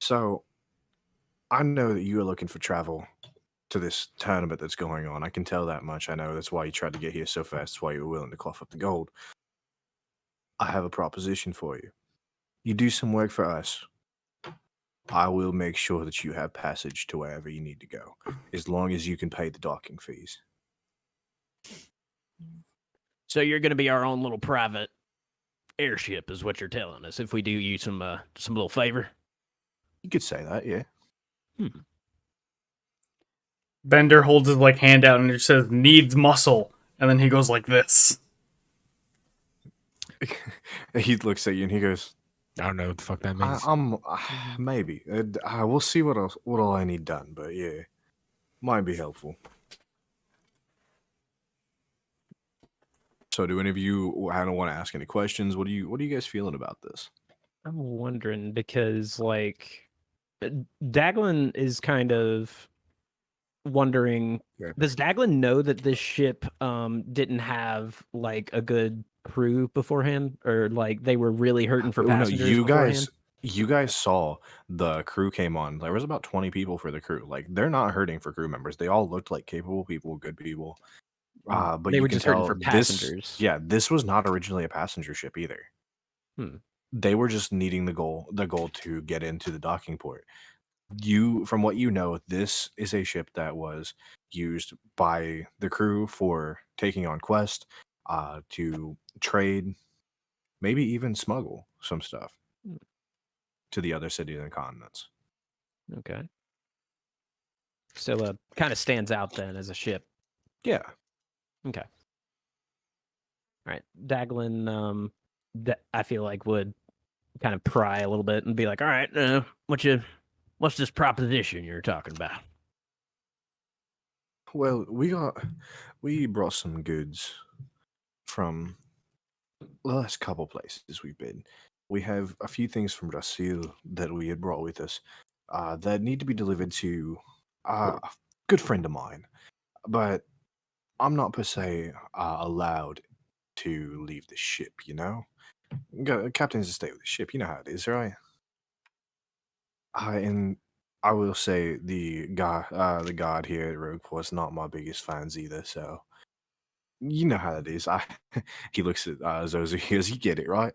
So I know that you are looking for travel to this tournament that's going on. I can tell that much. I know that's why you tried to get here so fast. That's why you were willing to cough up the gold. I have a proposition for you. You do some work for us. I will make sure that you have passage to wherever you need to go, as long as you can pay the docking fees." So you're gonna be our own little private airship, is what you're telling us. If we do you some little favor. You could say that, yeah. Bender holds his like hand out and it says needs muscle, and then he goes like this. He looks at you and he goes, I don't know what the fuck that means. I'm maybe. We'll see what all I need done, but yeah, might be helpful. So, do any of you? I don't want to ask any questions. What are you guys feeling about this? I'm wondering because like Daglin is kind of wondering, Yeah. does Daglin know that this ship didn't have like a good crew beforehand, or like they were really hurting for Oh, no, passengers you beforehand? guys saw the crew came on. There was about 20 people for the crew. Like, they're not hurting for crew members. They all looked like capable people, good people. But They you were can just hurting tell for passengers. this was not originally a passenger ship either. They were just needing the gold to get into the docking port. From what you know, this is a ship that was used by the crew for taking on quest, to trade, maybe even smuggle some stuff to the other cities and continents. Okay. So kind of stands out then as a ship. Yeah. Okay. All right. Daglin I feel like would kind of pry a little bit and be like, "All right, what's this proposition you're talking about?" Well, we brought some goods from the last couple places we've been. We have a few things from Brazil that we had brought with us, that need to be delivered to a good friend of mine, but I'm not per se allowed to leave the ship. You know, captains to stay with the ship. You know how it is, right? And I will say the god here at Rogue was not my biggest fans either. So you know how it is. He looks at Zozu. He goes, "You get it, right?"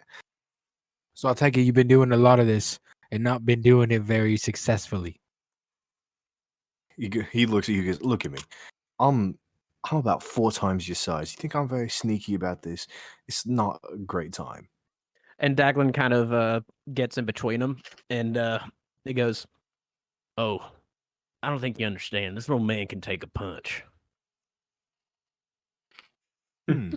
So I'll take it you've been doing a lot of this and not been doing it very successfully. He looks at you. He goes, "Look at me. I'm about 4 times your size. You think I'm very sneaky about this? It's not a great time." And Daglin kind of gets in between them, and he goes, "Oh, I don't think you understand. This little man can take a punch." Hmm.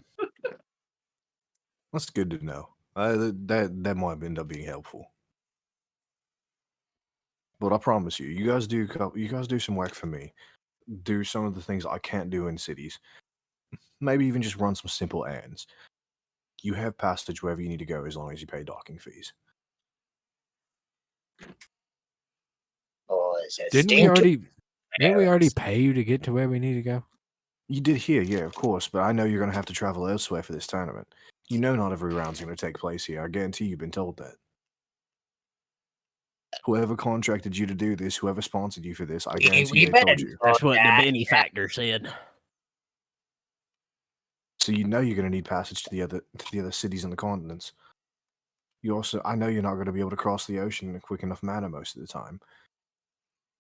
That's good to know. That might end up being helpful. But I promise you, you guys do some work for me. Do some of the things I can't do in cities. Maybe even just run some simple errands. You have passage wherever you need to go as long as you pay docking fees. Oh, it's a Didn't we already pay you to get to where we need to go? You did here, yeah, of course, but I know you're going to have to travel elsewhere for this tournament. You know not every round's going to take place here. I guarantee you've been told that. Whoever contracted you to do this, whoever sponsored you for this, I guarantee they told you. That's what the Benny factor said. So you know you're going to need passage to the other cities and the continents. I know you're not going to be able to cross the ocean in a quick enough manner most of the time.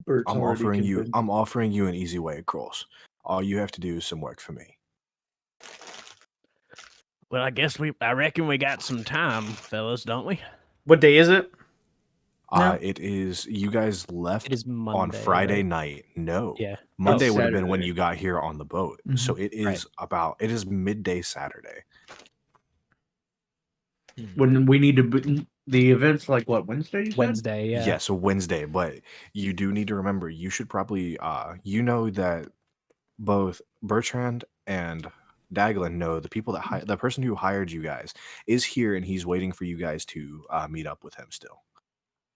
Bert's I'm already convinced. offering you an easy way across. All you have to do is some work for me. Well, I reckon we got some time, fellas, don't we? What day is it? No. It is. You guys left It is Monday, on Friday right? night. No, Yeah. Monday Oh, would have been when Saturday. you got here on the boat. So it is midday Saturday. When we need to, the event's like what, Wednesday? You said? Wednesday, yeah. Yeah, so Wednesday, but you do need to remember. You should probably, you know that both Bertrand and Daglin know the people that the person who hired you guys is here, and he's waiting for you guys to meet up with him. Still,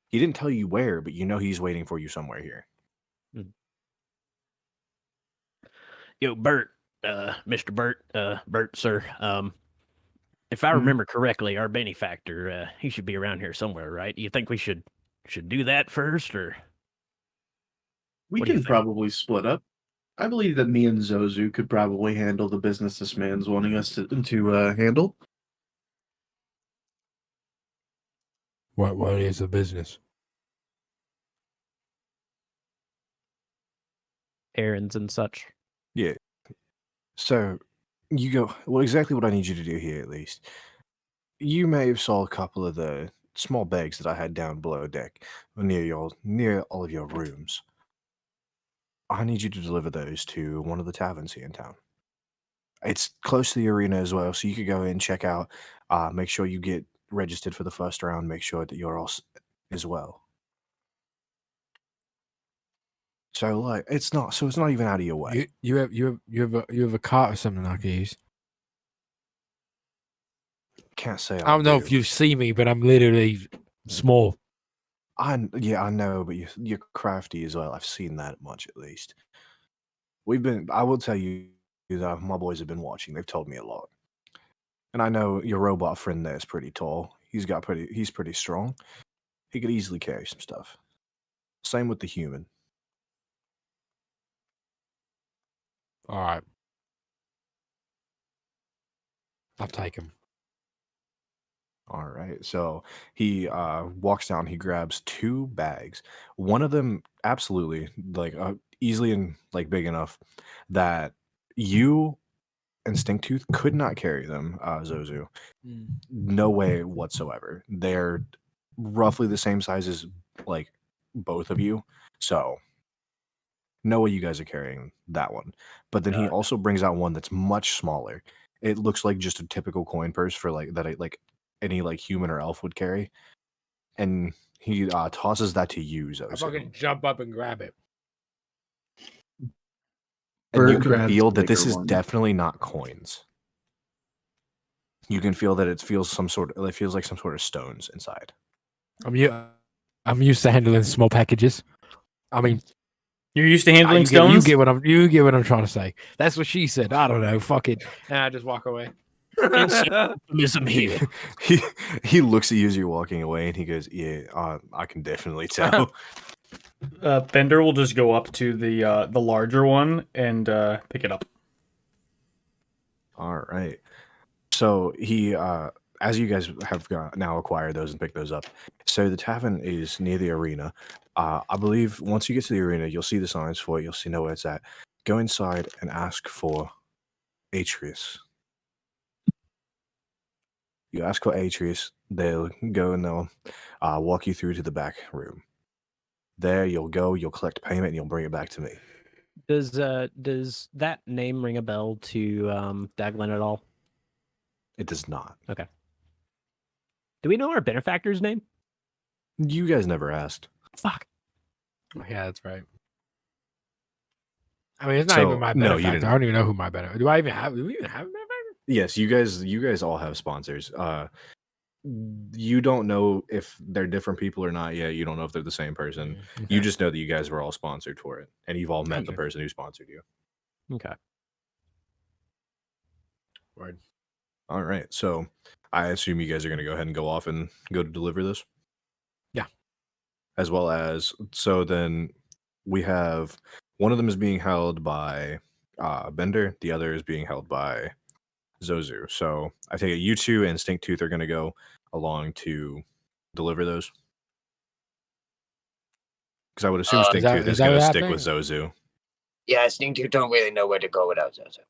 he didn't tell you where, but you know he's waiting for you somewhere here. Yo, Bert, Mr. Bert, sir. If I Mhm. remember correctly, our benefactor, he should be around here somewhere, right? You think we should do that first, or We What do you can think? probably split up. I believe that me and Zozu could probably handle the business this man's wanting us to handle. What is the business? errands and such? Yeah. So you go. Well, exactly what I need you to do here, at least. You may have saw a couple of the small bags that I had down below deck, near all of your rooms. I need you to deliver those to one of the taverns here in town. It's close to the arena as well, so you could go in, check out, make sure you get registered for the first round, make sure that you're all as well. So like, it's not even out of your way. You have a cart or something I can use. Can't say I don't know if you see me, but I'm literally small. I know, but you're crafty as well. I've seen that much at least. I will tell you that my boys have been watching. They've told me a lot. And I know your robot friend there is pretty tall. He's pretty strong. He could easily carry some stuff. Same with the human. All right, I'll take him. All right. So he walks down, he grabs 2 bags. One of them absolutely like easily and like big enough that you and Stinktooth could not carry them, Zozu. No way whatsoever. They're roughly the same size as like both of you. So no way you guys are carrying that one. But then he also brings out one that's much smaller. It looks like just a typical coin purse for like any like human or elf would carry. And he tosses that to you, I Zozu. fucking jump up and grab it. And you Bert can grabs feel the that this bigger is one. definitely not coins. You can feel that it feels like some sort of stones inside. I'm used to handling small packages. I mean, You're used to handling you stones? get what I'm trying to say. That's what she said. I don't know. Fuck it. And I just walk away. Optimism here. He looks at you as you're walking away, and he goes, "Yeah, I can definitely tell." Bender will just go up to the larger one and pick it up. All right. So he, as you guys have now acquired those and picked those up, so the tavern is near the arena. I believe once you get to the arena, you'll see the signs for it. You'll know where it's at. Go inside and ask for Atreus. You ask for Atreus. They'll go and they'll walk you through to the back room. There, you'll go. You'll collect payment, and you'll bring it back to me. Does that name ring a bell to Daglin at all? It does not. Okay. Do we know our benefactor's name? You guys never asked. Fuck. Yeah, that's right. I mean, it's not So, even my no, you benefactor. didn't. I don't even know who my benefactor. Do we even have a benefactor? Yes, you guys all have sponsors. You don't know if they're different people or not yet. You don't know if they're the same person. Okay. You just know that you guys were all sponsored for it, and you've all met the Gotcha. person who sponsored you. Okay. Word. All right, so I assume you guys are going to go ahead and go off and go to deliver this. Yeah. As well as, so then we have one of them is being held by Bender, the other is being held by Zozu. So I take it you two and Stink Tooth are going to go along to deliver those. Because I would assume Stink Tooth is is that going to what's stick with happening? Zozu. Yeah, I think you don't really know where to go without Zozo.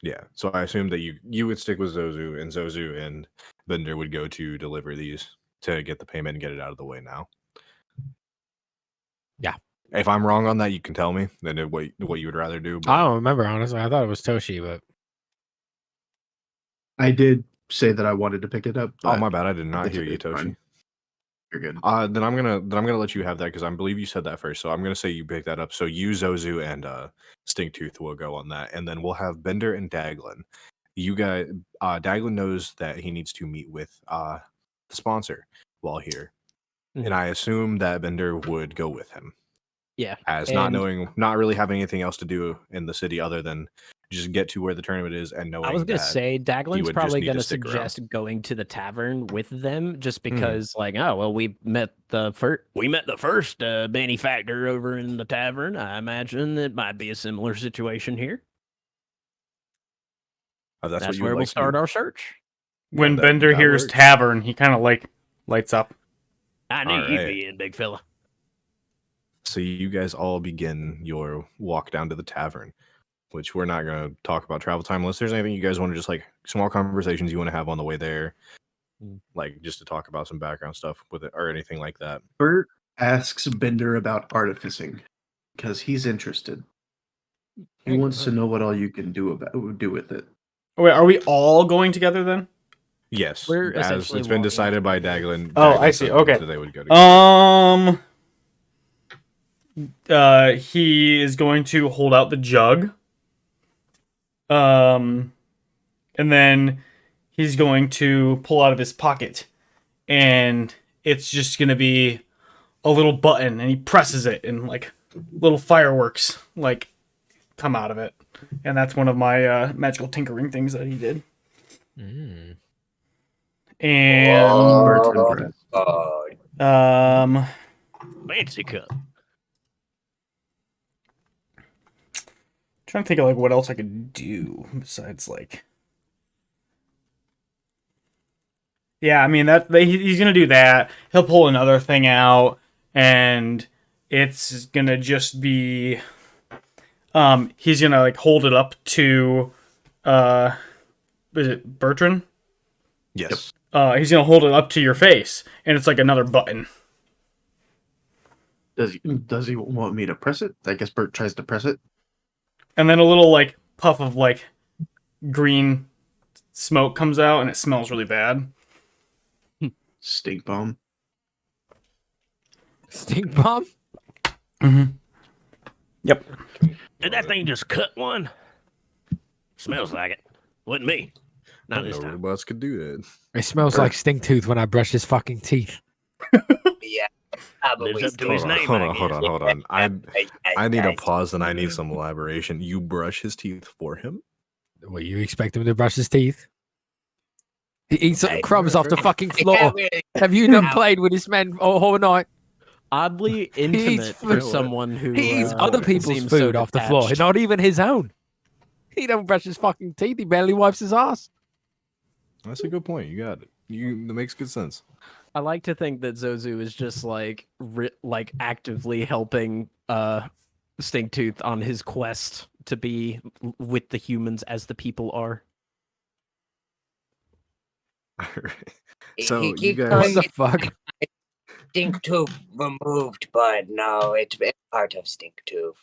Yeah, so I assume that you would stick with Zozu, and Zozu and Bender would go to deliver these to get the payment and get it out of the way now. Yeah. If I'm wrong on that, you can tell me. Then what you would rather do. I don't remember, honestly. I thought it was Toshi, but I did say that I wanted to pick it up. Oh but my bad, I did not it's- hear you, it's Toshi. fine. You're good. Then I'm gonna let you have that because I believe you said that first. So I'm gonna say you pick that up. So you, Zozu, and Stinktooth will go on that, and then we'll have Bender and Daglin. You guys, Daglin knows that he needs to meet with the sponsor while here, and I assume that Bender would go with him. Yeah. As not really having anything else to do in the city other than just get to where the tournament is and knowing I was gonna that say Daglin's would probably just need to gonna stick around. suggest going to the tavern with them, just because, like, oh well, we met the first benefactor over in the tavern. I imagine it might be a similar situation here. That's what That's you where would we'll like to start do? our search. When that- Bender that hears works. tavern, he kind of like lights up. I knew All you'd right. be in, big fella. So you guys all begin your walk down to the tavern, which we're not going to talk about travel time unless there's anything you guys want to just like small conversations you want to have on the way there, like just to talk about some background stuff with it or anything like that. Bert asks Bender about artificing because he's interested. He wants to know what all you can do with it. Oh, wait, are we all going together then? Yes, We're as essentially it's been walking decided by together. Daglin. Oh, Daglin I see. said Okay. that they would go together. He is going to hold out the jug. And then he's going to pull out of his pocket, and it's just going to be a little button, and he presses it, and like little fireworks like come out of it, and that's one of my magical tinkering things that he did. And Bertrand Brett. Fancy cup. trying to think of like what else I could do besides like. Yeah, I mean he's gonna do that. He'll pull another thing out, and it's gonna just be. He's gonna like hold it up to, is it Bertrand? Yes. He's gonna hold it up to your face, and it's like another button. Does he want me to press it? I guess Bert tries to press it. And then a little like puff of like green smoke comes out, and it smells really bad. Stink bomb. stink bomb. Yep. Did that thing just cut one? Smells like it. Wasn't me. Not this No time. robots could do that. It smells like stink tooth when I brush his fucking teeth. Yeah, probably. Lives up to his name. Hold I on, hold guess. on, hold on. I need a I- pause and I need some elaboration. You brush his teeth for him? Well, you expect him to brush his teeth? He eats Hey, crumbs off the fucking I floor. can't really- Have you not played with this man all night? Oddly eats intimate for food. someone who He eats other people's seems food so off the floor, detached. not even his own. He don't brush his fucking teeth. He barely wipes his ass. That's a good point. You got it. That makes good sense. I like to think that Zozu is just like like actively helping Stinktooth on his quest to be with the humans as the people are. So he you keeps guys, calling What the fuck? Stink Tooth removed, but no, it's part of Stink Tooth.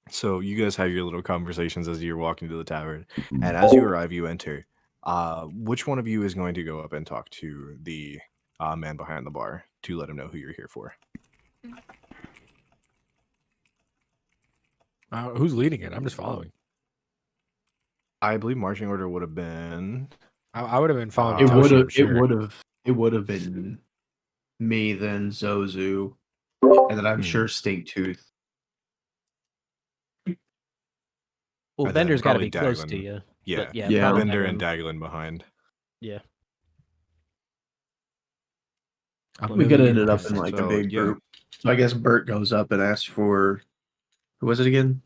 so you guys have your little conversations as you're walking to the tavern, and as you arrive, you enter. Which one of you is going to go up and talk to the man behind the bar to let him know who you're here for? Who's leading it? I'm just following. I believe marching order would have been. I would have been following It Toshi, would I'm have. sure. It would have been me, then Zozu, and then I'm sure Stink Tooth. Well, And then Bender's got to probably be close to Daglin. you. Yeah, But yeah, Yeah. probably Bender and Daglin. Daglin behind. Yeah. We could have ended up in percent. like a So, big yeah. group. So I guess Bert goes up and asks for who was it again?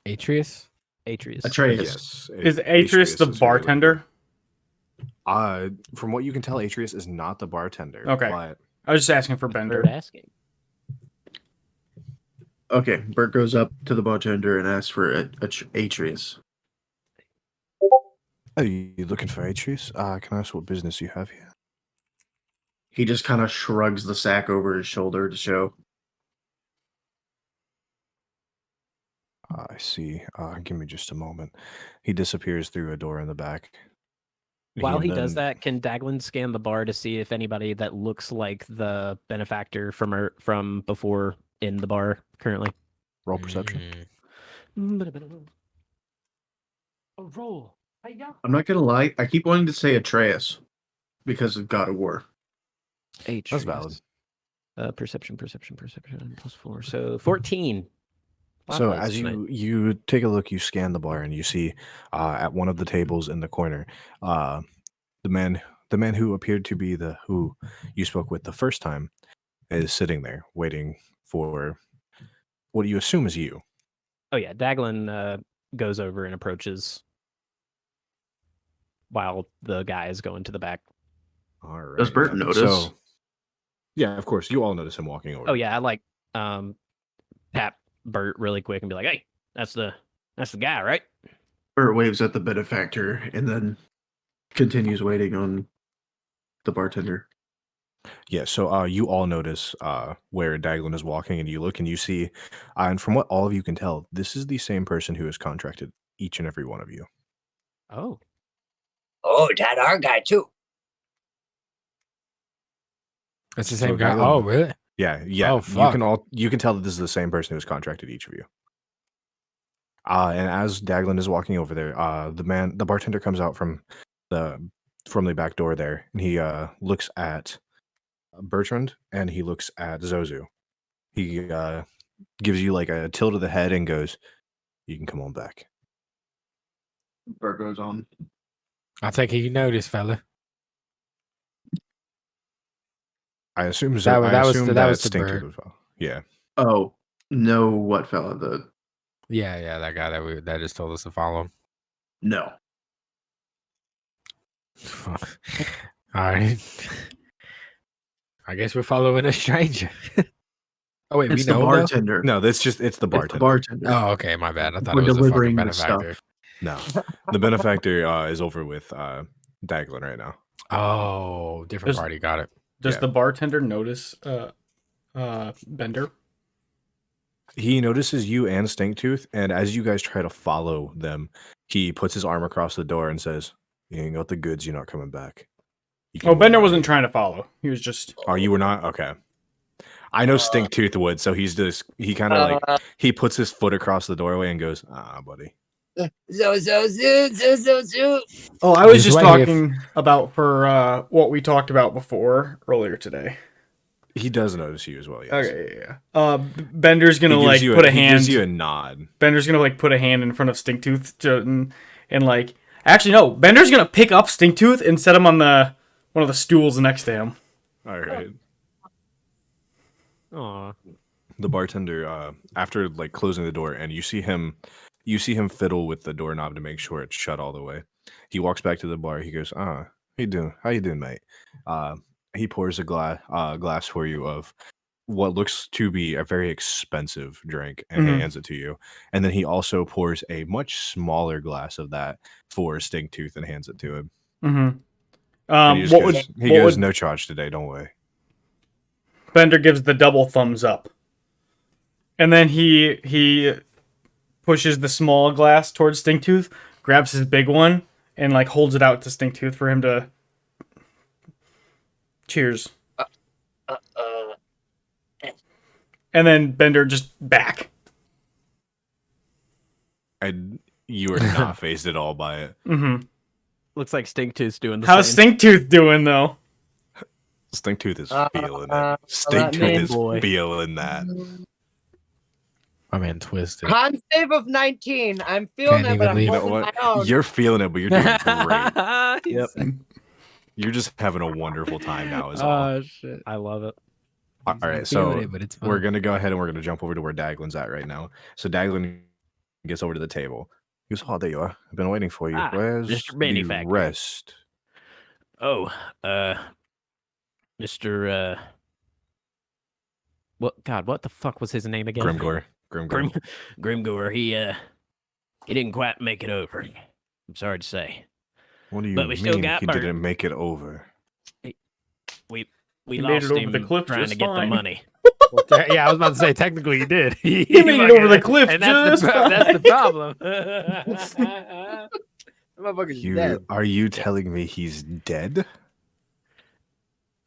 Atreus? Atreus. Atreus. Yes. Is Atreus the is who you're looking bartender? for. From what you can tell, Atreus is not the bartender. Okay. But I was just asking for Bert Bender. asking. Okay, Bert goes up to the bartender and asks for Atreus. are you looking for Atreus? Can I ask what business you have here? He just kind of shrugs the sack over his shoulder to show. I see. Give me just a moment. He disappears through a door in the back. While he then- does that, can Daglin scan the bar to see if anybody that looks like the benefactor from before in the bar currently? roll perception. A roll. I'm not gonna lie, I keep wanting to say Atreus because of God of War. That's valid. Perception +4. So 14. So Wow, as that's nice. you take a look, you scan the bar and you see at one of the tables in the corner, the man who appeared to be the who you spoke with the first time is sitting there waiting for what you assume is you. Oh yeah, Daglin goes over and approaches while the guy is going to the back. All right. Does Bert notice? So, yeah, of course, you all notice him walking over. Oh yeah, I like tap Bert really quick and be like, "Hey, that's the guy, right?" Bert waves at the benefactor and then continues waiting on the bartender. Yeah, so you all notice where Daglin is walking, and you look and you see, and from what all of you can tell, this is the same person who has contracted each and every one of you. Oh, Oh, that our guy too. It's the So same guy. Daglin- Oh, really? Yeah. Oh, fuck. You can tell that this is the same person who has contracted each of you. And as Daglin is walking over there, the bartender comes out from the back door there, and he looks at Bertrand and he looks at Zozu. He gives you like a tilt of the head and goes, "You can come on back." Bert goes on. I'll take it you noticed, fella. I assume That was the that's Bert. Stinked as well. Yeah. Oh, no, what fella? The Yeah, that guy that just told us to follow him. no. All right. I guess we're following a stranger. Oh wait, It's we the know him, though? bartender. No, it's the It's the bartender. bartender. Oh, okay, my bad. I thought We're it was a fucking delivering the stuff. benefactor. No, the benefactor is over with Daglin right now. Oh, different Does- party. Got it. Does Yeah. the bartender notice Bender? He notices you and Stinktooth, and as you guys try to follow them, he puts his arm across the door and says, "You ain't got the goods. You're not coming back." You can Oh, move Bender out wasn't here." trying to follow. He was just. Oh, you were not? Okay. I know Stinktooth would, so he kind of like he puts his foot across the doorway and goes, buddy. So. Oh, I was This just way, talking about for what we talked about before earlier today. He does notice you as well, yes. Okay, yeah. Bender's gonna He gives like you put a he hand. gives you a nod. Bender's gonna like put a hand in front of Stinktooth and like. Actually, no. Bender's gonna pick up Stinktooth and set him on one of the stools next to him. All right. Aw. The bartender, after like closing the door, and you see him fiddle with the doorknob to make sure it's shut all the way. He walks back to the bar. He goes, how you doing? How you doing, mate? He pours a glass for you of what looks to be a very expensive drink and Mhm. hands it to you. And then he also pours a much smaller glass of that for Stinktooth and hands it to him. Mm-hmm. And he just What goes, would no charge today, don't worry. Bender gives the double thumbs up, and then he pushes the small glass towards Stinktooth, grabs his big one and like holds it out to Stinktooth for him to. Cheers. And then Bender just back. And you are not phased at all by it. Mm-hmm. Looks like Stinktooth's doing the How's same. Stinktooth doing though? Stinktooth is feeling it. that Stinktooth means- is Boy. feeling that. My man twisted. Con save of 19. I'm feeling Can't it, but I'm even leave. You know holding what? my own. You're feeling it, but you're doing great. Yep. You're just having a wonderful time now, is all. Oh shit! I love it. All right, Feeling so it, but it's we're fun. gonna go ahead and we're gonna jump over to where Daglin's at right now. So Daglin gets over to the table. He goes, "Oh, there you are. I've been waiting for you. Ah, Where's Mr. the Benefactor." rest?" Oh, Mr. What the fuck was his name again? Grimgore. Grimgore. He didn't quite make it over. I'm sorry to say. What do you But we mean still got he Bert. didn't make it over? We He made lost it over him the cliff trying to just get the fine. money. Yeah, I was about to say technically he did. He made it over the cliff and that's just that's the problem. Motherfucker's dead. Are you telling me he's dead?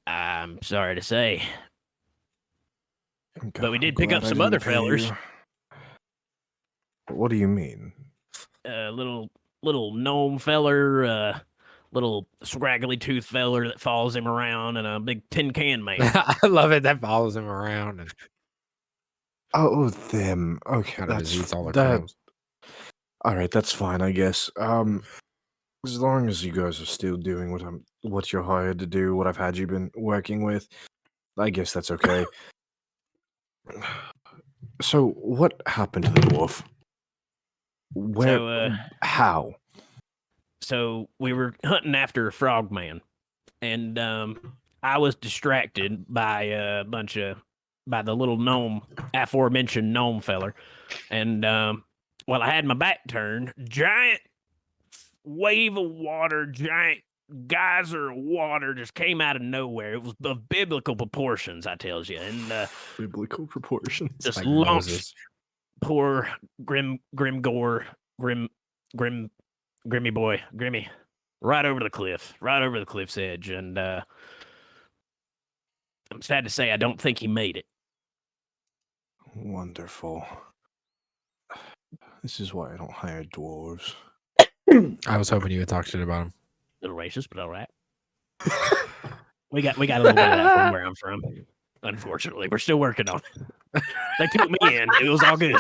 I'm sorry to say. But we I'm did pick up glad I some didn't other pay fellers. you. What do you mean? Little gnome feller, little scraggly tooth feller that follows him around, and a big tin can man. I love it. That follows him around and Oh, them. Okay, kind of that's eats all the that. crumbs. All right, that's fine, I guess. As long as you guys are still doing what you're hired to do, what I've had you been working with, I guess that's okay. So, what happened to the dwarf? Where? So, How? So we were hunting after a frogman, and I was distracted by by the little gnome, aforementioned gnome feller, and while I had my back turned, giant wave of water, giant geyser of water just came out of nowhere. It was of biblical proportions, I tells you, and Biblical proportions. just Like launched Moses. poor Grimmy boy, Grimmy, right over the cliff's edge, and I'm sad to say I don't think he made it. Wonderful. This is why I don't hire dwarves. I was hoping you would talk shit about him. Little racist, but all right. we got a little bit of that from where I'm from. Unfortunately, we're still working on it. They took me in. It was all good.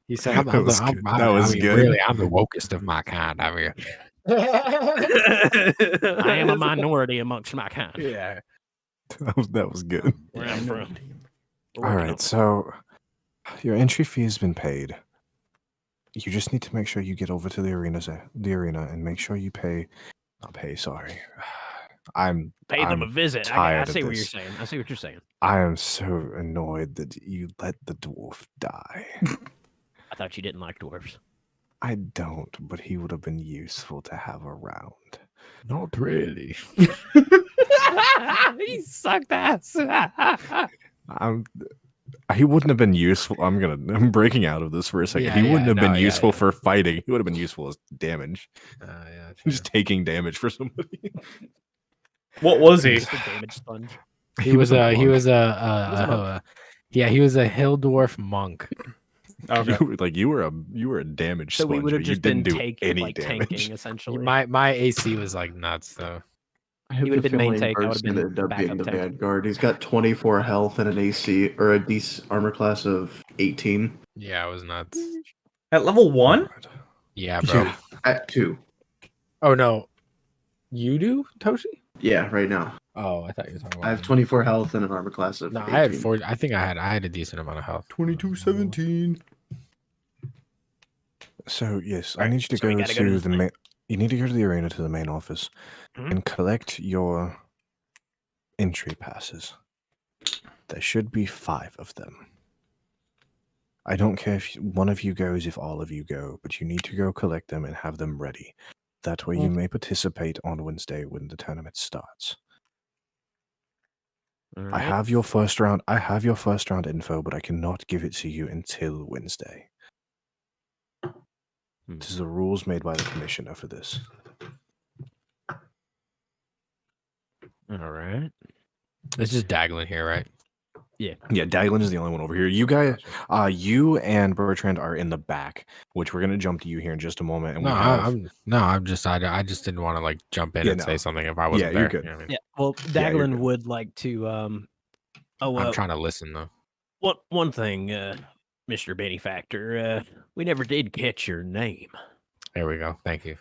He said, "I'm, That was good. That was good. Really, I'm the wokest of my kind." I mean, I am a minority amongst my kind. yeah. That was good. Where I'm from. We're All working on right, it. so your entry fee has been paid. You just need to make sure you get over to the arena and make sure you not pay, sorry. I'm Pay them a visit. I tired of see what you're this. saying. I see what you're saying. I am so annoyed that you let the dwarf die. I thought you didn't like dwarves. I don't, but he would have been useful to have around. Not really. He sucked ass. He wouldn't have been useful. I'm breaking out of this for a second. Yeah, He wouldn't yeah, have been no, yeah, useful yeah. for fighting. He would have been useful as damage. Yeah, Just taking damage for somebody. What was he? Just a damage sponge. he was a monk. he was monk. he was a hill dwarf monk. Okay. You were a damage So sponge, we would have but you just been didn't do taking, any like damage. tanking, essentially. My AC was like nuts though. I have He would've the been main feeling tank, I Bert's would've gonna been end up being backup the tank. Vanguard. He's got 24 health and an AC or a decent armor class of 18. Yeah, it was nuts. At level 1? Yeah, bro. At 2. Oh no, you do, Toshi? Yeah, right now. Oh, I thought you were talking about. I have 24 health and an armor class of No, 18. I had 4. I think I had a decent amount of health. 2217. So yes, I Right, need you to so we go gotta go to to the the main. You need to go to the arena to the main office Mhm. and collect your entry passes. There should be 5 of them. I don't care if one of you goes, if all of you go, but you need to go collect them and have them ready. That way you may participate on Wednesday when the tournament starts. I have your first round. I have your first round info, but I cannot give it to you until Wednesday. This is the rules made by the commissioner for this. All right. It's just Daglin here, right? Yeah. Yeah, Daglin is the only one over here. You guys, you and Bertrand are in the back, which we're gonna jump to you here in just a moment. And No, we have, I just didn't want to like jump in Yeah, and no. say something if I wasn't Yeah, you're there. good. You know what I mean? Yeah. Well, Yeah, you're Daglin good. would like to. I'm trying to listen though. One thing, Mr. Benefactor. We never did catch your name. There we go. Thank you.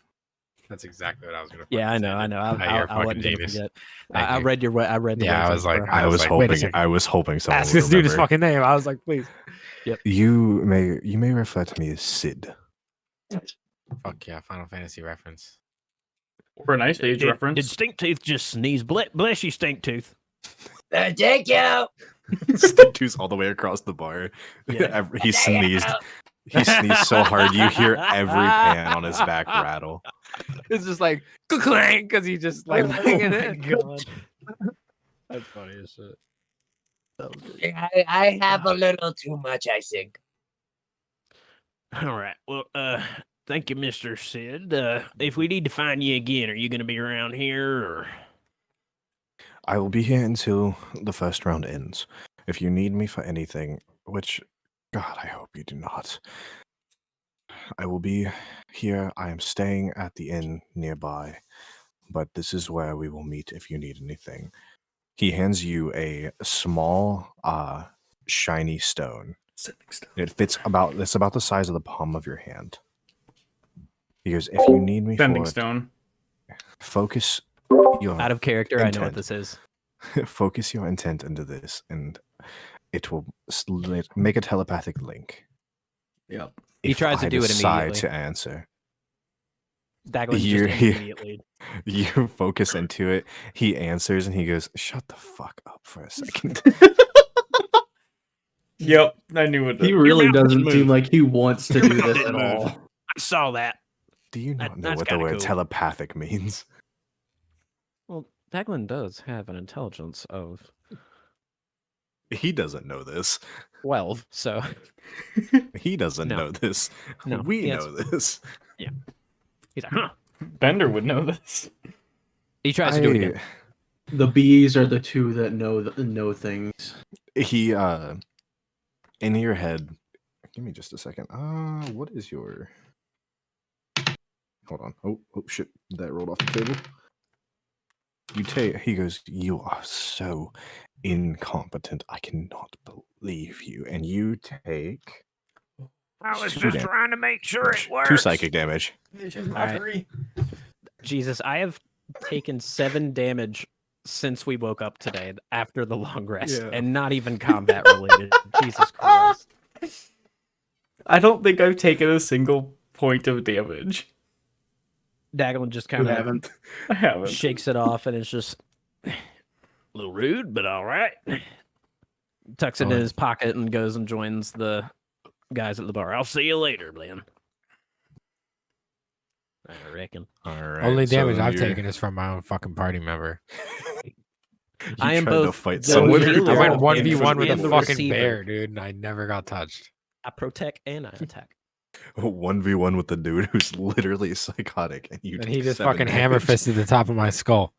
That's exactly what I was gonna. Yeah, I fucking know. say, I dude. know. You're I fucking wasn't gonna genius. forget. Thank I you. read I read the Yeah, I wavelengths, was like, bro. I was like, wait a hoping, second. I was hoping someone Ask would this dude his remember. fucking name. I was like, please. You may refer to me as Sid. Fuck yeah, Final Fantasy reference. Or a nice age Did reference. Stinktooth just sneeze? Bless you, Stinktooth. Thank you. Stick tooth all the way across the bar. Yeah. He sneezed. He sneezed so hard you hear every pan on his back rattle. It's just like clang because he just like banging it. God. That's funny as shit. I have a little too much, I think. All right. Well, thank you, Mr. Sid. If we need to find you again, are you going to be around here or? I will be here until the first round ends. If you need me for anything, which, God, I hope you do not. I will be here. I am staying at the inn nearby, but this is where we will meet if you need anything. He hands you a small, shiny stone. It's about the size of the palm of your hand. He goes, if you need me Bending for it, stone. focus your Out of character, I know what intent. this is. Focus your intent into this, and it will make a telepathic link. Yep. He tries to I do it decide immediately. to answer. Daglin You're just here. immediately. You focus into it. He answers, and he goes, "Shut the fuck up for a second." Yep. I knew what He that. really mouth didn't doesn't seem move. like he wants to Your do mouth this didn't at move. all. I saw that. Do you not know That's what the kinda word cool. telepathic means? Well, Daglin does have an intelligence of He doesn't know this. 12, so He doesn't No. know this. No, We he know this. he's like, huh. Bender would know this. He tries to do it again. The bees are the two that know things. He in your head. Give me just a second. What is your? Hold on. Oh shit! That rolled off the table. You take. He goes. You are so incompetent. I cannot believe you. And you take. I was Two just dam- trying to make sure it works. 2 psychic damage. Right. Jesus, I have taken 7 damage since we woke up today after the long rest, Yeah. and not even combat related. Jesus Christ. I don't think I've taken a single point of damage. Daglin just You kind of haven't. I haven't. shakes it off, and it's just a little rude, but all right. Tucks it in his pocket and goes and joins the guys at the bar. I'll see you later, Glenn. I reckon. All right. Only so damage I've you're- taken is from my own fucking party member. You I am tried to both fight the someone. healer I went and 1v1 with a the fucking receiver. bear, dude, and I never got touched. I protect and I attack. 1v1 with the dude who's literally psychotic, and you. And take he just 7 fucking hammer damage. fisted the top of my skull.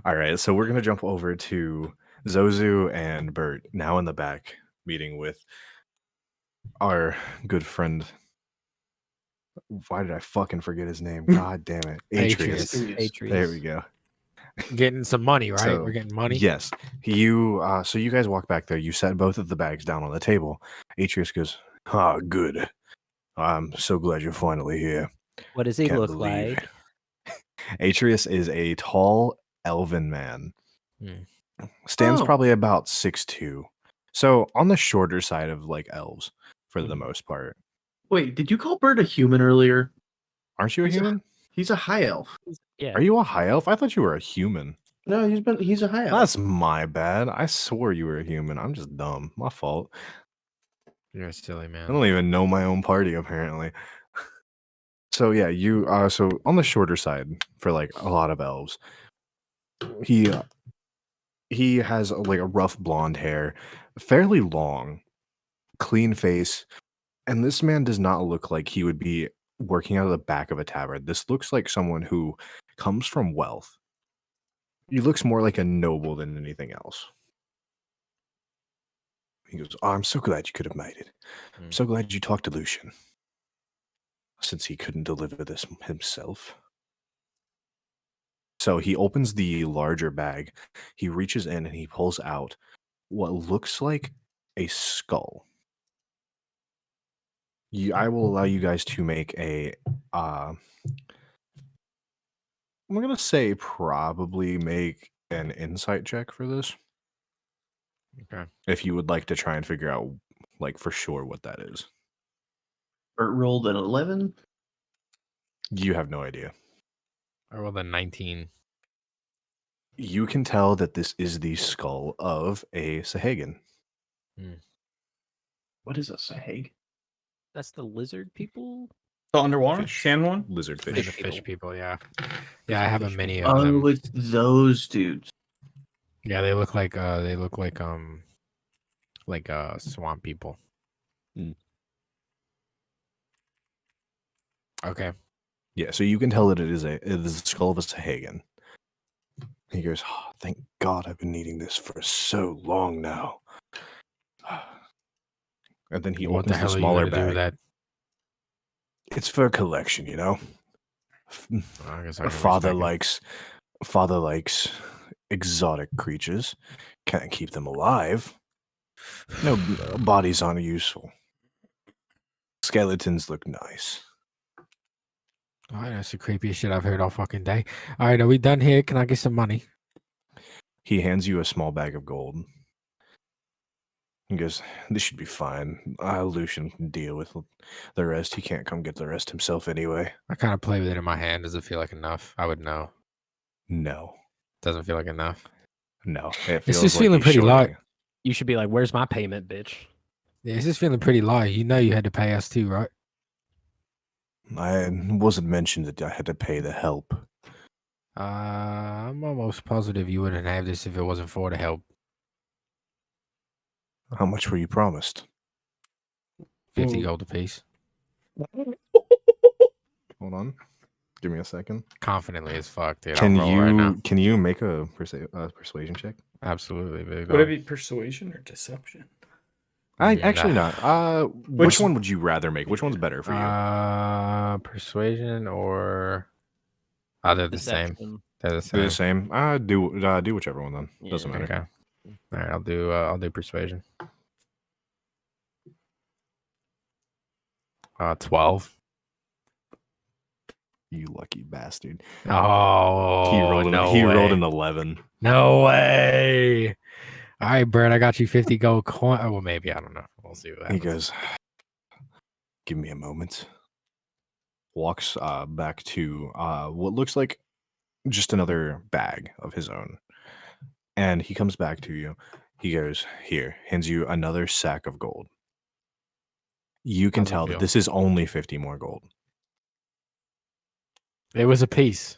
All right, so we're gonna jump over to Zozu and Bert now in the back, meeting with our good friend. Why did I fucking forget his name? God damn it, Atreus. Atreus. There we go. Getting some money, right? So, We're getting money. Yes, you. So you guys walk back there. You set both of the bags down on the table. Atreus goes, "Ah, good. I'm so glad you're finally here." What does he Can't look believe like? it." Atreus is a tall elven man. Stands Oh. probably about 6'2". So on the shorter side of like elves for the Mhm. most part. Wait, did you call Bert a human earlier? Aren't you a He's a- human? He's a high elf. Yeah. Are you a high elf? I thought you were a human. No, he's a high elf. That's my bad. I swore you were a human. I'm just dumb. My fault. You're a silly I man. don't even know my own party apparently. So yeah, you so on the shorter side for like a lot of elves. He has like a rough blonde hair, fairly long, clean face, And this man does not look like he would be working out of the back of a tavern. This looks like someone who comes from wealth. He looks more like a noble than anything else. He goes, "Oh, I'm so glad you could have made it. I'm so glad you talked to Lucian, since he couldn't deliver this himself." So he opens the larger bag. He reaches in and he pulls out what looks like a skull. I will allow you guys to make a, I'm going to say probably make an insight check for this. Okay. If you would like to try and figure out, like, for sure what that is. Bert rolled an 11. You have no idea. I rolled a 19. You can tell that this is the skull of a Sahagan. What is a sahag? That's the lizard people. The underwater Fish. sand one. Lizard They're fish. the fish people, yeah. Those Yeah, I are have a fish mini people. of them. Oh, it's those dudes. Yeah, they look like swamp people. Okay. Yeah, so you can tell that it is the skull of a Sahagan. He goes, "Oh, thank God I've been needing this for so long now." And then he What the opens the hell are you smaller gonna do with bag. that? It's for a collection, you know. I guess I can Father respect it. likes exotic creatures. Can't keep them alive. No, bodies aren't useful. Skeletons look nice. All right, that's the creepiest shit I've heard all fucking day. All right, are we done here? Can I get some money? He hands you a small bag of gold. He goes, "This should be fine. Lucian can deal with the rest. He can't come get the rest himself anyway." I kind of play with it in my hand. Does it feel like enough? I would know. No. Doesn't feel like enough. No. It It's feels just like feeling he's pretty light. shorting. You should be like, "Where's my payment, bitch?" Yeah, it's just feeling pretty light. You know you had to pay us too, right? I wasn't mentioned that I had to pay the help. I'm almost positive you wouldn't have this if it wasn't for the help. How much were you promised? 50 gold apiece. Hold on. Give me a second. Confidently as fuck, dude. Can I'll roll right now. you make a persuasion check? Absolutely, big Would it dog. be persuasion or deception? Actually not. Which Which- one would you rather make? Which one's better for you? Persuasion or they're the same. Deception. They're the They're same. the same. Do whichever one then. Yeah. Doesn't matter. Okay. All right, I'll do persuasion. 12. You lucky bastard. Oh, He rolled an 11. No way. All right, Bert, I got you 50 gold coin. Oh, well, maybe. I don't know. We'll see what He happens. goes, "Give me a moment." Walks back to what looks like just another bag of his own. And he comes back to you. He goes, "Here," hands you another sack of gold. You can How's it tell that feel? this is only 50 more gold. It was a piece.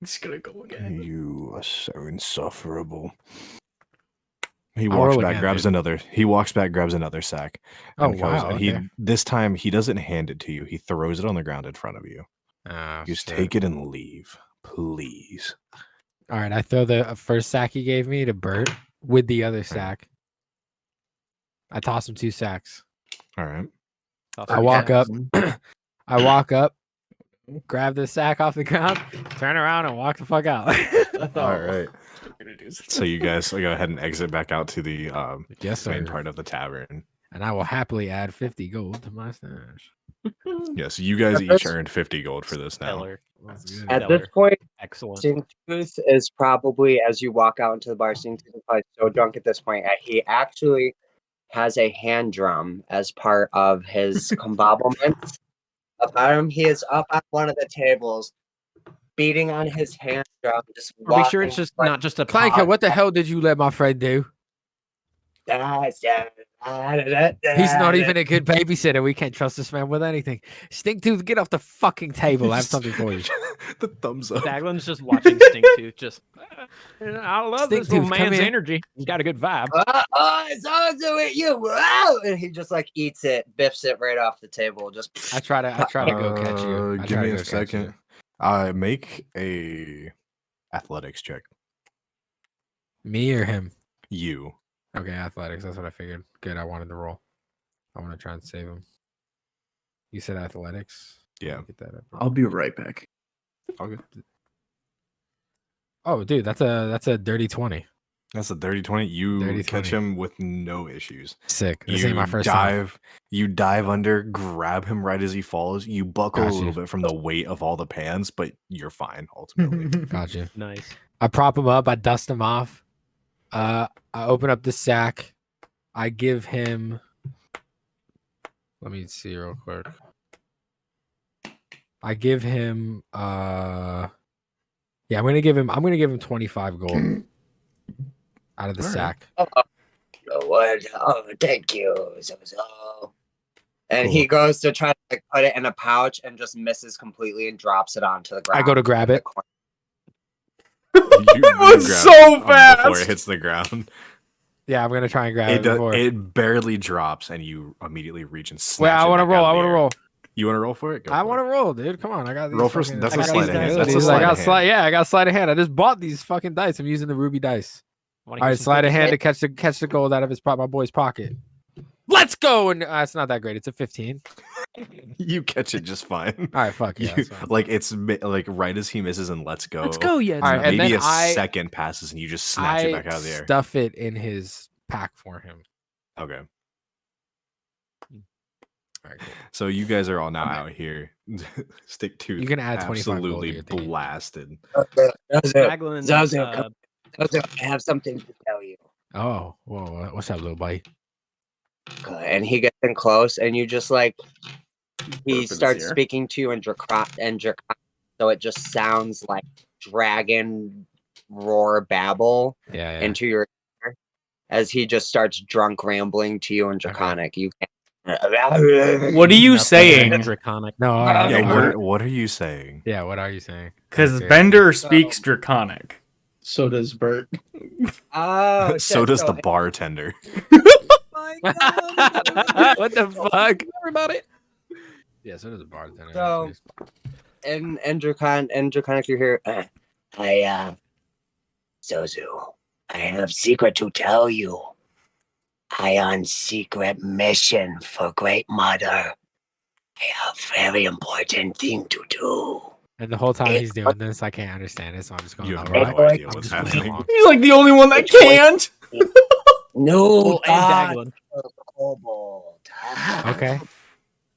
It's gonna go again. You are so insufferable. He I'll walks roll back, again, grabs dude. another. He walks back, grabs another sack. Oh, And goes, wow. and Okay. this time he doesn't hand it to you. He throws it on the ground in front of you. Ah, He goes, shit. "Take it and leave, please." All right, I throw the first sack he gave me to Bert with the other sack. I toss him 2 sacks. All right. I walk up. I walk up, grab the sack off the ground, turn around, and walk the fuck out. All right. So you guys go ahead and exit back out to the Yes, main sir. part of the tavern. And I will happily add 50 gold to my stash. Yes, you guys each earned 50 gold for this now. Stellar. At this point, Excellent. Stingtooth is probably, as you walk out into the bar, Stingtooth is probably so drunk at this point. He actually has a hand drum as part of his combobulments. About him, he is up on one of the tables, beating on his hand drum. Just Are we sure it's walking just not just a Clanker, what the hell did you let my friend do? That's He's not even a good babysitter. We can't trust this man with anything. Stinktooth, get off the fucking table. I have something for you. The thumbs up. Daglin's just watching Stinktooth. Just, I love this little Stinktooth, come man's here. energy. He's got a good vibe. It's all do it, you. Wow! And he just like eats it, biffs it right off the table. Just I try to go catch you. I Give try me to a go catch second. you. Make a athletics check. Me or him? You. Okay, athletics. That's what I figured. Good. I wanted to roll. I want to try and save him. You said athletics. Yeah. Get that up. I'll be right back. Okay. Oh, dude, that's a dirty 20. That's a 30-20. You Dirty catch 20. him with no issues. Sick. This You ain't my first time. You dive under, grab him right as he falls. You buckle a Got little you. bit from the weight of all the pans, but you're fine ultimately. Gotcha. Nice. I prop him up. I dust him off. I open up the sack. I give him. Let me see real quick. I give him. Yeah, I'm gonna give him 25 gold out of the All right. sack. What? Oh, thank you. So. and Cool. he goes to try to like put it in a pouch and just misses completely and drops it onto the ground. I go to grab it. You was grab so it before fast. it hits the ground. Yeah, I'm gonna try and grab it. Before. It barely drops, and you immediately reach and snatch Wait, I it want to back roll. out I of the want to air. roll. You want to roll for it? Go I for want it. to roll, dude. Come on, I got these. Roll for fucking- that's I a got sleight these of hand. dice. That's a These- sleight I got of hand. Yeah, I got sleight of hand. I just bought these fucking dice. I'm using the ruby dice. All right, sleight of hand to catch the gold out of my boy's pocket. Let's go! And it's not that great. It's a 15. You catch it just fine. All right, fuck yeah. You- that's fine. like it's like right as he misses and lets go. Let's go, yeah. All right, and Maybe then a I second passes and you just snatch it back out of the air. stuff it in his pack for him. Okay. All right, cool. So you guys are all now out here. Stick to You can add 25 gold to absolutely your thingy. blasted. Daglin, Zozo, I have something to tell you. Oh, whoa, what's up, little buddy? And he gets in close, and you just like he Burp in his starts ear. speaking to you in Dracon, so it just sounds like dragon roar babble Yeah, yeah. into your ear as he just starts drunk rambling to you in Draconic. You can't. What are you Nothing saying? Draconic. No, all right, Yeah, all right. what are you saying? Yeah, what are you saying? Because Okay. Bender speaks Draconic. So does Bert. Oh, So shit, does the bartender. What the fuck? Everybody. Yeah, so does the bartender. So- in Draconic, you hear. Zozo, I have secret to tell you. I on secret mission for Great Mother. I have very important thing to do. And the whole time he's doing this, I can't understand it, so I'm just going. You have all no right. idea I'm what's just going happening. along. He's like the only one that can't. No, Oh, and God, Daglin. kobold. Okay.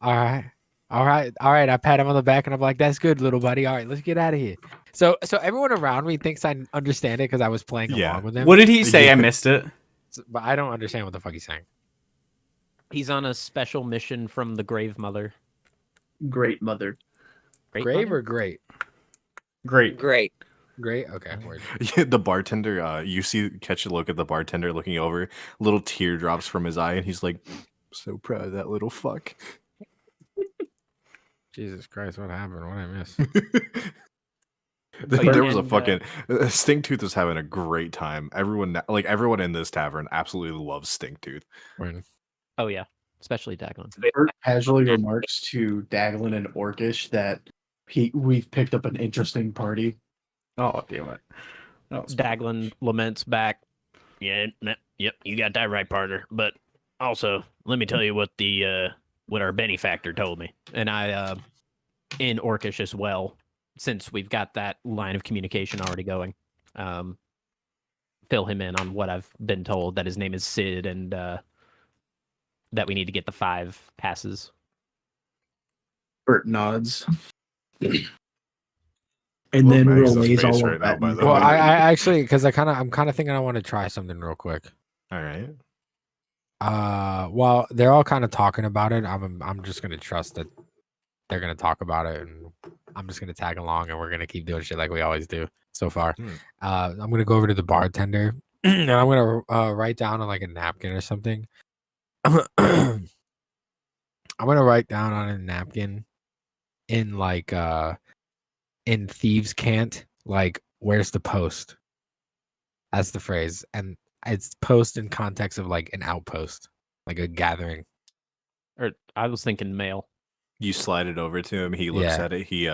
All right. I pat him on the back and I'm like, "That's good, little buddy. All right, let's get out of here." So everyone around me thinks I understand it because I was playing Yeah. along with him. What did he say? Yeah. I missed it. But I don't understand what the fuck he's saying. He's on a special mission from the Grave Mother. Great Mother. Great Grave Mother? or great? Great. Great. Great. Okay. Word. The bartender, you catch a look at the bartender looking over, little teardrops from his eye, and he's like, so proud of that little fuck. Jesus Christ, what happened? What did I miss? There was a and, fucking Stinktooth was having a great time. Everyone in this tavern absolutely loves Stinktooth. Word. Oh, yeah. Especially Daglin. Bert casually remarks to Daglin and Orcish that we've picked up an interesting party. Oh, damn it. That was Daglin laments back. Yeah, yep, you got that right, partner. But also, let me tell you what what our benefactor told me, and I in Orcish as well, since we've got that line of communication already going. Fill him in on what I've been told, that his name is Sid, and that we need to get the 5 passes. Bert nods. And Love then Max's relays face all right of now, that. by the Well, way. I actually, because I'm kind of thinking I want to try something real quick. All right. Well, they're all kind of talking about it. I'm just gonna trust that they're gonna talk about it, and I'm just gonna tag along, and we're gonna keep doing shit like we always do so far. I'm gonna go over to the bartender, and I'm gonna write down on like a napkin or something. I'm gonna write down on a napkin in in thieves can't, like, where's the post? That's the phrase. And it's post in context of like an outpost, like a gathering. Or I was thinking mail. You slide it over to him. He looks Yeah. at it. He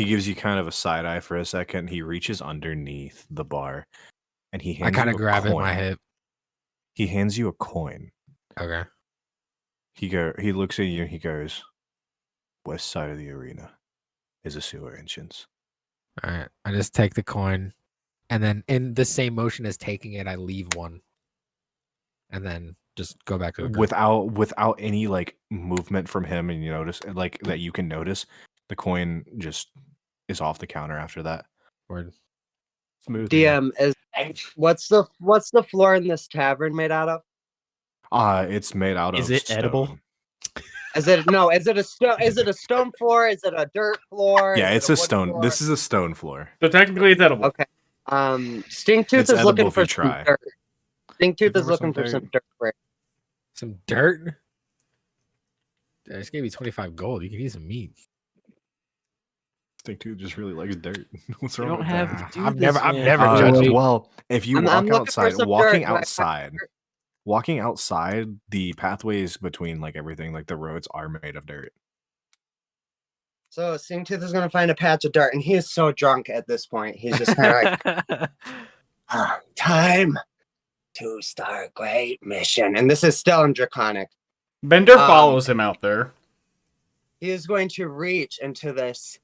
gives you kind of a side eye for a second. He reaches underneath the bar, and he I hands kind you of a grab it in coin. my hip. He hands you a coin. Okay. He looks at you and he goes, "West side of the arena is a sewer entrance." All right. I just take the coin, and then in the same motion as taking it, I leave one, and then just go back to the group. Without any like movement from him, and you notice like that you can notice the coin just is off the counter after that. Word. Smooth. DM is what's the floor in this tavern made out of? It's made out Is of it edible? stone. Is it a stone? Is it a stone floor? Is it a dirt floor? Yeah, Is it's it a wood stone. floor? This is a stone floor. So technically, it's edible. Okay. Stinktooth It's is edible looking if for you some try. dirt. Stinktooth Looking is for looking some for some dirt. dirt. Right? Some dirt. I just gave you 25 gold. You can eat some meat. Stinktooth just really likes dirt. What's You wrong don't with have that? to do I've this, never man. judged you. Well, if you I'm walk looking for outside, some walking dirt. Do I have outside, dirt? walking outside, the pathways between like everything, like the roads, are made of dirt. So Stinktooth is gonna find a patch of dirt, and he is so drunk at this point. He's just kind of like, time to start great mission. And this is still in Draconic. Bender follows him out there. He is going to reach into this,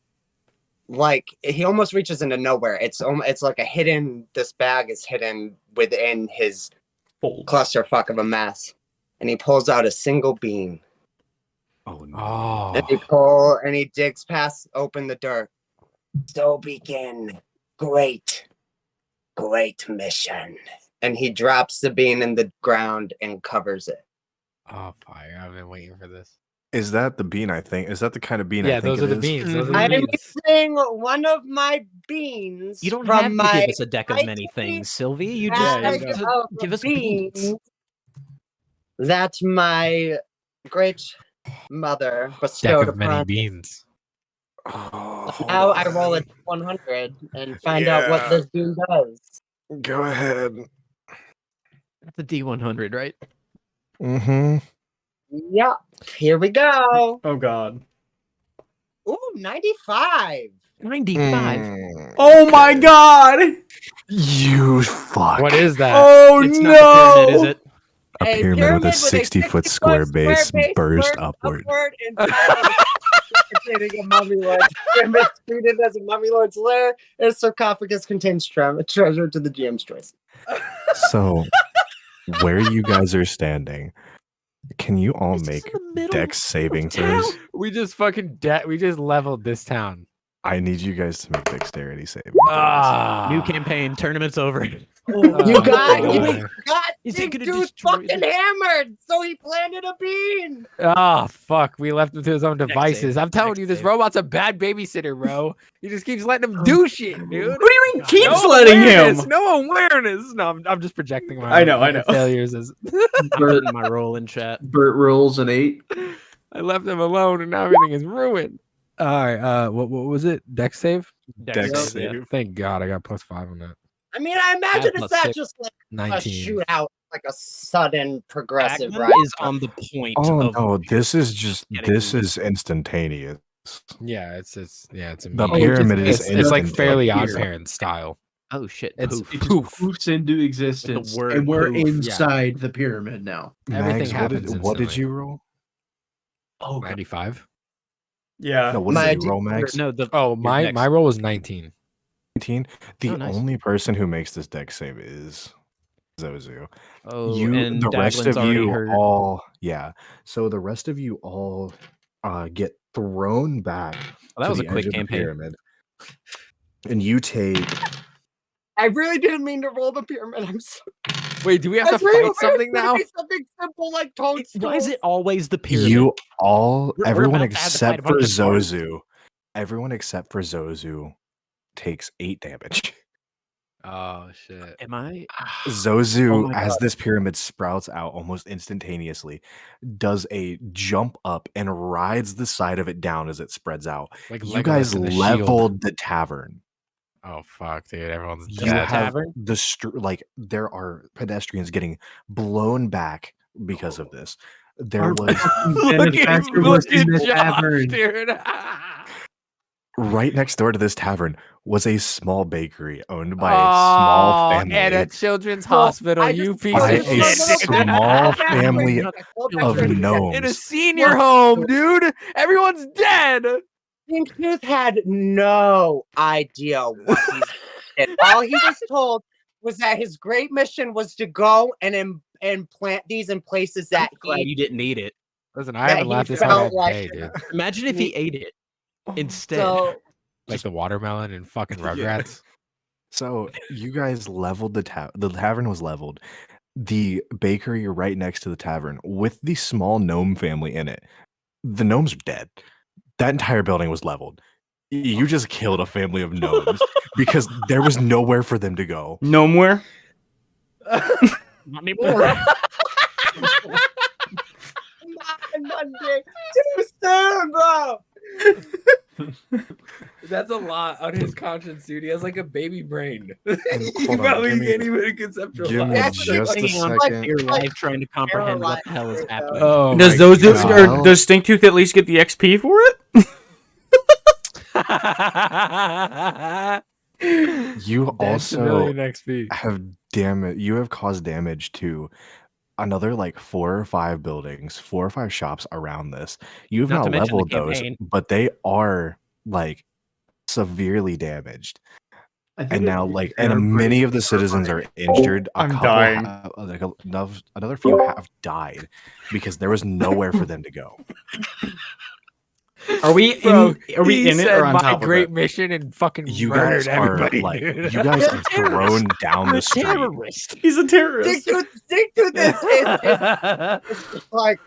like he almost reaches into nowhere. It's like a hidden. This bag is hidden within his Folds. clusterfuck of a mess, and he pulls out a single bean. Oh no! And he digs past open the dirt. So begin great mission. And he drops the bean in the ground and covers it. Oh, fire. I've been waiting for this. Is that the bean? I think is that the kind of bean? Yeah, I think those are it the is? beans. Those are the I'm beans. missing one of my beans. You don't from have to my give us a deck of many things, Sylvie. You just bag have to of give us beans. that my great mother Deck bestowed of many upon me. beans. Oh, Now hold I roll a on. 100 and find out what Yeah. this bean does. Go ahead. That's a D100, right? Mm-hmm. Yep. Here we go. Oh god. Ooh, 95. 95. Mm. Oh my god! You fuck. What is that? Oh It's no! not the pyramid, is it? A pyramid with a 60-foot square base burst upward. Containing a mummy lord. Pyramid treated as a mummy lord's lair. And a sarcophagus contains treasure to the GM's choice. So, where you guys are standing, can you all This is make in the middle dex saving of town. throws? We just we just leveled this town. I need you guys to make dexterity saving. New campaign. Tournament's over. You got Is it gonna dude destroy fucking the- hammered, so he planted a bean. Oh, fuck. We left him to his own Dex devices. save. I'm telling Dex you, this save. robot's a bad babysitter, bro. He just keeps letting him do shit, dude. What do you mean keeps No letting awareness, him? No awareness. No, I'm just projecting my I know. my failures as I'm putting my roll in chat. Bert rolls an 8. I left him alone and now everything is ruined. All right, what was it? Dex save? Dex yeah. save. Thank God I got +5 on that. I mean, I imagine Add it's not +6. just like a 19. shootout, like a sudden progressive Agnes rise. is on the point Oh of no, this is getting- instantaneous. Yeah, it's The immediate. pyramid is It's like instant. Fairly Here. Odd Parents style. Oh shit! It's Poof. It just poof. poofs into existence, word and we're poof, yeah. inside the pyramid now. Everything Mags, happens what did instantly. you roll? Oh, God. 95. Yeah. No, what My did you roll, Max? No, the Oh, your my next- roll was 19. 19. The Oh, nice. only person who makes this deck save is Zozu. Oh, You, and the rest Daglin's of already you heard. all, yeah. So the rest of you all get thrown back Well, that to was the a quick edge of the campaign. pyramid, and you take. I really didn't mean to roll the pyramid. I'm sorry. Wait, do we have I to was really fight something hoping it now? would be something simple like toadstools. Why is it always the pyramid? We're Everyone about to have to fight a except for bunch of guards. Zozu, everyone except for Zozu takes 8 damage. Oh shit. Am I? Zozu, Oh my as God. this pyramid sprouts out almost instantaneously, does a jump up and rides the side of it down as it spreads out. Like You Legolas guys in the Shield. leveled the tavern. Oh fuck, dude! Everyone's You dead. have tavern? like there are pedestrians getting blown back because of this. There Our was benefactor was in the tavern. dude. right next door to this tavern was a small bakery owned by a small family. and a children's Well, hospital. I You just piece by of told you a shit, dude. small Back family way, go back of way. in a gnomes. senior home, dude. Everyone's dead. Tooth had no idea what he did. All he was told was that his great mission was to go and plant these in places that Glad he you didn't need it. Listen, I That haven't he laughed this felt hard all like- day, dude. Imagine if he ate it instead. so Like the watermelon and fucking Yeah. Rugrats. So you guys leveled the tavern was leveled. The bakery right next to the tavern with the small gnome family in it. The gnomes are dead. That entire building was leveled. You just killed a family of gnomes because there was nowhere for them to go. Gnomeware? Not anymore. Monday, too soon, bro. That's a lot on his conscience, dude. He has like a baby brain. And hold on, give me- even give me That's just a Hang on second. your life trying to comprehend what the hell is happening. Oh, Does my those God. or does Stinktooth at least get the XP for it? You Dead also civilian XP. you have caused damage to another like 4 or 5 buildings, 4 or 5 shops around this. You have Not not to mention the leveled those, campaign. but they are like severely damaged. I think And it's now because like they and are many pretty- of the citizens are injured. A I'm couple dying. like another few have died because there was nowhere for them to go. Are we Bro, in? Are we he in it said or on my top great of it? mission and fucking You murdered guys are everybody, like dude. you guys are thrown down the street. Terrorist. He's a terrorist. Stinktooth is like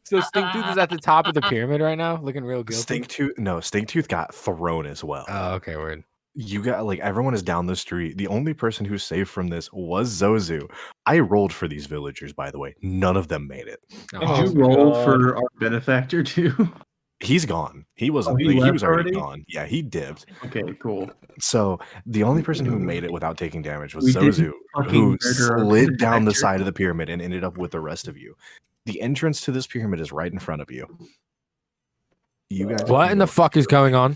So Stinktooth is at the top of the pyramid right now, looking real guilty. Stinktooth got thrown as well. Oh, okay, word. You got like everyone is down the street. The only person who's saved from this was Zozu. I rolled for these villagers, by the way. None of them made it. Did Oh, you roll God. for our benefactor too? He's gone. He wasn't. he Like, he left was already already? gone. Yeah, he dipped. Okay, cool. So the only person who made it without taking damage was We didn't Zozu, fucking who murder our slid down the benefactor. side of the pyramid and ended up with the rest of you. The entrance to this pyramid is right in front of you. You guys. What can in the go- fuck is going on?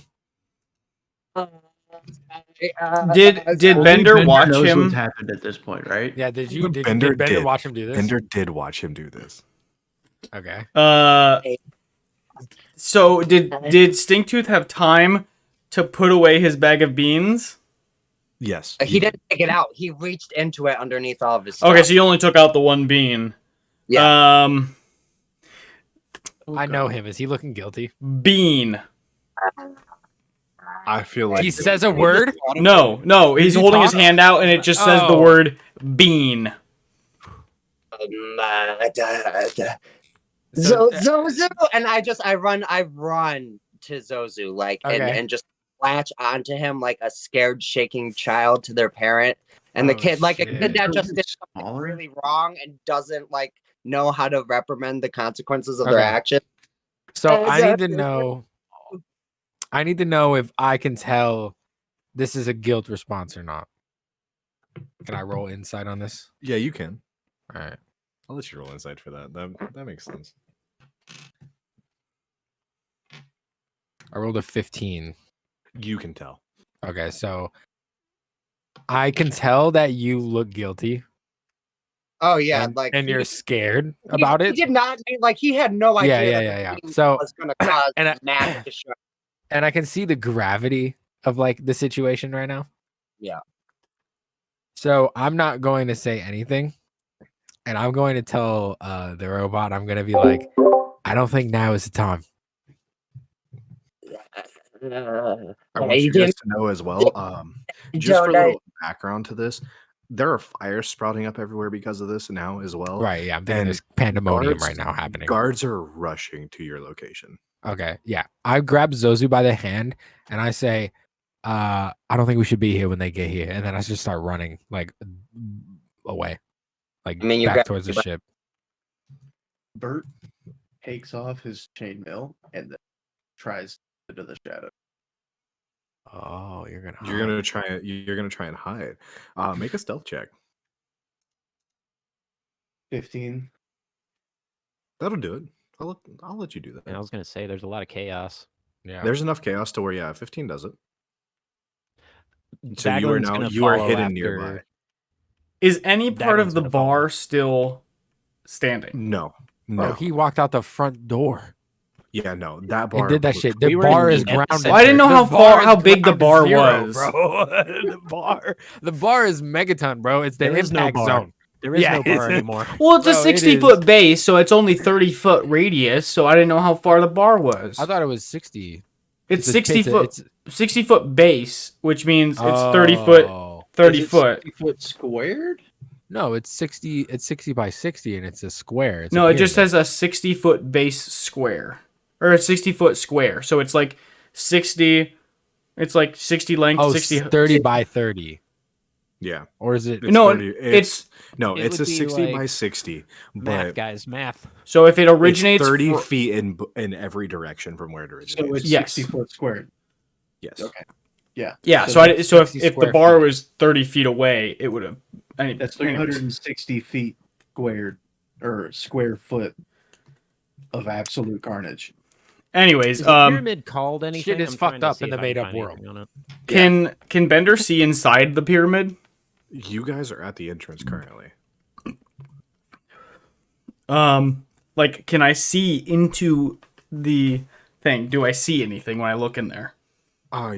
Did Only Bender watch knows him? What's happened at this point, right? Yeah, did you did Bender Bender did. watch him do this? Bender did watch him do this. Okay. So did Stinktooth have time to put away his bag of beans? Yes. he didn't take it out. He reached into it underneath all of his stuff. Okay, so you only took out the one bean. Yeah. I know him. Is he looking guilty? Bean. I feel like He says a word. No, he's he holding his talk? hand out and it just says the Oh. word bean. Zozu, and I run to Zozu, like, Okay. and just latch onto him like a scared, shaking child to their parent, and the Oh, kid, like a shit. kid that just did something Smaller? really wrong and doesn't like know how to reprimand the consequences of their Okay. action. So I need to Exactly. know. I need to know if I can tell this is a guilt response or not. Can I roll insight on this? yeah, you can. All right. I'll let you roll inside for that. That makes sense. I rolled a 15. You can tell. Okay, so I can tell that you look guilty. Oh yeah, and, like and he- you're scared he- about He it. did not like he had no idea. Yeah, that yeah. the thing So was gonna cause and I- mass destruction. and I can see the gravity of like the situation right now. Yeah. So I'm not going to say anything, and I'm going to tell the robot. I'm going to be like, I don't think now is the time. I want you guys to know as well. Just for a little background to this, there are fires sprouting up everywhere because of this now as well. Right? Yeah, I'm thinking and there's pandemonium guards- right now happening. Guards are rushing to your location. Okay, yeah. I grab Zozu by the hand and I say, I don't think we should be here when they get here. And then I just start running like away, like I mean, you back got towards the ship. Bert takes off his chainmail and then tries into the shadow. Oh, you're gonna try and hide. Make a stealth check. 15. That'll do it. I'll let you do that. And I was gonna say there's a lot of chaos. Yeah. There's enough chaos to where 15 does it. So Daglin's gonna you are follow hidden after- nearby. Is any part Daglin's of the gonna follow. bar still standing? No. Bro, he walked out the front door Yeah, no. That bar and did that was- shit. The We were bar in is the grounded. epicenter. Well, I didn't know The how bar is big the ground bar zero, was. bro. the bar is megaton, bro. It's the There is no impact bar. zone. There is Yeah, no bar it's- anymore. Well, it's a Bro, it 60-foot base, so it's only 30-foot radius. So I didn't know how far the bar was. I thought it was 60. It's a- 60-foot base, which means it's 30 foot. Oh. 30 Is it foot. 60 foot squared? No, it's 60. It's 60 by 60, and it's a square. It's No, a it just pyramid. says a 60-foot base square, or a 60-foot square. So it's like 60. It's like 60 length, Oh, 60. 30 by 30, Yeah. or is it? It's No, 30. it it's a would be 60 by like 60, Math, but guys, math. So if it it's originates 30 fr- feet in every direction from where it originates. So it's Yes. 60 foot squared. yes. Okay. Yeah. yeah. So So that's so if 60 if the square bar feet. was 30 feet away, it would have. That's 360 feet squared or square foot of absolute carnage. Anyways, Is the pyramid called anything? is I'm fucked trying to up see in if the I can made-up find world. anything on it. can Bender see inside the pyramid? You guys are at the entrance currently. Like, can I see into the thing? Do I see anything when I look in there?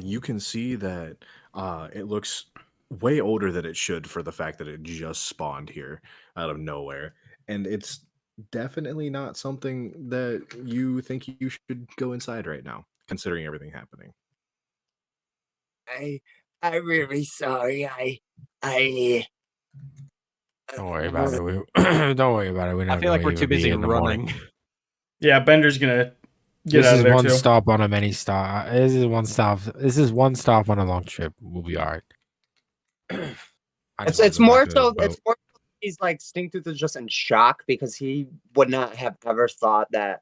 You can see that it looks way older than it should for the fact that it just spawned here out of nowhere. And it's definitely not something that you think you should go inside right now, considering everything happening. I'm really sorry. I Don't worry about it. Don't worry about it. We I feel like we're too busy running. Yeah, Bender's gonna get This out is of there one too. stop on a mini stop. This is one stop. This is one stop on a long trip. We'll be all right. I just wanna It's go more back to the so. boat. It's more. He's like Stinktooth is just in shock because he would not have ever thought that.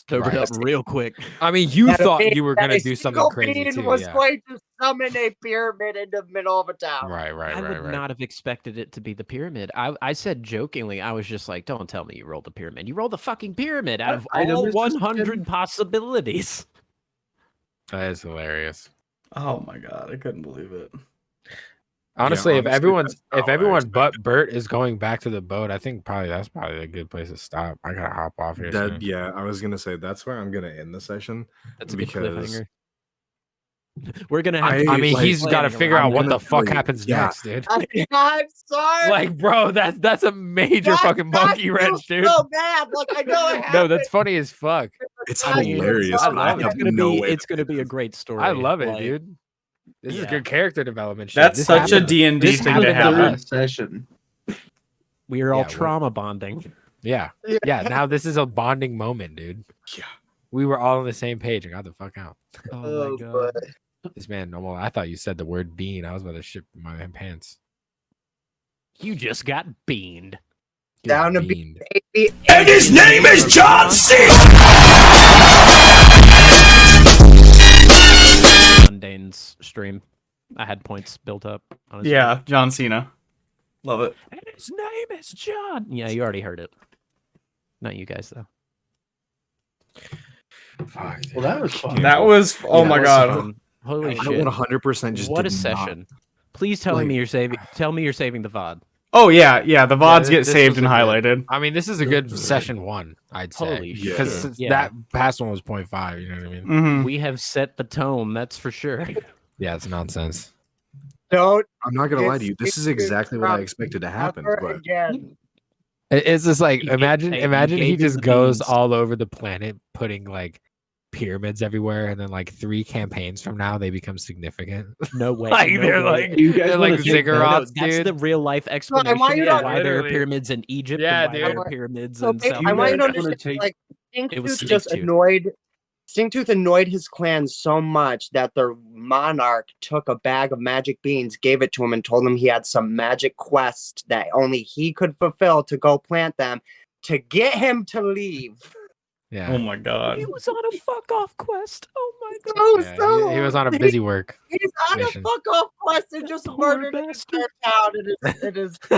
Sobered Right. up real quick. I mean, you that a thought being- you were that gonna a do something single crazy being too. was Yeah. going to summon a pyramid in the middle of a town. Right. I would not have expected it to be the pyramid. I said jokingly, I was just like, don't tell me you rolled the pyramid. You rolled the fucking pyramid out of item all is just 100 possibilities. That is hilarious. Oh my god, I couldn't believe it. Honestly, if honestly, everyone's that's if how I everyone but expected. Bert is going back to the boat, I think that's probably a good place to stop. I gotta hop off here. soon. Yeah, I was gonna say that's where I'm gonna end the session. That's a good Because cliffhanger. We're gonna have. to I keep mean, like, he's got to planning figure around out I'm what gonna the fuck tell you, happens yeah. next, dude. I'm sorry. Like, bro, that's a major That fucking monkey feels wrench, dude. So bad. Like I know it No, happened. that's funny as fuck. It's I mean, hilarious. I but I love it. have It's gonna no be. way It's to gonna be a fix great story. I love it, Like, dude. This is yeah. good character development shit. That's This such a happened. D&D This thing happened to in have. the- Third session. We are all Yeah, well- trauma bonding. Yeah. Yeah. Now this is a bonding moment, dude. Yeah. We were all on the same page. I got the fuck out. Oh my god. This man, normal. I thought you said the word bean. I was about to shit my pants. You just got beaned. Get Down to beaned. baby. And his name is John C. Mundane's stream. I had points built up. On his Yeah, John Cena. Love it. stream. And his name is John. Yeah, you already heard it. Not you guys though. Fuck, dude. Well, that was fun. That was oh my that was god. fun. Holy I shit! 100% just What a did session! Please tell like- me you're saving. Tell me you're saving the VOD. Oh yeah, the VODs this- get this saved was and a good- highlighted. I mean, this is a good session one, I'd say. Holy shit. Because Yeah. that past one was 0.5, you know what I mean? Mhm. We have set the tone. That's for sure. Yeah, it's nonsense. Don't I'm not gonna lie to It's- you. This is it's exactly what I from expected to happen. ever But again. It's just like You gave- imagine hey, you imagine he gave him just the goes beans. all over the planet putting like pyramids everywhere, and then like 3 campaigns from now they become significant. No way. Like, no they're way. like- You guys They're wanna like take that? ziggurats, That's dude. the real life explanation why you of not- why there are literally. pyramids in Egypt Yeah, and why there dude. are pyramids So in basically, South I want you to America. America. understand, Take- like, It was Stinktooth just Stinktooth. annoyed Stingtooth annoyed his clan so much that their monarch took a bag of magic beans, gave it to him, and told him he had some magic quest that only he could fulfill to go plant them to get him to leave. Yeah. Oh my god. He was on a fuck off quest. Oh my god. He was on a busy work. He's on mission. a fuck off quest and just Poor murdered an bastard. entire town. It is. Do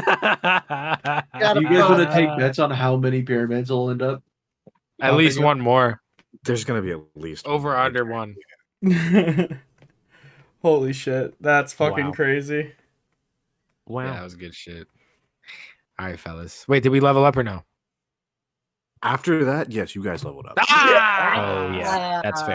you guys want to take bets on how many pyramids will end up? At least one more. There's gonna be at least Over one. under one. Holy shit. That's fucking Wow. crazy. Wow. Yeah, that was good shit. All right, fellas. Wait, did we level up or no? After that, yes, you guys leveled up. Oh yeah, that's fair.